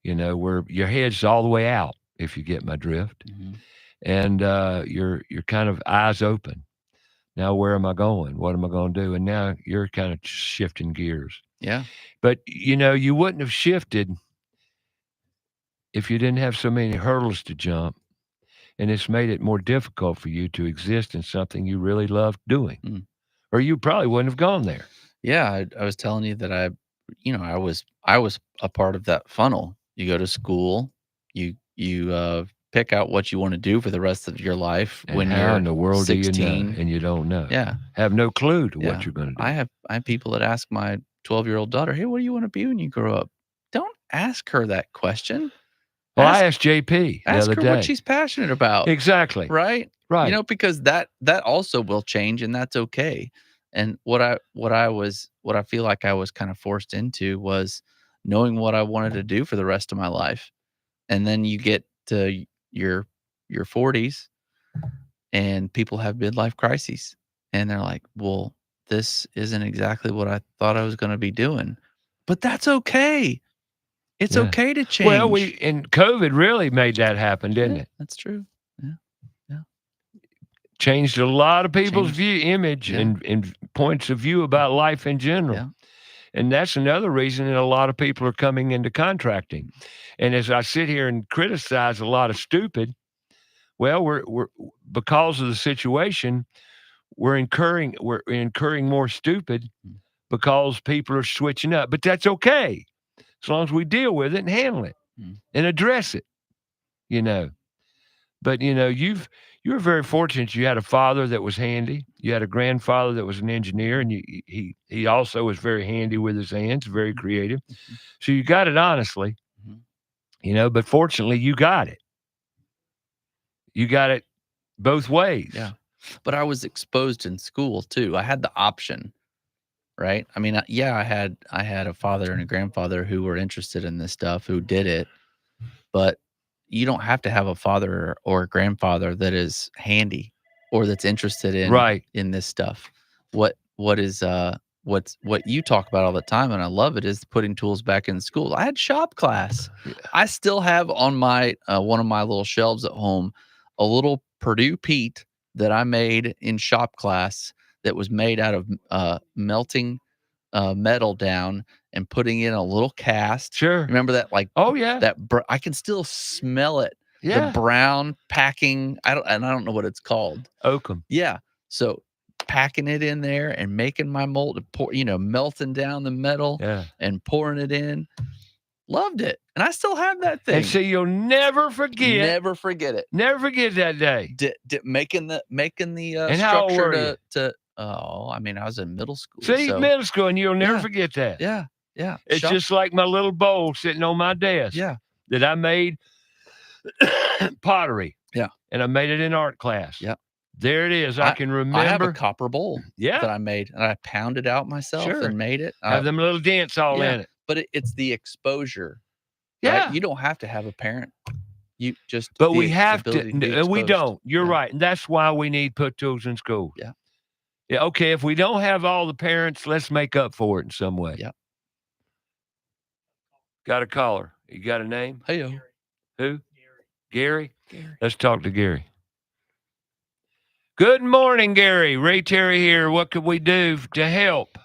S2: where your head's all the way out, if you get my drift.
S3: Mhm.
S2: And you're kind of eyes open. Now, where am I going? What am I going to do? And now you're kind of shifting gears.
S3: Yeah.
S2: But, you wouldn't have shifted if you didn't have so many hurdles to jump. And it's made it more difficult for you to exist in something you really love doing.
S3: Mm.
S2: Or you probably wouldn't have gone there.
S3: Yeah, I was telling you that I was a part of that funnel. You go to school, you pick out what you want to do for the rest of your life
S2: And
S3: when
S2: how
S3: you're
S2: in the world
S3: 16.
S2: do you know? And you don't know.
S3: Yeah.
S2: Have no clue to
S3: Yeah.
S2: what you're going to do.
S3: I have people that ask my 12-year-old daughter, "Hey, what do you want to be when you grow up?" Don't ask her that question.
S2: Well,
S3: ask
S2: I asked JP the
S3: ask
S2: other
S3: her
S2: day.
S3: what she's passionate about.
S2: Exactly.
S3: Right?
S2: Right.
S3: Because that also will change, and that's okay. And what I feel like I was kind of forced into was knowing what I wanted to do for the rest of my life. And then you get to your 40s and people have midlife crises, and they're like, "Well, this isn't exactly what I thought I was going to be doing." But that's okay. It's
S2: Yeah.
S3: okay to change.
S2: Well, and COVID really made that happen, didn't it?
S3: That's true.
S2: Changed a lot of people's
S3: Changed.
S2: image
S3: Yeah.
S2: and points of view about life in general.
S3: Yeah.
S2: And that's another reason that a lot of people are coming into contracting. And as I sit here and criticize a lot of stupid, well, we're because of the situation, we're incurring more stupid because people are switching up. But that's okay, as long as we deal with it and handle it and address it, you know. But you know, you were very fortunate. You had a father that was handy. You had a grandfather that was an engineer, and he also was very handy with his hands, very creative. So you got it honestly, you know. But fortunately, you got it. You got it both ways.
S3: Yeah. But I was exposed in school too. I had the option, right? I mean, I had a father and a grandfather who were interested in this stuff, who did it. But you don't have to have a father or a grandfather that is handy or that's interested in this stuff. What you talk about all the time, and I love it, is putting tools back in school. I had shop class.
S2: Yeah.
S3: I still have on my one of my little shelves at home a little Purdue Pete that I made in shop class that was made out of melting metal down and putting in a little cast.
S2: Sure.
S3: Remember that? Like,
S2: oh yeah,
S3: I can still smell it.
S2: Yeah.
S3: The brown packing. I don't know what it's called.
S2: Oakum.
S3: Yeah. So packing it in there and making my mold, melting down the metal and pouring it in. Loved it. And I still have that thing.
S2: And so you'll never forget.
S3: Never forget it.
S2: Never forget that day.
S3: Making the
S2: and how old were you?
S3: I mean, I was in middle school.
S2: See, middle school, and you'll never forget that.
S3: Yeah. Yeah.
S2: It's just like my little bowl sitting on my desk.
S3: Yeah.
S2: That I made pottery.
S3: Yeah.
S2: And I made it in art class.
S3: Yeah.
S2: There it is. I can remember.
S3: I have a copper bowl that I made, and I pounded out myself and made it.
S2: Have them little dents all in it.
S3: But it's the exposure.
S2: Yeah.
S3: Right? You don't have to have a parent. You just.
S2: But we have to. We don't. You're right. And that's why we need put tools in school.
S3: Yeah.
S2: Yeah. Okay. If we don't have all the parents, let's make up for it in some way.
S3: Yeah.
S2: Got a caller. You got a name?
S3: Hey.
S2: Who? Gary. Let's talk to Gary. Good morning, Gary. Ray Terry here. What could we do to help?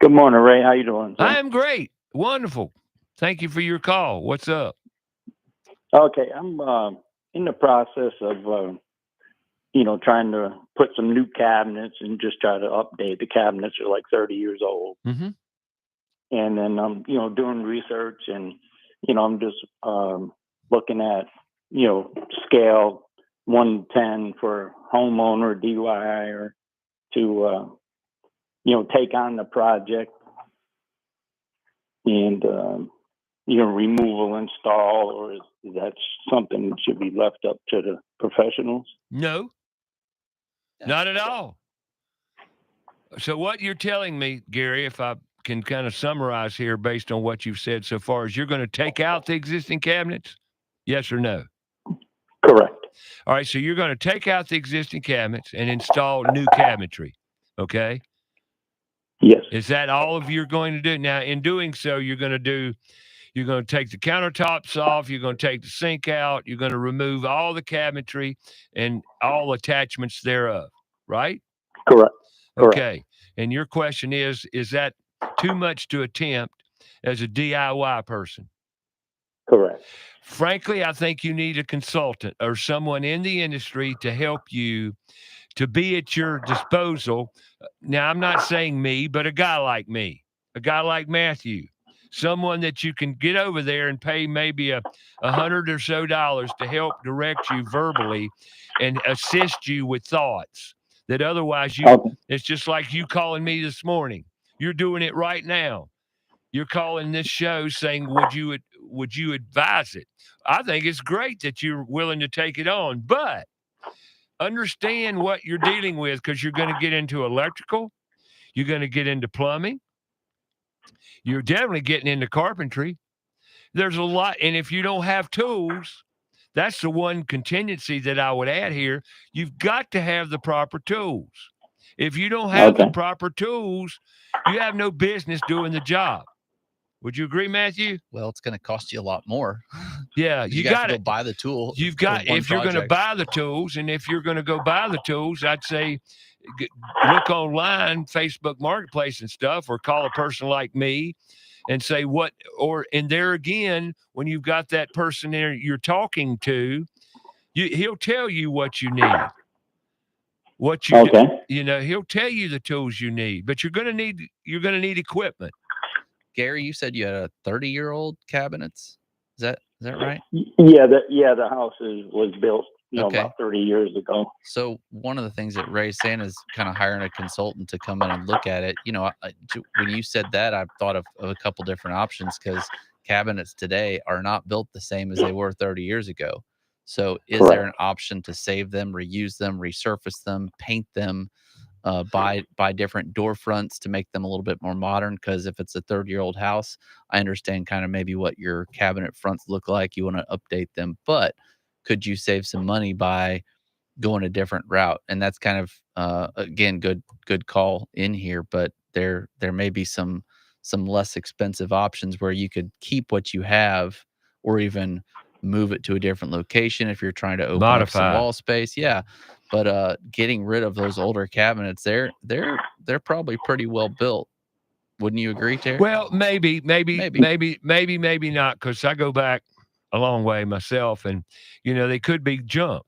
S11: Good morning, Ray. How you doing?
S2: I am great. Wonderful. Thank you for your call. What's up?
S11: Okay, I'm in the process of, trying to put some new cabinets and just try to update. The cabinets are like 30 years old.
S2: Mm-hmm.
S11: And then I'm, doing research, and, I'm just looking at, scale 110 for homeowner DIY or to, take on the project and, removal, install, or is that something that should be left up to the professionals?
S2: No, not at all. So what you're telling me, Gary, if I can kind of summarize here based on what you've said so far, is you're going to take out the existing cabinets? Yes or no?
S11: Correct.
S2: All right, so you're going to take out the existing cabinets and install new cabinetry, okay?
S11: Yes.
S2: Is that all of you're going to do? Now, in doing so, you're going to take the countertops off, you're going to take the sink out, you're going to remove all the cabinetry and all attachments thereof, right?
S11: Correct.
S2: Okay. And your question is that too much to attempt as a DIY person?
S11: Correct.
S2: Frankly, I think you need a consultant or someone in the industry to help you, to be at your disposal. Now, I'm not saying me, but a guy like me, a guy like Matthew, someone that you can get over there and pay maybe $100 or so to help direct you verbally and assist you with thoughts that otherwise it's just like you calling me this morning. You're doing it right now. You're calling this show saying, would you advise it? I think it's great that you're willing to take it on, but understand what you're dealing with, because you're going to get into electrical. You're going to get into plumbing. You're definitely getting into carpentry. There's a lot. And if you don't have tools, that's the one contingency that I would add here. You've got to have the proper tools. If you don't have the proper tools, you have no business doing the job. Would you agree, Matthew?
S3: Well, it's going to cost you a lot more.
S2: Yeah,
S3: 'Cause
S2: you
S3: got
S2: got
S3: to
S2: it.
S3: go buy the tool.
S2: You've
S3: for
S2: got,
S3: one
S2: if you're going to
S3: project.
S2: buy the tools, and if you're going to go buy the tools, I'd say look online, Facebook Marketplace and stuff, or call a person like me and say and there again, when you've got that person there you're talking to, he'll tell you what you need. What you
S11: Okay.
S2: he'll tell you the tools you need, but you're going to need equipment.
S3: Gary, you said you had a 30-year-old cabinets. Is that right?
S11: Yeah, the house was built,
S3: Okay.
S11: about 30 years ago.
S3: So one of the things that Ray's saying is kind of hiring a consultant to come in and look at it. When you said that, I thought of a couple different options, because cabinets today are not built the same as they were 30 years ago. So is there an option to save them, reuse them, resurface them, paint them, buy different door fronts to make them a little bit more modern? Because if it's a 30-year-old house, I understand kind of maybe what your cabinet fronts look like. You want to update them, but could you save some money by going a different route? And that's kind of again good call in here, but there may be some less expensive options where you could keep what you have, or even move it to a different location if you're trying to open up some
S2: Modify.
S3: wall space. Yeah. But getting rid of those older cabinets, they're probably pretty well built. Wouldn't you agree, Terry?
S2: Well, maybe not, because I go back a long way myself, and they could be junk.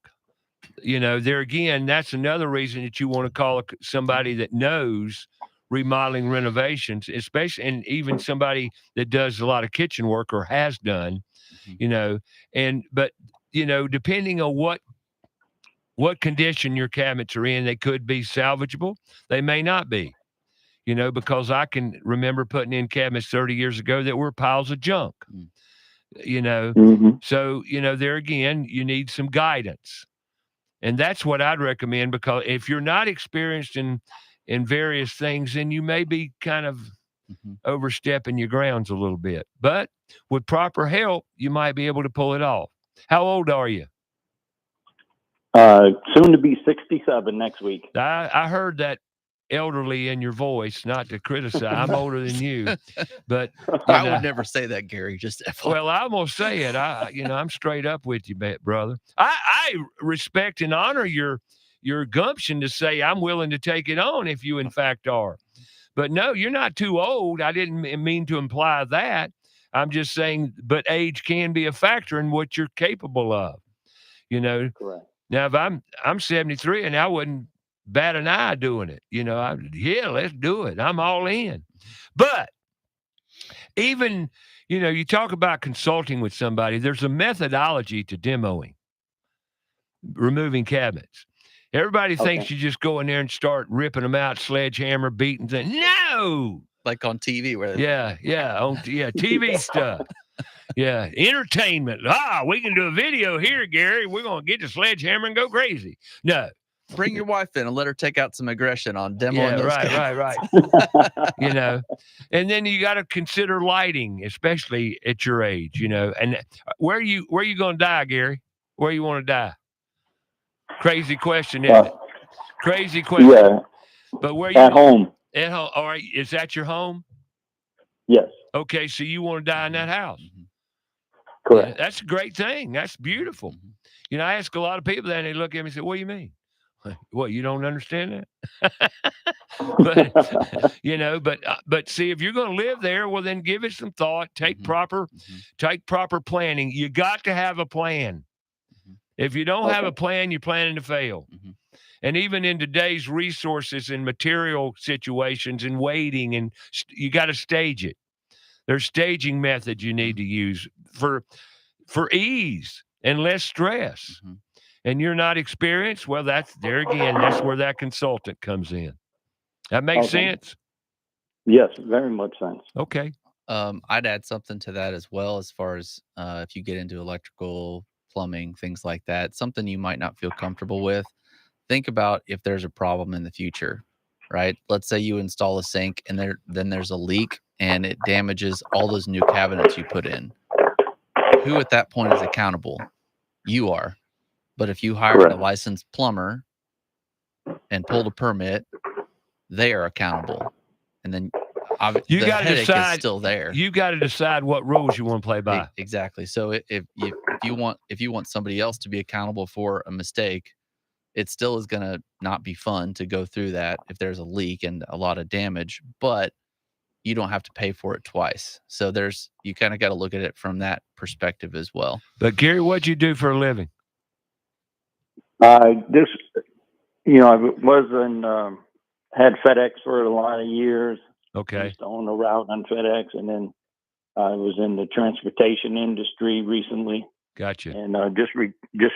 S2: There again, that's another reason that you want to call somebody that knows remodeling, renovations, especially, and even somebody that does a lot of kitchen work or has done. But depending on what condition your cabinets are in, they could be salvageable. They may not be. Because I can remember putting in cabinets 30 years ago that were piles of junk.
S11: Mm-hmm.
S2: So, there again, you need some guidance. And that's what I'd recommend, because if you're not experienced in various things, then you may be kind of overstepping your grounds a little bit. But with proper help, you might be able to pull it off. How old are you?
S11: Soon to be 67 next week.
S2: I heard that elderly in your voice, not to criticize. I'm older than you, but
S3: I would never say that, Gary. Just
S2: well, I'm gonna say it. I'm straight up with you, brother. I respect and honor your gumption to say I'm willing to take it on if you in fact are. But no, you're not too old. I didn't mean to imply that. I'm just saying, but age can be a factor in what you're capable of.
S11: Correct.
S2: Now, if I'm 73 and I wouldn't bat an eye doing it, let's do it. I'm all in. But even, you talk about consulting with somebody, there's a methodology to demoing, removing cabinets. Everybody thinks you just go in there and start ripping them out, sledgehammer, beating things. No!
S3: Like on TV where
S2: TV stuff. Yeah, entertainment. We can do a video here, Gary. We're going to get the sledgehammer and go crazy. No.
S3: Bring your wife in and let her take out some aggression on demoing those
S2: right. And then you got to consider lighting, especially at your age, And where you going to die, Gary? Where you want to die? Crazy question, isn't it? Crazy question.
S11: Yeah.
S2: But where you
S11: at home?
S2: At home. All right. Is that your home?
S11: Yes.
S2: Okay, so you want to die in that house?
S11: Correct.
S2: Yeah, that's a great thing. That's beautiful. I ask a lot of people that, and they look at me and say, "What do you mean? What, you don't understand that?" but see, if you're going to live there, well, then give it some thought. Take proper planning. You got to have a plan. If you don't have a plan, you're planning to fail. And even in today's resources and material situations and waiting, and you got to stage it. There's staging methods you need to use for ease and less stress. And you're not experienced, well, that's where that consultant comes in. That makes sense?
S11: Yes, very much sense.
S2: Okay.
S3: I'd add something to that as well, as far as if you get into electrical, plumbing, things like that, something you might not feel comfortable with. Think about if there's a problem in the future, right? Let's say you install a sink and then there's a leak and it damages all those new cabinets you put in. Who at that point is accountable? You are. But if you hire a licensed plumber and pulled a permit, they are accountable. And then
S2: You
S3: the
S2: got to
S3: headache is
S2: decide.
S3: still there.
S2: You got to decide what rules you want to play by.
S3: Exactly. So if you want somebody else to be accountable for a mistake, it still is going to not be fun to go through that if there's a leak and a lot of damage, but you don't have to pay for it twice. So you kind of got to look at it from that perspective as well.
S2: But Gary, what'd you do for a living?
S11: I was in, had FedEx for a lot of years.
S2: Okay.
S11: Used to own a route on FedEx, and then I was in the transportation industry recently,
S2: Gotcha.
S11: and just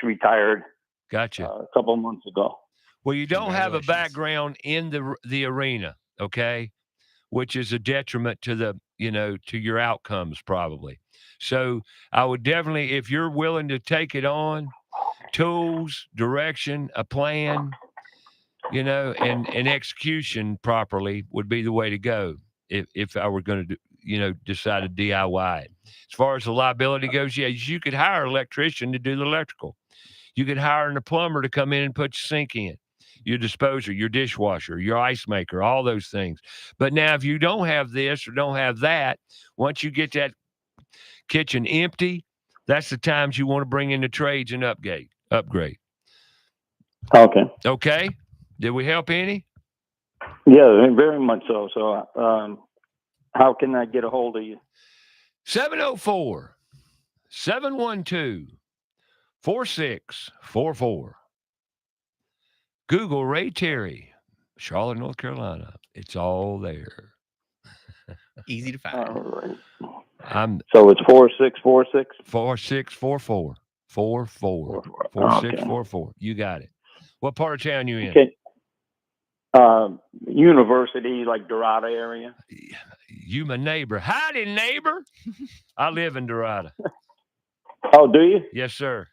S11: retired
S2: Gotcha.
S11: a couple months ago.
S2: Well, you don't have a
S3: Congratulations.
S2: background in the arena, okay, which is a detriment to to your outcomes probably. So I would definitely, if you're willing to take it on, tools, direction, a plan, and execution properly would be the way to go. If I were going to decide to DIY it. As far as the liability goes, yes, you could hire an electrician to do the electrical. You could hire a plumber to come in and put your sink in, your disposer, your dishwasher, your ice maker, all those things. But now if you don't have this or don't have that, once you get that kitchen empty, that's the times you want to bring in the trades and upgrade.
S11: Okay.
S2: Okay? Did we help any?
S11: Yeah, very much so. So, how can I get a hold of you?
S2: 704-712-4644. Google Ray Terry, Charlotte, North Carolina. It's all there.
S3: Easy to find.
S11: All right.
S2: I'm
S11: So it's 4646?
S2: 4644. 4644. You got it. What part of town you in?
S11: Okay. University, like Dorada area.
S2: You my neighbor. Howdy, neighbor. I live in Dorada.
S11: Oh, do you?
S2: Yes, sir.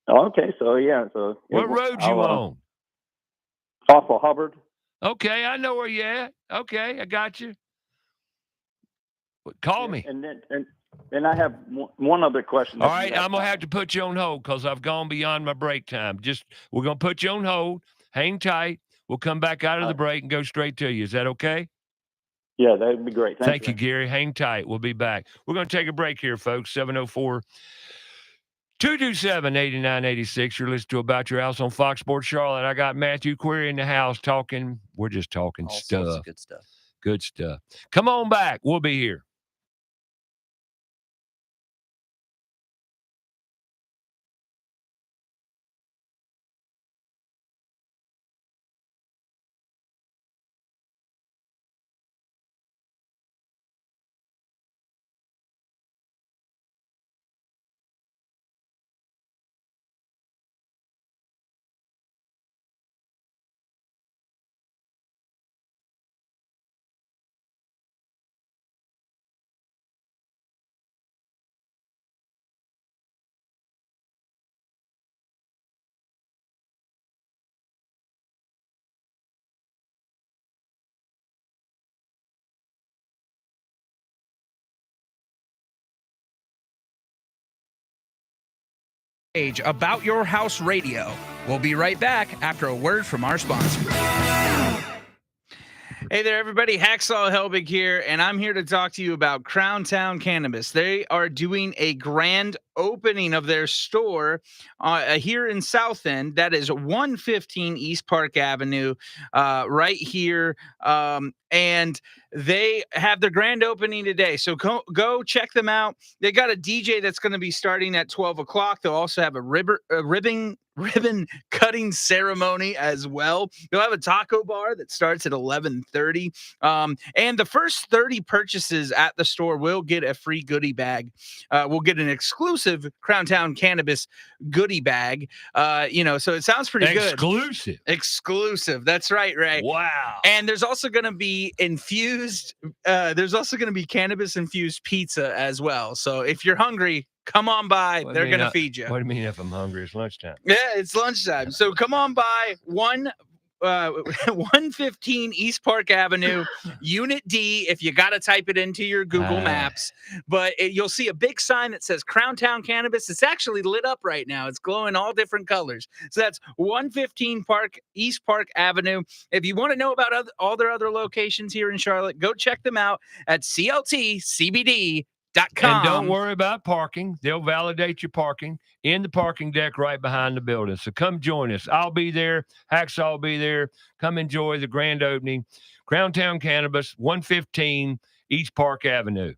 S11: Okay, so yeah, so
S2: What road you on?
S11: Off of Hubbard.
S2: Okay, I know where you at. Okay, I got you. Call me.
S11: And then I have one other question.
S2: All right, I'm gonna have to put you on hold because I've gone beyond my break time. We're gonna put you on hold. Hang tight. We'll come back out of the break and go straight to you. Is that okay?
S11: Yeah, that'd be great.
S2: Thank you, Gary. Hang tight. We'll be back. We're going to take a break here, folks. 704-227-8986. You're listening to About Your House on Fox Sports Charlotte. I got Matthew Query in the house talking. We're just talking
S3: All sorts
S2: stuff.
S3: of good stuff.
S2: Good stuff. Come on back. We'll be here.
S4: About Your House Radio. We'll be right back after a word from our sponsor. Hey there, everybody. Hacksaw Helbig here, and I'm here to talk to you about Crown Town Cannabis. They are doing a grand opening of their store here in South End. That is 115 East Park Avenue, right here. And they have their grand opening today. So go check them out. They got a DJ that's going to be starting at 12 o'clock. They'll also have a ribbon cutting ceremony as well. They'll have a taco bar that starts at 11:30. And the first 30 purchases at the store will get a free goodie bag. We'll get an exclusive Crown Town Cannabis goodie bag. So it sounds pretty good. Exclusive. That's right, Ray.
S2: Wow.
S4: And there's also going to be there's also going to be cannabis infused pizza as well. So if you're hungry, come on by. They're going to feed you.
S2: What do you mean if I'm hungry? It's lunchtime.
S4: Yeah, it's lunchtime. So come on by. 115 East Park Avenue, Unit D, if you got to type it into your Google Maps. But you'll see a big sign that says Crown Town Cannabis. It's actually lit up right now. It's glowing all different colors. So that's 115 East Park Avenue. If you want to know about all their other locations here in Charlotte, go check them out at CLTCBD.com.
S2: And don't worry about parking. They'll validate your parking in the parking deck right behind the building. So come join us. I'll be there. Hacksaw will be there. Come enjoy the grand opening. Crown Town Cannabis, 115 East Park Avenue.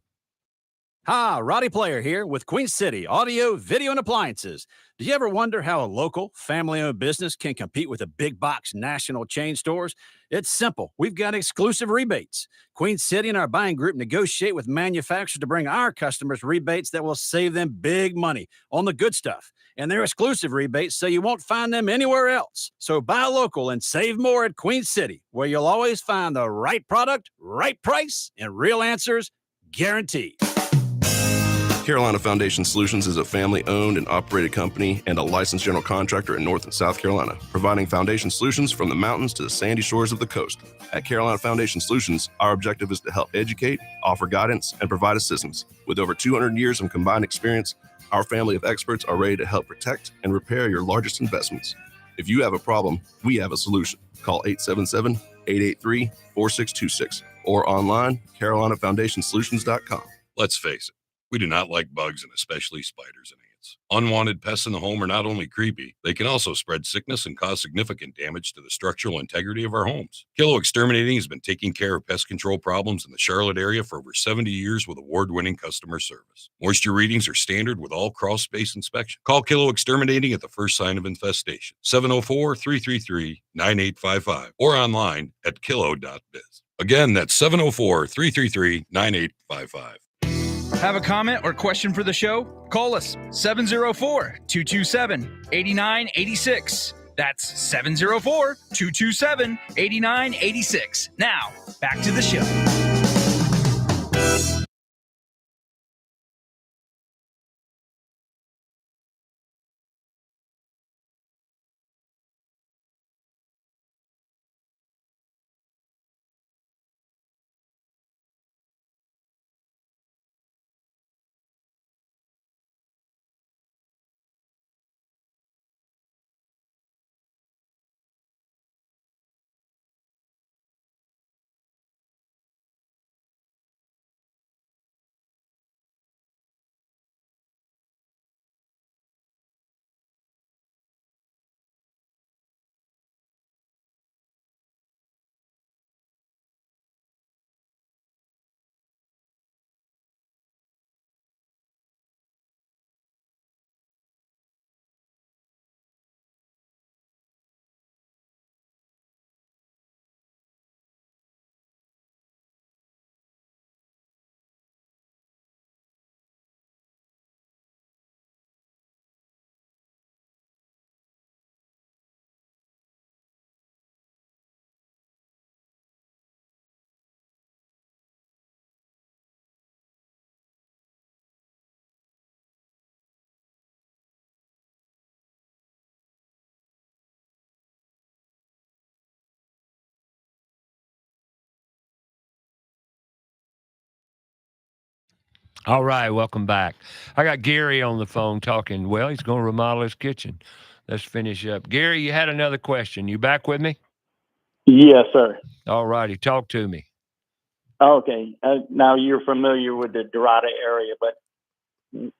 S9: Hi, Roddy Player here with Queen City Audio, Video, and Appliances. Do you ever wonder how a local, family-owned business can compete with the big box national chain stores? It's simple. We've got exclusive rebates. Queen City and our buying group negotiate with manufacturers to bring our customers rebates that will save them big money on the good stuff. And they're exclusive rebates, so you won't find them anywhere else. So buy local and save more at Queen City, where you'll always find the right product, right price, and real answers guaranteed.
S5: Carolina Foundation Solutions is a family-owned and operated company and a licensed general contractor in North and South Carolina, providing foundation solutions from the mountains to the sandy shores of the coast. At Carolina Foundation Solutions, our objective is to help educate, offer guidance, and provide assistance. With over 200 years of combined experience, our family of experts are ready to help protect and repair your largest investments. If you have a problem, we have a solution. Call 877-883-4626 or online, carolinafoundationsolutions.com.
S8: Let's face it, we do not like bugs and especially spiders and ants. Unwanted pests in the home are not only creepy, they can also spread sickness and cause significant damage to the structural integrity of our homes. Kilo Exterminating has been taking care of pest control problems in the Charlotte area for over 70 years with award-winning customer service. Moisture readings are standard with all crawl space inspection. Call Kilo Exterminating at the first sign of infestation, 704-333-9855, or online at kilo.biz. Again, that's 704-333-9855.
S4: Have a comment or question for the show? Call us 704-227-8986. That's 704-227-8986. Now, back to the show.
S2: All right, welcome back. I got Gary on the phone talking. Well, he's going to remodel his kitchen. Let's finish up. Gary, you had another question. You back with me?
S11: Yes, sir.
S2: All righty, talk to me.
S11: Okay. Now you're familiar with the Dorada area, but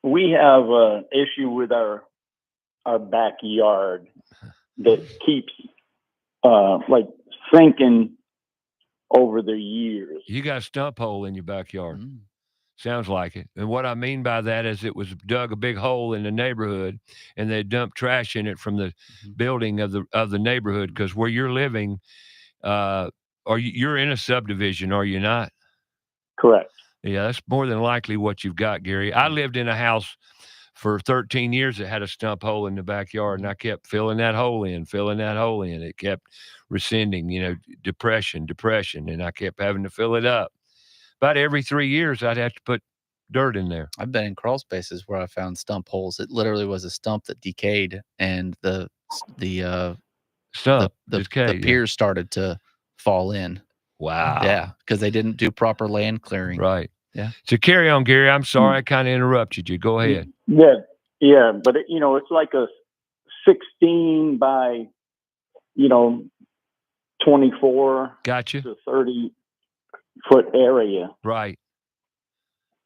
S11: we have an issue with our backyard that keeps like sinking over the years.
S2: You got a stump hole in your backyard. Sounds like it. And what I mean by that is it was dug a big hole in the neighborhood and they dumped trash in it from the building of the neighborhood, because where you're living, you're in a subdivision, are you not?
S11: Correct.
S2: Yeah, that's more than likely what you've got, Gary. I lived in a house for 13 years that had a stump hole in the backyard, and I kept filling that hole in. It kept rescinding, depression, and I kept having to fill it up. About every 3 years, I'd have to put dirt in there.
S3: I've been in crawl spaces where I found stump holes. It literally was a stump that decayed, and the
S2: Stump.
S3: the
S2: just K, yeah.
S3: piers started to fall in.
S2: Wow.
S3: Yeah, because they didn't do proper land clearing.
S2: Right.
S3: Yeah.
S2: So carry on, Gary. I'm sorry I kind of interrupted you. Go ahead.
S11: Yeah, but it's like a 16 by 24
S2: Gotcha.
S11: to 30 foot area.
S2: Right.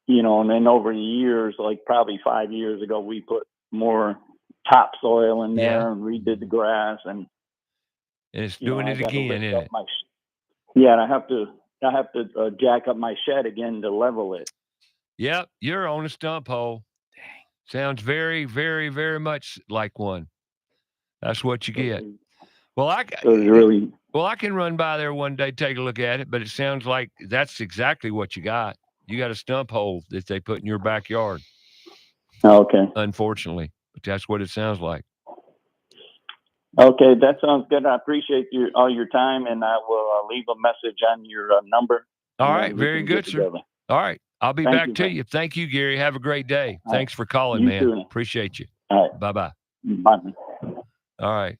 S11: And then over the years, like probably 5 years ago, we put more topsoil in there
S2: Yeah.
S11: and redid the grass, and
S2: it's doing it again, isn't it?
S11: And I have to jack up my shed again to level it.
S2: Yep, you're on a stump hole. Dang. Sounds very, very, very much like one. That's what you get. Well, I can run by there one day, take a look at it, but it sounds like that's exactly what you got. You got a stump hole that they put in your backyard.
S11: Okay.
S2: Unfortunately, but that's what it sounds like.
S11: Okay, that sounds good. I appreciate all your time, and I will leave a message on your number.
S2: All right, very good, sir. All right, I'll be back to you. Thank you, Gary. Have a great day. Thanks for calling, man.
S11: Too.
S2: Appreciate you.
S11: All right.
S2: Bye-bye.
S11: Bye.
S2: All right.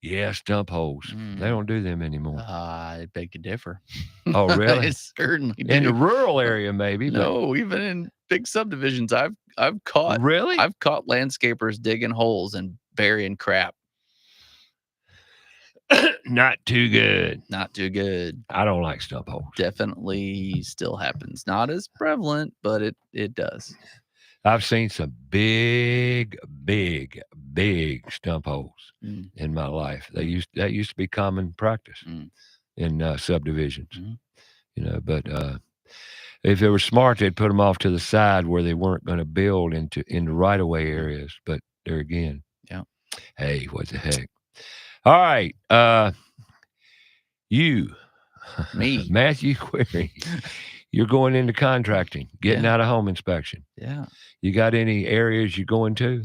S2: Yeah, stump holes. They don't do them anymore.
S3: I beg to differ.
S2: Oh, really?
S3: I certainly do.
S2: In the rural area, maybe.
S3: No, even in big subdivisions, I've caught.
S2: Really?
S3: I've caught landscapers digging holes and burying crap.
S2: Not too good.
S3: Not too good.
S2: I don't like stump holes.
S3: Definitely still happens. Not as prevalent, but it does.
S2: I've seen some big stump holes in my life. That used to be common practice in subdivisions. But if they were smart, they'd put them off to the side where they weren't going to build in the right of way areas. But there again, hey, what the heck? All right,
S3: me,
S2: Matthew Query. You're going into contracting, getting out of home inspection.
S3: Yeah.
S2: You got any areas you're going to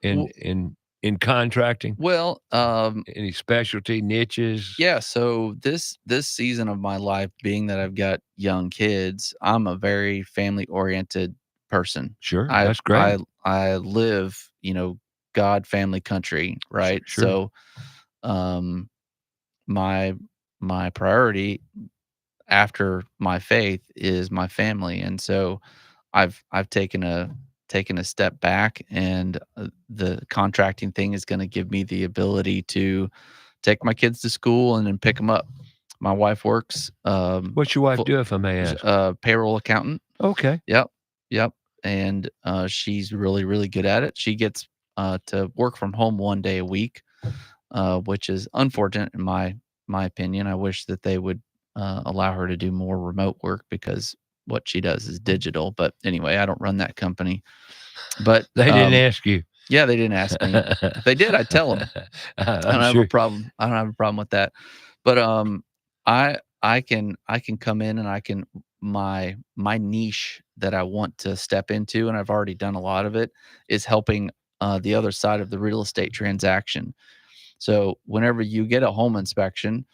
S2: in contracting?
S3: Well,
S2: any specialty niches?
S3: Yeah. So this season of my life, being that I've got young kids, I'm a very family oriented person.
S2: Sure. That's great.
S3: I live, God, family, country. Right.
S2: Sure.
S3: So, my priority after my faith is my family, and so I've taken a step back, and the contracting thing is going to give me the ability to take my kids to school and then pick them up. My wife works.
S2: What's your wife do, if I may ask?
S3: Payroll accountant.
S2: Okay.
S3: Yep. And she's really, really good at it. She gets to work from home one day a week, which is unfortunate in my opinion. I wish that they would allow her to do more remote work, because what she does is digital. But anyway, I don't run that company. But
S2: they didn't ask you.
S3: Yeah, they didn't ask me. If they did, I'd tell them. I don't have a problem. I don't have a problem with that. But I can come in, and I can my niche that I want to step into, and I've already done a lot of it, is helping the other side of the real estate transaction. So whenever you get a home inspection,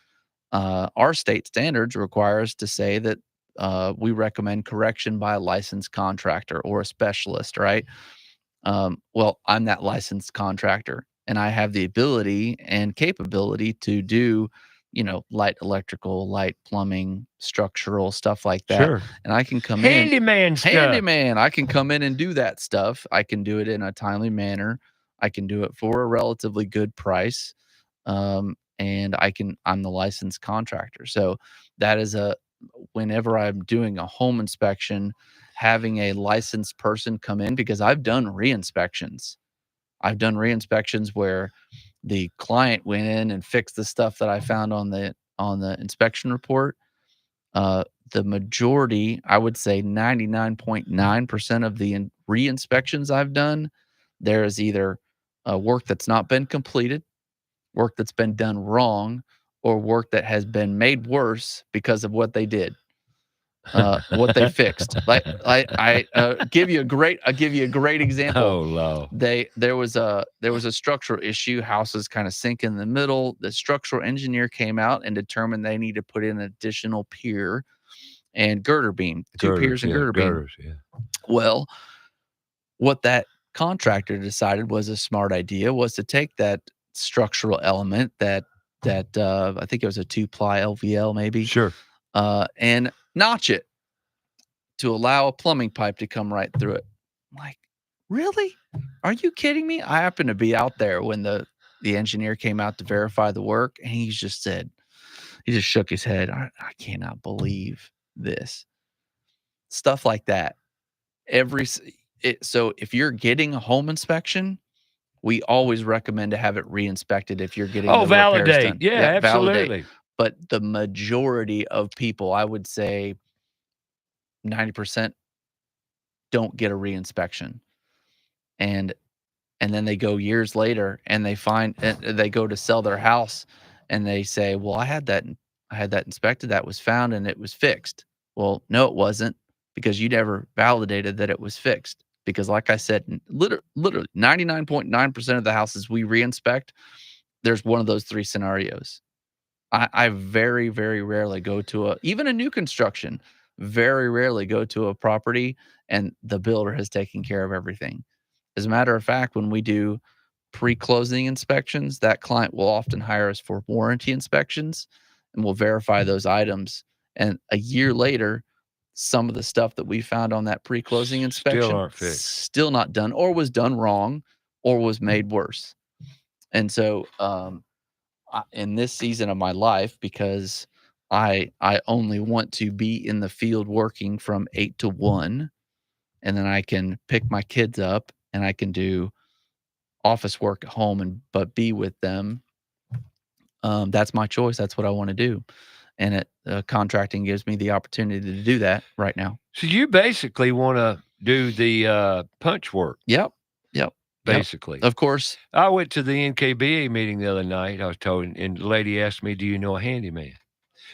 S3: our state standards require us to say that we recommend correction by a licensed contractor or a specialist, right? Well, I'm that licensed contractor, and I have the ability and capability to do, light electrical, light plumbing, structural stuff like that.
S2: Sure.
S3: And I can come
S2: Handyman stuff.
S3: Handyman. I can come in and do that stuff. I can do it in a timely manner. I can do it for a relatively good price. And I'm the licensed contractor. So that is whenever I'm doing a home inspection, having a licensed person come in, because I've done re-inspections. I've done re-inspections where the client went in and fixed the stuff that I found on the inspection report. The majority, I would say 99.9% of the re-inspections I've done, there is either work that's not been completed, work that's been done wrong, or work that has been made worse because of what they did, what they fixed. I give you a great example.
S2: Oh, no.
S3: There was a structural issue. Houses kind of sink in the middle. The structural engineer came out and determined they need to put in an additional pier and girder beam, two piers and girder beam.
S2: Yeah.
S3: Well, what that contractor decided was a smart idea was to take that structural element that I think it was a 2-ply LVL maybe,
S2: Sure.
S3: and notch it to allow a plumbing pipe to come right through it. I'm like, really? Are you kidding me? I happened to be out there when the engineer came out to verify the work, and he just shook his head. I cannot believe this. Stuff like that. So if you're getting a home inspection, we always recommend to have it re-inspected if you're getting the repairs
S2: validate.
S3: done.
S2: Yeah,
S3: validate.
S2: absolutely.
S3: But the majority of people, I would say 90%, don't get a re-inspection. And then they go years later and they go to sell their house and they say, well, I had that inspected, that was found, and it was fixed. Well, no, it wasn't, because you never validated that it was fixed. Because like I said, literally 99.9% of the houses we re-inspect, there's one of those 3 scenarios. I very, very rarely go to even a new construction, very rarely go to a property and the builder has taken care of everything. As a matter of fact, when we do pre-closing inspections, that client will often hire us for warranty inspections, and we'll verify those items. And a year later, some of the stuff that we found on that pre-closing inspection
S2: aren't fixed.
S3: still not done, or was done wrong, or was made worse. And so in this season of my life, because I only want to be in the field working from 8 to 1, and then I can pick my kids up and I can do office work at home but be with them. That's my choice. That's what I want to do. And contracting gives me the opportunity to do that right now.
S2: So you basically want to do the punch work.
S3: Yep.
S2: Basically.
S3: Of course.
S2: I went to the NKBA meeting the other night, I was told, and the lady asked me, do you know a handyman?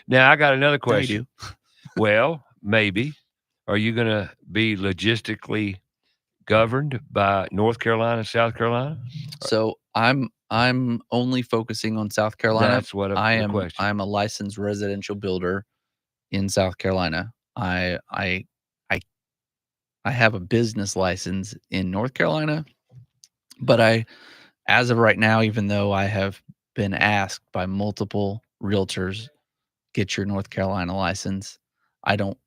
S2: Now, I got another question.
S3: No, you do.
S2: Well, maybe. Are you going to be logistically governed by North Carolina, South Carolina?
S3: So I'm only focusing on South Carolina.
S2: That's what the question.
S3: I'm a licensed residential builder in South Carolina. I have a business license in North Carolina, but as of right now, even though I have been asked by multiple realtors, get your North Carolina license, I don't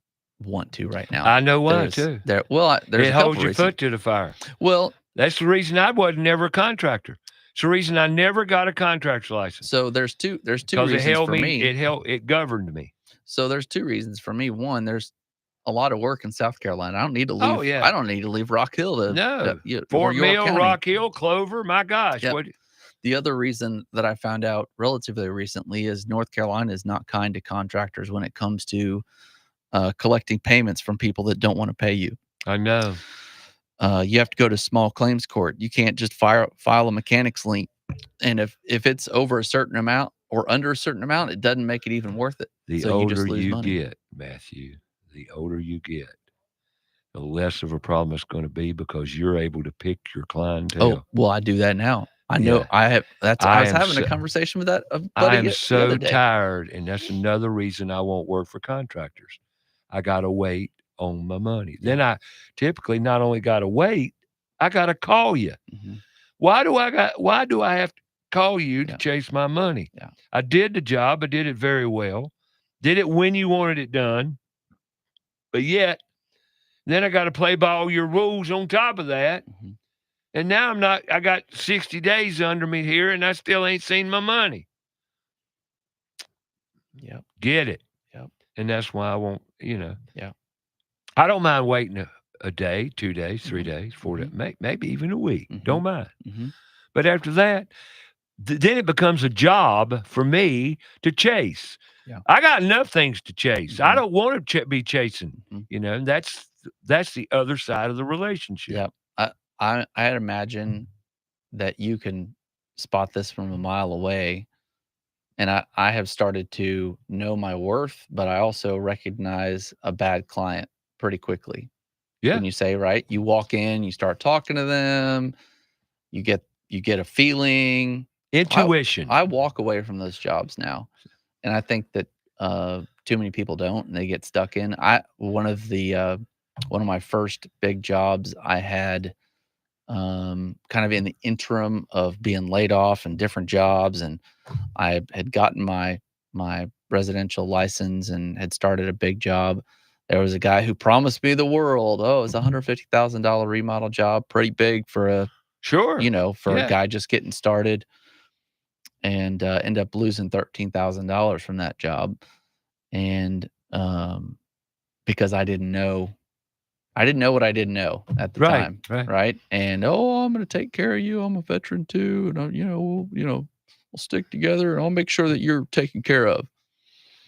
S3: want to right now.
S2: I know why too.
S3: There's
S2: it
S3: a
S2: holds
S3: couple
S2: your
S3: reasons.
S2: foot to the fire.
S3: Well,
S2: that's the reason I wasn't never a contractor. It's the reason I never got a contractor's license.
S3: So there's two reasons
S2: It governed me.
S3: So there's 2 reasons for me. One, there's a lot of work in South Carolina. I don't need to leave.
S2: Oh, yeah.
S3: I don't need to leave Rock Hill to
S2: Fort
S3: York
S2: Mill,
S3: County.
S2: Rock Hill, Clover. My gosh.
S3: Yep.
S2: What?
S3: The other reason that I found out relatively recently is North Carolina is not kind to contractors when it comes to collecting payments from people that don't want to pay you.
S2: I know.
S3: You have to go to small claims court. You can't just file a mechanics lien. And if it's over a certain amount or under a certain amount, it doesn't make it even worth it.
S2: The older you get, Matthew, the older you get, the less of a problem it's going to be because you're able to pick your clientele.
S3: Oh, well, I do that now. I know.
S2: Yeah.
S3: I have. I was having
S2: so-
S3: a conversation with that buddy
S2: I am
S3: the
S2: so
S3: other day.
S2: tired, and that's another reason I won't work for contractors. I got to wait on my money. Then I typically not only got to wait, I got to call you.
S3: Mhm.
S2: Why do I have to call you to
S3: Yeah.
S2: chase my money?
S3: Yeah.
S2: I did the job. I did it very well. Did it when you wanted it done. But yet, then I got to play by all your rules on top of that.
S3: Mhm.
S2: And now I got 60 days under me here and I still ain't seen my money.
S3: Yep.
S2: Get it.
S3: Yep.
S2: And that's why I won't,
S3: Yeah.
S2: I don't mind waiting a day, 2 days, 3
S3: Mhm.
S2: days, 4 days, maybe even a week.
S3: Mhm.
S2: Don't mind.
S3: Mhm.
S2: But after that, then it becomes a job for me to chase.
S3: Yeah.
S2: I got enough things to chase. I
S3: Mhm.
S2: don't want to be chasing,
S3: Mhm.
S2: and that's the other side of the relationship.
S3: Yep. I'd imagine that you can spot this from a mile away. And I have started to know my worth, but I also recognize a bad client pretty quickly.
S2: Yeah.
S3: When you say, right, you walk in, you start talking to them, you get a feeling.
S2: Intuition.
S3: I walk away from those jobs now. And I think that too many people don't, and they get stuck in. One of my first big jobs I had kind of in the interim of being laid off and different jobs. And I had gotten my residential license and had started a big job. There was a guy who promised me the world. Oh, it's a $150,000 remodel job, pretty big for a
S2: Sure.
S3: for
S2: Yeah.
S3: a guy just getting started, and end up losing $13,000 from that job, and because I didn't know what I didn't know at the
S2: Right,
S3: time,
S2: right.
S3: right? And I'm going to take care of you. I'm a veteran too, and we'll stick together, and I'll make sure that you're taken care of.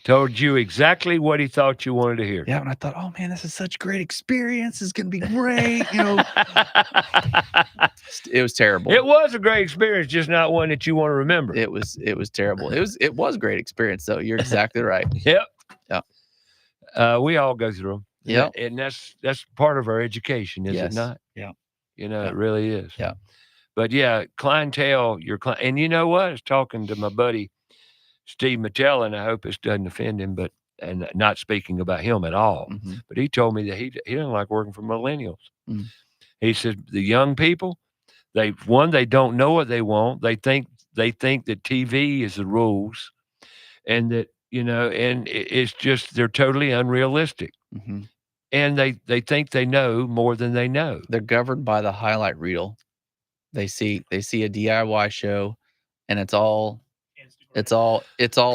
S2: Told you exactly what he thought you wanted to hear.
S3: Yeah, and I thought, oh man, this is such a great experience. It's going to be great. It was terrible.
S2: It was a great experience, just not one that you want to remember.
S3: It was terrible. It was a great experience, though. You're exactly right.
S2: Yep.
S3: Yeah.
S2: We all go through them.
S3: Yep.
S2: And that's part of our education, is
S3: Yes.
S2: it not?
S3: Yeah.
S2: It really is.
S3: Yeah.
S2: But yeah, clientele, and you know what? I was talking to my buddy Steve Mattel, and I hope this doesn't offend him, and not speaking about him at all.
S3: Mhm.
S2: But he told me that he doesn't like working for millennials.
S3: Mm.
S2: He said the young people, they don't know what they want. They think that TV is the rules, and that and it's just they're totally unrealistic,
S3: Mhm.
S2: and they think they know more than they know.
S3: They're governed by the highlight reel. They see a DIY show, and it's all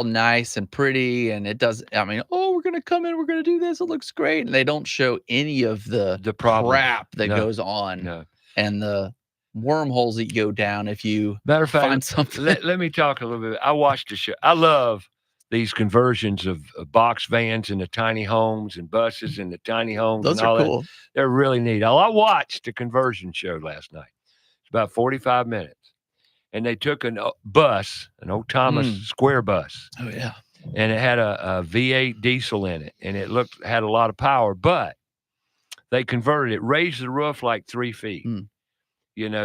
S3: nice and pretty, and it does. I mean, we're gonna come in, we're gonna do this. It looks great, and they don't show any of the
S2: problems.
S3: crap that
S2: No.
S3: goes on,
S2: No.
S3: and the wormholes that you go down if you
S2: Matter of fact,
S3: find something.
S2: let me talk a little bit. I watched the show. I love these conversions of box vans into tiny homes and buses into tiny homes.
S3: Those
S2: and all
S3: are
S2: that.
S3: cool.
S2: They're really neat. I watched the conversion show last night. It's about 45 minutes. And they took an old Thomas Square bus,
S3: Oh yeah.
S2: and it had a V8 diesel in it, and it had a lot of power, but they converted it, raised the roof like 3 feet.
S3: Mm.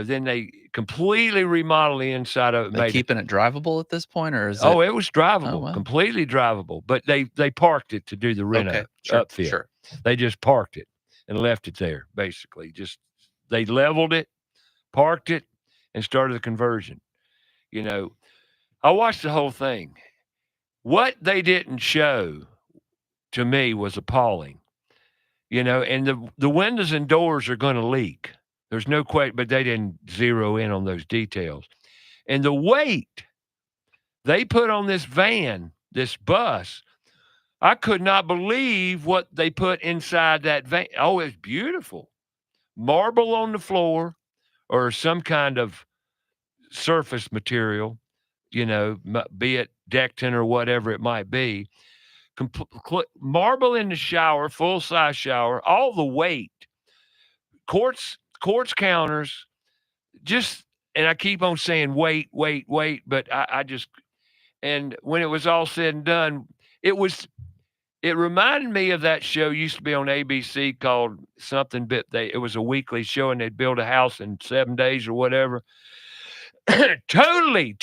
S2: Then they completely remodeled the inside of it.
S3: They keeping it drivable at this point, or is
S2: it was drivable,
S3: wow.
S2: completely drivable. But they parked it to do the reno
S3: okay? Sure,
S2: upfit.
S3: sure.
S2: They just parked it and left it there, basically. Just they leveled it, parked it, and started the conversion. I watched the whole thing. What they didn't show to me was appalling. And the windows and doors are going to leak. There's no question, but they didn't zero in on those details. And the weight they put on this van, this bus, I could not believe what they put inside that van. Oh, it's beautiful. Marble on the floor, or some kind of surface material, be it Decton or whatever it might be. Marble in the shower, full-size shower, all the weight, quartz counters, and I keep on saying wait, but I just, and when it was all said and done, it reminded me of that show used to be on ABC called something, it was a weekly show, and they'd build a house in 7 days or whatever. Totally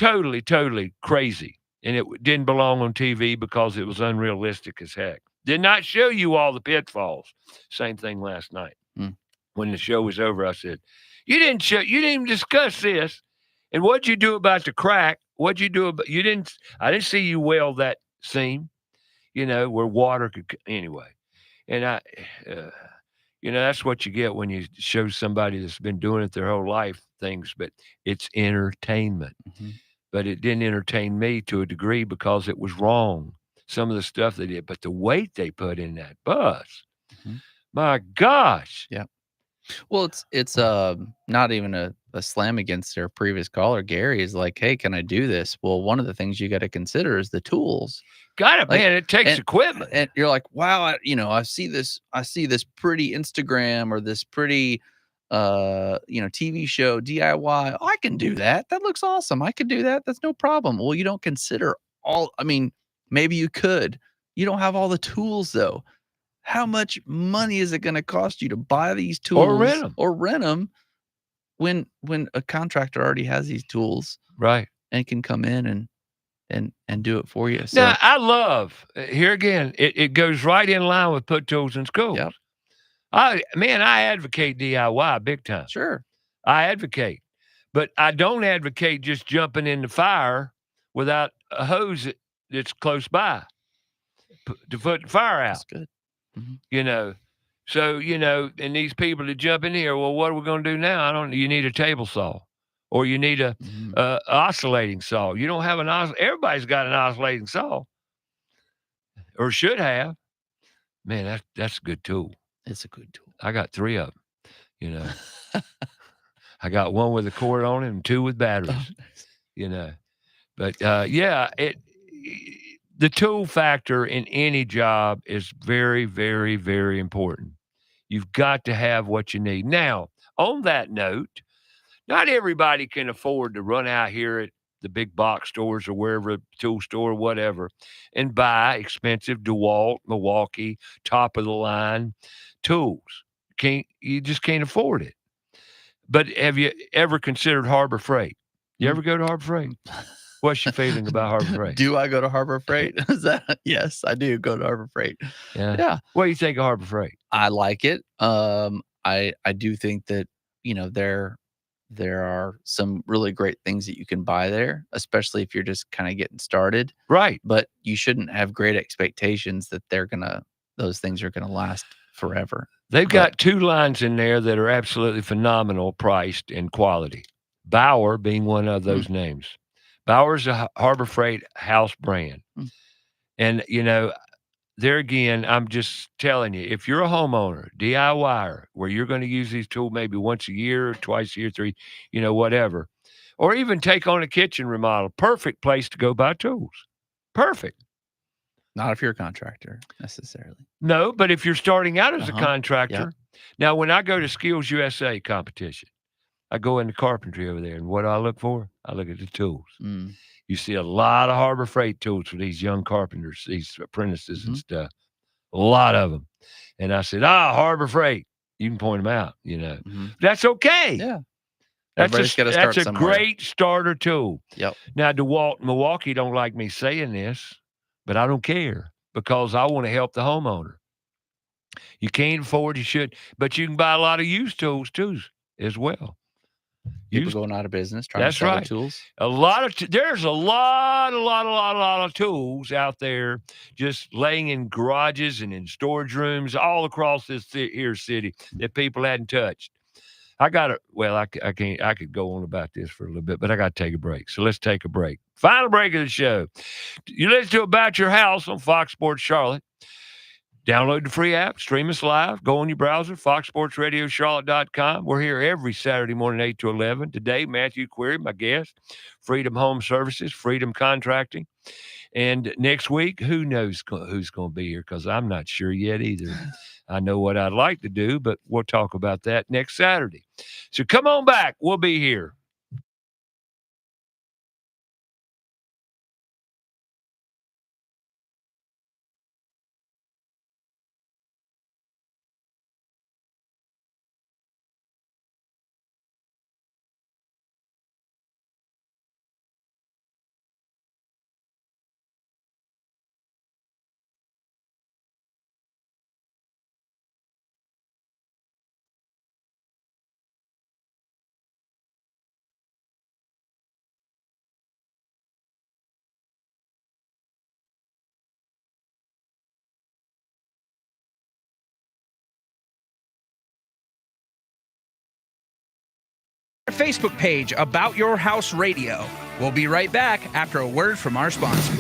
S2: crazy. And it didn't belong on TV because it was unrealistic as heck. Did not show you all the pitfalls. Same thing last night.
S3: Mm.
S2: When the show was over, I said, you didn't even discuss this. And what'd you do about the crack? What'd you do about, I didn't see you weld that seam, where water could, anyway. And that's what you get when you show somebody that's been doing it their whole life things, but it's entertainment.
S3: Mm-hmm.
S2: But it didn't entertain me to a degree because it was wrong. Some of the stuff they did, but the weight they put in that bus, my gosh.
S3: Yeah. Well, it's not even a slam against their previous caller. Gary is like, hey, can I do this? Well, one of the things you got to consider is the tools.
S2: Got it, man. It takes equipment.
S3: And you're like, wow, I see this pretty Instagram or this pretty TV show DIY. Oh, I can do that. That looks awesome. I could do that. That's no problem. Well, you don't consider maybe you could. You don't have all the tools though. How much money is it going to cost you to buy these tools
S2: or rent them
S3: when a contractor already has these tools,
S2: right,
S3: and can come in and do it for you? So
S2: now, I love, here again, it goes right in line with put tools in schools.
S3: Yep.
S2: I advocate DIY big time.
S3: Sure.
S2: I advocate. But I don't advocate just jumping in the fire without a hose that's close by to put the fire out.
S3: That's good.
S2: You know, so, and these people that jump in here, well, what are we going to do now? You need a table saw, or you need a oscillating saw. You don't have everybody's got an oscillating saw, or should have. Man, that's a good tool.
S3: It's a good tool.
S2: I got 3 of them, I got 1 with a cord on it and 2 with batteries, But the tool factor in any job is very, very, very important. You've got to have what you need. Now, on that note, not everybody can afford to run out here at the big box stores or wherever, tool store or whatever, and buy expensive DeWalt, Milwaukee, top of the line tools. You just can't afford it. But have you ever considered Harbor Freight? You ever go to Harbor Freight? What's your feeling about Harbor Freight?
S3: Do I go to Harbor Freight? Yes, I do go to Harbor Freight. Yeah.
S2: What do you think of Harbor Freight?
S3: I like it. I do think that, there are some really great things that you can buy there, especially if you're just kind of getting started.
S2: Right.
S3: But you shouldn't have great expectations that those things are gonna last forever.
S2: They've got 2 lines in there that are absolutely phenomenal priced and quality. Bauer being one of those names. Bauer's a Harbor Freight house brand. And, there again, I'm just telling you, if you're a homeowner, DIYer, where you're going to use these tools maybe once a year, twice a year, 3, whatever, or even take on a kitchen remodel, perfect place to go buy tools. Perfect.
S3: Not if you're a contractor necessarily.
S2: No, but if you're starting out as a contractor. Now, when I go to Skills USA competition, I go into carpentry over there, and what do I look for? I look at the tools. You see a lot of Harbor Freight tools for these young carpenters, these apprentices and stuff. A lot of them. And I said, Harbor Freight. You can point them out, That's okay.
S3: Yeah.
S2: That's a
S3: somewhere.
S2: Great starter tool.
S3: Yep.
S2: Now, DeWalt and Milwaukee don't like me saying this, but I don't care because I want to help the homeowner. You can't afford, you should, but you can buy a lot of used tools too as well.
S3: People going out of business trying to sell the tools.
S2: There's a lot of tools out there just laying in garages and in storage rooms all across this here city that people hadn't touched. I could go on about this for a little bit, but I got to take a break. So let's take a break. Final break of the show. You listen to About Your House on Fox Sports Charlotte. Download the free app, stream us live, go on your browser, foxsportsradiocharlotte.com. We're here every Saturday morning, 8 to 11. Today, Matthew Query, my guest, Freedom Home Services, Freedom Contracting. And next week, who knows who's going to be here, because I'm not sure yet either. I know what I'd like to do, but we'll talk about that next Saturday. So come on back. We'll be here.
S4: Facebook page, About Your House Radio. We'll be right back after a word from our sponsor.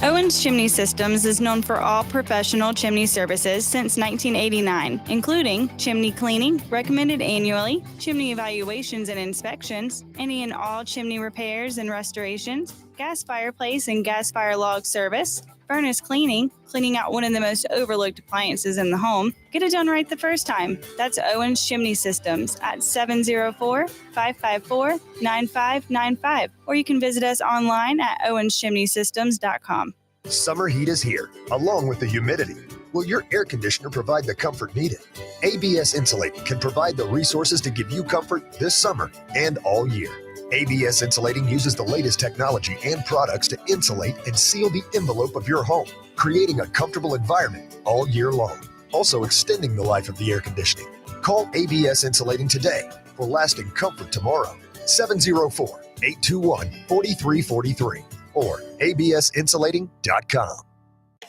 S7: Owens Chimney Systems is known for all professional chimney services since 1989, including chimney cleaning, recommended annually, chimney evaluations and inspections, any and all chimney repairs and restorations, gas fireplace and gas fire log service, furnace cleaning, cleaning out one of the most overlooked appliances in the home. Get it done right the first time. That's Owens Chimney Systems at 704-554-9595. Or you can visit us online at owenschimneysystems.com.
S6: Summer heat is here, along with the humidity. Will your air conditioner provide the comfort needed? ABS Insulating can provide the resources to give you comfort this summer and all year. ABS Insulating uses the latest technology and products to insulate and seal the envelope of your home, creating a comfortable environment all year long, also extending the life of the air conditioning. Call ABS Insulating today for lasting comfort tomorrow. 704-821-4343 or absinsulating.com.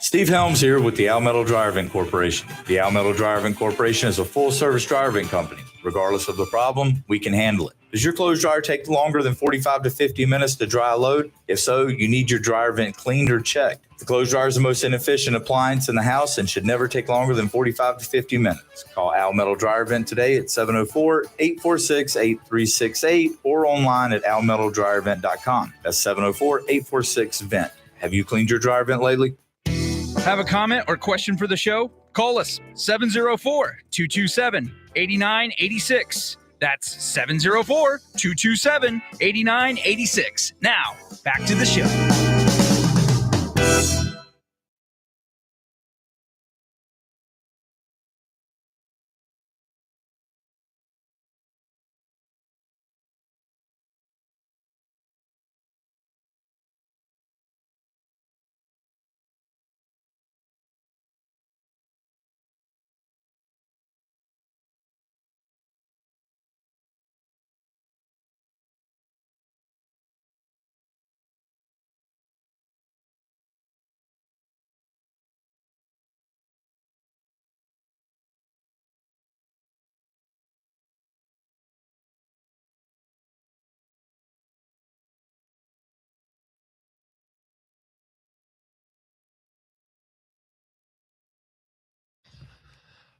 S10: Steve Helms here with the Al Metal Driving Corporation. The Al Metal Driving Corporation is a full-service driving company. Regardless of the problem, we can handle it. Does your clothes dryer take longer than 45 to 50 minutes to dry a load? If so, you need your dryer vent cleaned or checked. The clothes dryer is the most inefficient appliance in the house and should never take longer than 45 to 50 minutes. Call Al Metal Dryer Vent today at 704-846-8368 or online at almetaldryervent.com. That's 704-846-VENT. Have you cleaned your dryer vent lately?
S4: Have a comment or question for the show? Call us 704-227-8986. That's 704-227-8986. Now, back to the show.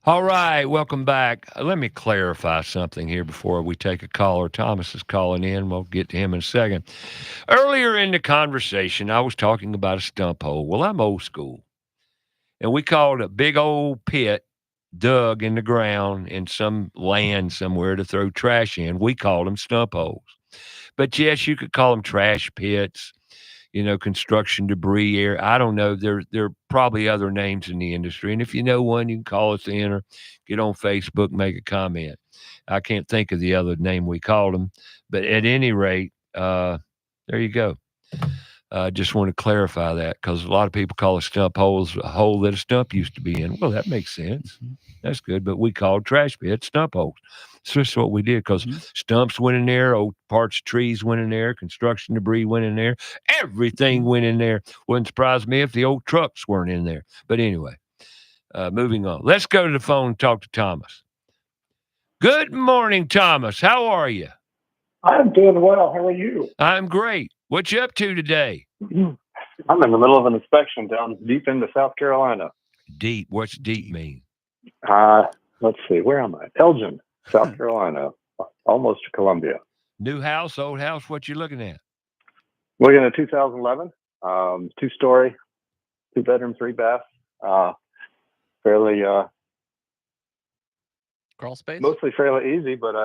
S2: All right, welcome back. Let me clarify something here before we take a caller. Thomas is calling in. We'll get to him in a second. Earlier in the conversation, I was talking about a stump hole. Well, I'm old school, and we called a big old pit dug in the ground in some land somewhere to throw trash in. We called them stump holes. But yes, you could call them trash pits, construction debris area. I don't know. There are probably other names in the industry. And if you know one, you can call us in or get on Facebook, make a comment. I can't think of the other name we called them. But at any rate, there you go. Just want to clarify that because a lot of people call a stump holes a hole that a stump used to be in. Well, that makes sense. That's good. But we called trash pits stump holes. So that's what we did because stumps went in there, old parts of trees went in there, construction debris went in there, everything went in there. Wouldn't surprise me if the old trucks weren't in there. But anyway, moving on. Let's go to the phone and talk to Thomas. Good morning, Thomas. How are you?
S12: I'm doing well. How are you?
S2: I'm great. What you up to today?
S12: I'm in the middle of an inspection down deep into South Carolina.
S2: Deep. What's deep mean?
S12: Let's see. Where am I? Elgin, South Carolina, almost to Columbia.
S2: New house, old house. What you looking at?
S12: Looking at 2011, 2-story, 2-bedroom, 3-bath. Fairly
S3: Crawl space?
S12: mostly fairly easy, but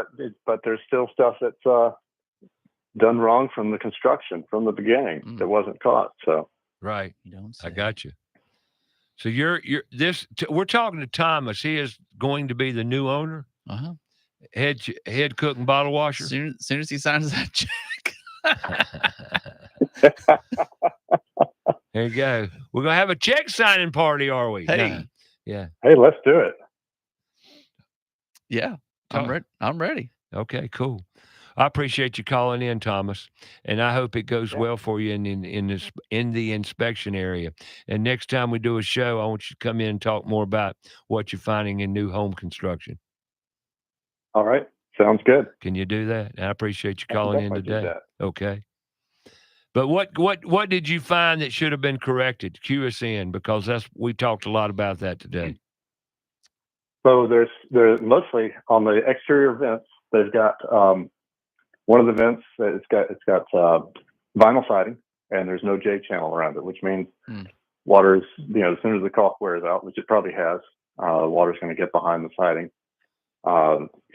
S12: there's still stuff that's done wrong from the construction from the beginning that wasn't caught. So
S2: right,
S3: You don't
S2: I
S3: say.
S2: got you. So we're talking to Thomas. He is going to be the new owner,
S3: Uh-huh.
S2: head cook and bottle washer.
S3: Soon as he signs that check.
S2: There you go. We're gonna have a check signing party, are we?
S3: Hey.
S2: No. Yeah.
S12: hey, let's do it.
S3: Yeah. I'm
S2: Oh.
S3: ready. I'm ready.
S2: Okay. Cool. I appreciate you calling in, Thomas, and I hope it goes well for you in the inspection area. And next time we do a show, I want you to come in and talk more about what you're finding in new home construction.
S12: All right, sounds good.
S2: Can you do that? I appreciate you
S12: I can
S2: calling in
S12: definitely do
S2: today.
S12: that.
S2: Okay. But what did you find that should have been corrected? Cue us in because we talked a lot about that today.
S12: So there's mostly on the exterior vents. They've got one of the vents. It's got vinyl siding, and there's no J channel around it, which means water's as soon as the caulk wears out, which it probably has, water's going to get behind the siding.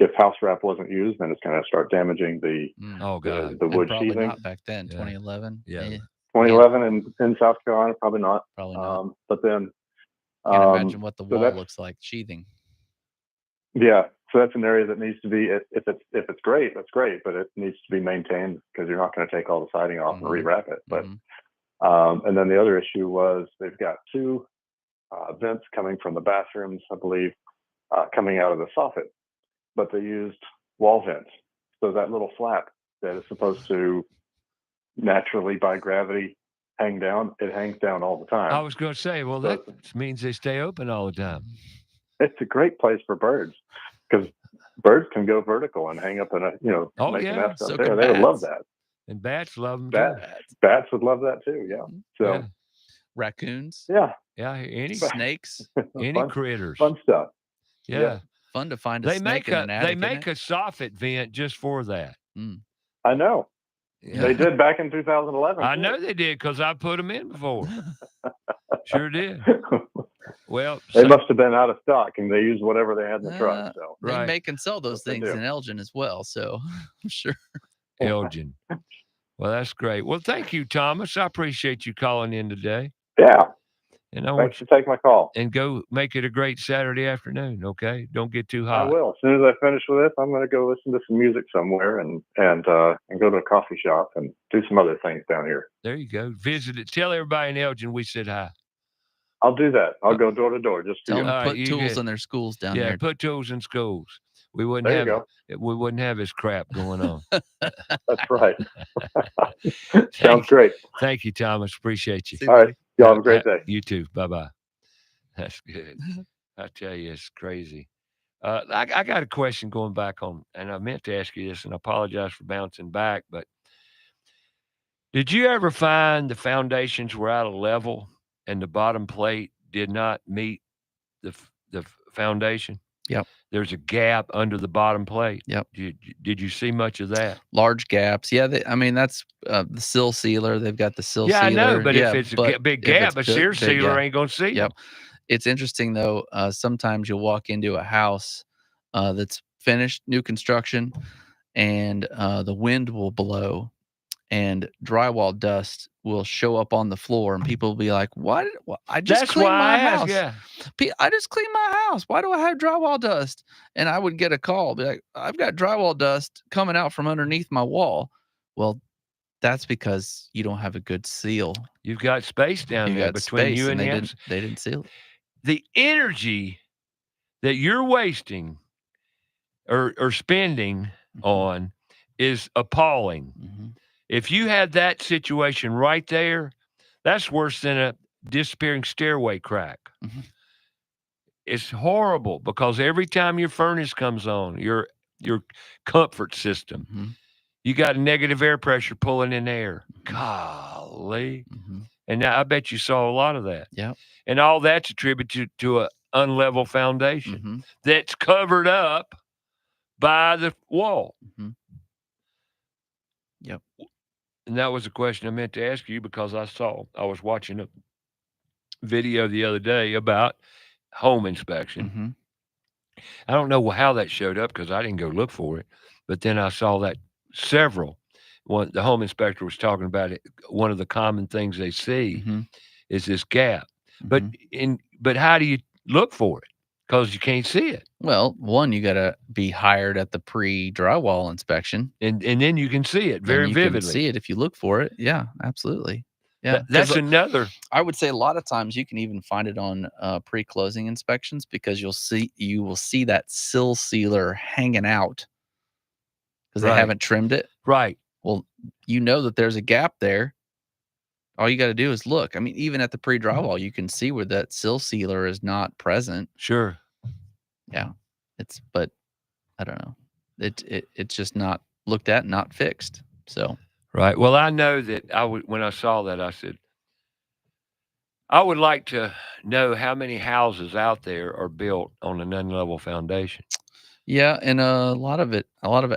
S12: If house wrap wasn't used, then it's going to start damaging the
S2: God.
S12: the
S3: And
S12: wood
S3: probably
S12: sheathing.
S3: not back then, 2011.
S2: Yeah.
S12: 2011 in South Carolina, probably not.
S3: Probably not.
S12: But then
S3: Can't imagine what the
S12: so
S3: wall
S12: that's-
S3: looks like sheathing.
S12: Yeah, so that's an area that needs to be. If it's great, that's great, but it needs to be maintained because you're not going to take all the siding off and rewrap it. But and then the other issue was they've got 2 vents coming from the bathrooms, I believe, coming out of the soffit, but they used wall vents. So that little flap that is supposed to naturally by gravity hang down, it hangs down all the time.
S2: I was going to say, well, that means they stay open all the time.
S12: It's a great place for birds because birds can go vertical and hang up in a,
S2: Oh,
S12: make a
S2: yeah.
S12: nest
S3: So
S12: up there.
S3: can
S12: They would love
S3: bats.
S12: that.
S2: And bats love them
S12: Bats would love that too. Yeah. So
S2: Yeah.
S3: Raccoons,
S12: yeah,
S2: Yeah, any
S3: snakes.
S2: any critters.
S12: fun stuff.
S2: Yeah.
S3: Fun to find a
S2: They
S3: snake
S2: make
S3: in
S2: a
S3: an attic.
S2: they
S3: isn't
S2: make
S3: it?
S2: a soffit vent just for that.
S12: I know.
S2: Yeah.
S12: They did back in 2011.
S2: I
S12: too.
S2: know they did because I put them in before. Sure did. Well,
S12: They
S2: so-
S12: must have been out of stock and they used whatever they had in the
S3: Uh,
S12: truck. So
S3: They
S2: Right.
S3: make and sell those
S12: They
S3: things
S12: do.
S3: in Elgin as well. So I'm sure.
S2: Elgin. Well, that's great. Well, thank you, Thomas. I appreciate you calling in today.
S12: yeah,
S2: And I want
S12: thanks for taking my call.
S2: and go make it a great Saturday afternoon. Okay, don't get too
S12: I
S2: hot.
S12: will. As soon as I finish with this, I'm going to go listen to some music somewhere and go to a coffee shop and do some other things down here.
S2: There you go. Visit it. Tell everybody in Elgin we said hi.
S12: I'll do that. I'll go door to door just for
S3: Tell
S12: you.
S3: them
S2: All
S3: to
S2: right,
S3: put
S2: you
S3: tools
S2: get-
S3: in their schools down
S2: Yeah,
S3: there.
S2: put tools in schools. We wouldn't
S12: There you
S2: have we wouldn't have this crap going on.
S12: That's right.
S2: Thank
S12: Sounds great.
S2: Thank you, Thomas. Appreciate you.
S3: See,
S12: All right. Y'all have a great day.
S2: You too. Bye bye. That's good. I tell you, it's crazy. I got a question going back on, and I meant to ask you this, and I apologize for bouncing back, but did you ever find the foundations were out of level and the bottom plate did not meet the foundation?
S3: Yep.
S2: There's a gap under the bottom plate.
S3: Yep.
S2: Did you see much of that?
S3: Large gaps. Yeah. I mean, that's the sill sealer. They've got the sill
S2: Yeah, I
S3: sealer.
S2: know, but if it's a big
S3: if
S2: gap, a
S3: it's
S2: sear
S3: big
S2: sealer
S3: gap-
S2: ain't going to see
S3: Yep.
S2: them.
S3: It's interesting though. Sometimes you'll walk into a house that's finished, new construction, and the wind will blow, and drywall dust will show up on the floor, and people will be like, "Why did I just
S2: That's
S3: cleaned
S2: why
S3: my
S2: I asked.
S3: house?
S2: Yeah.
S3: I just cleaned my house. Why do I have drywall dust?" And I would get a call, be like, "I've got drywall dust coming out from underneath my wall." Well, that's because you don't have a good seal.
S2: You've got space down
S3: You
S2: there
S3: got
S2: between
S3: space,
S2: you and
S3: they
S2: the
S3: didn't seal it.
S2: the energy that you're wasting or spending on is appalling.
S3: Mhm.
S2: If you had that situation right there, that's worse than a disappearing stairway crack.
S3: Mhm.
S2: It's horrible because every time your furnace comes on, your comfort system,
S3: Mhm.
S2: you got a negative air pressure pulling in air. Golly.
S3: Mhm.
S2: And now I bet you saw a lot of that.
S3: Yep.
S2: And all that's attributed to a unlevel foundation
S3: Mhm.
S2: that's covered up by the wall.
S3: Mhm. Yep.
S2: And that was a question I meant to ask you because I was watching a video the other day about home inspection.
S3: Mhm.
S2: I don't know how that showed up because I didn't go look for it, but then I saw that the home inspector was talking about it. One of the common things they see
S3: Mhm.
S2: is this gap. But
S3: Mhm.
S2: but how do you look for it? Because you can't see it.
S3: Well, one, you got to be hired at the pre-drywall inspection.
S2: And then you can see it
S3: and
S2: very
S3: you can
S2: vividly.
S3: see it if you look for it. Yeah, absolutely. Yeah,
S2: That's
S3: 'cause,
S2: another.
S3: I would say a lot of times you can even find it on pre-closing inspections because you will see that sill sealer hanging out because they
S2: Right.
S3: haven't trimmed it.
S2: Right.
S3: Well, you know that there's a gap there. All you got to do is look. I mean, even at the pre-drywall, you can see where that sill sealer is not present.
S2: Sure.
S3: Yeah, but I don't know. It's just not looked at, not fixed. So
S2: Right. Well, I know that when I saw that, I said, I would like to know how many houses out there are built on an unlevel foundation.
S3: yeah, and a lot of it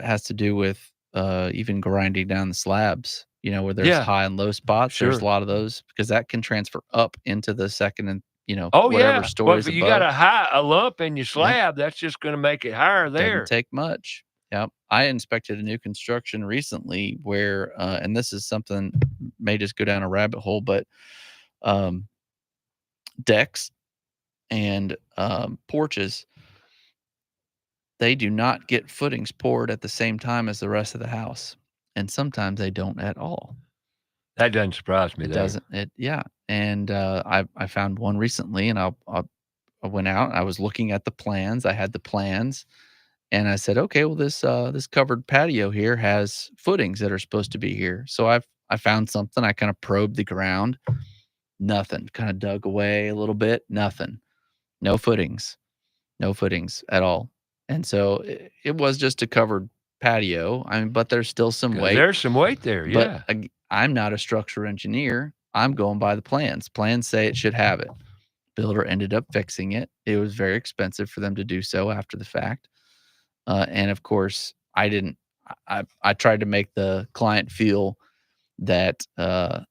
S3: has to do with even grinding down the slabs. Where there's
S2: Yeah.
S3: high and low spots. There's a
S2: Sure.
S3: lot of those because that can transfer up into the second and
S2: Oh
S3: whatever
S2: yeah. But
S3: stories
S2: if you
S3: above.
S2: got a lump in your slab, that's just going to make it higher there.
S3: Doesn't take much. Yep. I inspected a new construction recently where, and this is something may just go down a rabbit hole, but decks and porches, they do not get footings poured at the same time as the rest of the house, and sometimes they don't at all.
S2: That doesn't surprise me.
S3: It
S2: there.
S3: doesn't. Yeah. And I found one recently, and I went out. I was looking at the plans. I had the plans, And I said, okay, well, this covered patio here has footings that are supposed to be here. So I found something. I kind of probed the ground. Nothing. Kind of dug away a little bit. Nothing. No footings. No footings at all. And so it was just a covered patio. I mean, but there's still some weight.
S2: There's some weight there. Yeah.
S3: But I'm not a structural engineer. I'm going by the plans. Plans say it should have it. Builder ended up fixing it. It was very expensive for them to do so after the fact. And of course, I didn't. I tried to make the client feel that, hey,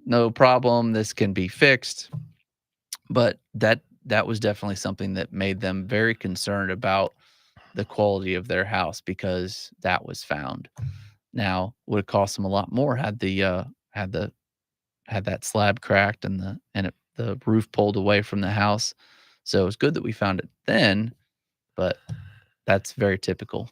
S3: no problem. This can be fixed. But that was definitely something that made them very concerned about the quality of their house because that was found. Now, would have cost them a lot more had that slab cracked and the roof pulled away from the house. So it was good that we found it then, but that's very typical.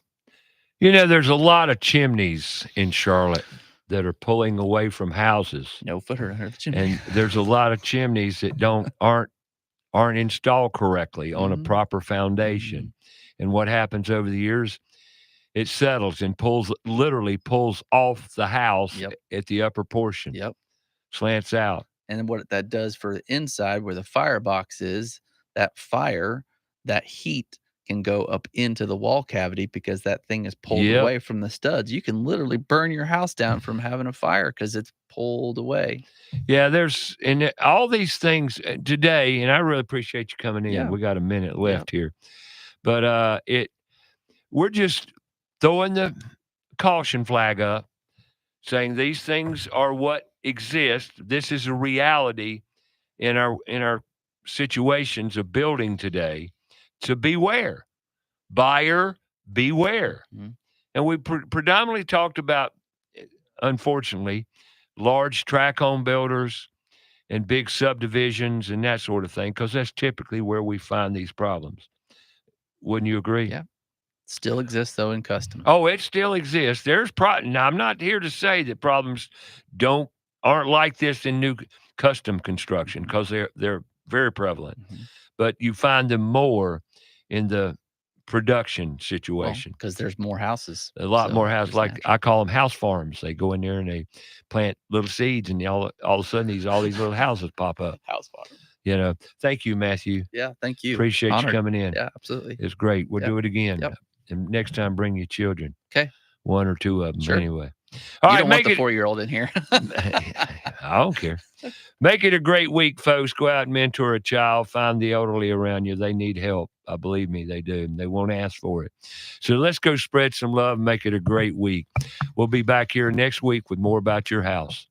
S2: There's a lot of chimneys in Charlotte that are pulling away from houses.
S3: No footer under the chimney.
S2: And there's a lot of chimneys that aren't installed correctly on a proper foundation. And what happens over the years, it settles and literally pulls off the house at the upper portion.
S3: Yep.
S2: Slants out.
S3: And what that does for the inside where the firebox is, that heat can go up into the wall cavity because that thing is pulled away from the studs. You can literally burn your house down from having a fire because it's pulled away.
S2: Yeah, there's all these things today, and I really appreciate you coming in.
S3: Yeah.
S2: We got a minute left here. But we're just throwing the caution flag up, saying these things are what exist. This is a reality in our situations of building today. To beware, buyer beware.
S3: Mm-hmm.
S2: And we predominantly talked about, unfortunately, large tract home builders and big subdivisions and that sort of thing, because that's typically where we find these problems. Wouldn't you agree?
S3: Yeah. Still exists, though, in custom.
S2: Oh, it still exists. There's now, I'm not here to say that problems aren't like this in new custom construction, because they're very prevalent.
S3: Mm-hmm.
S2: But you find them more in the production situation
S3: because there's more houses.
S2: A lot more houses. Like natural. I call them house farms. They go in there and they plant little seeds, and all of a sudden all these little houses pop up.
S3: House farm.
S2: Thank you, Matthew.
S3: Yeah, thank you.
S2: Appreciate
S3: Honored.
S2: you coming in.
S3: Yeah, absolutely.
S2: It's great. We'll do it again.
S3: Yep.
S2: And next time, bring your children.
S3: Okay.
S2: One or two of them,
S3: sure.
S2: Anyway.
S3: All right, don't want the 4-year-old in here.
S2: I don't care. Make it a great week, folks. Go out and mentor a child. Find the elderly around you. They need help. Believe me, they do. They won't ask for it. So let's go spread some love and make it a great week. We'll be back here next week with more about your house.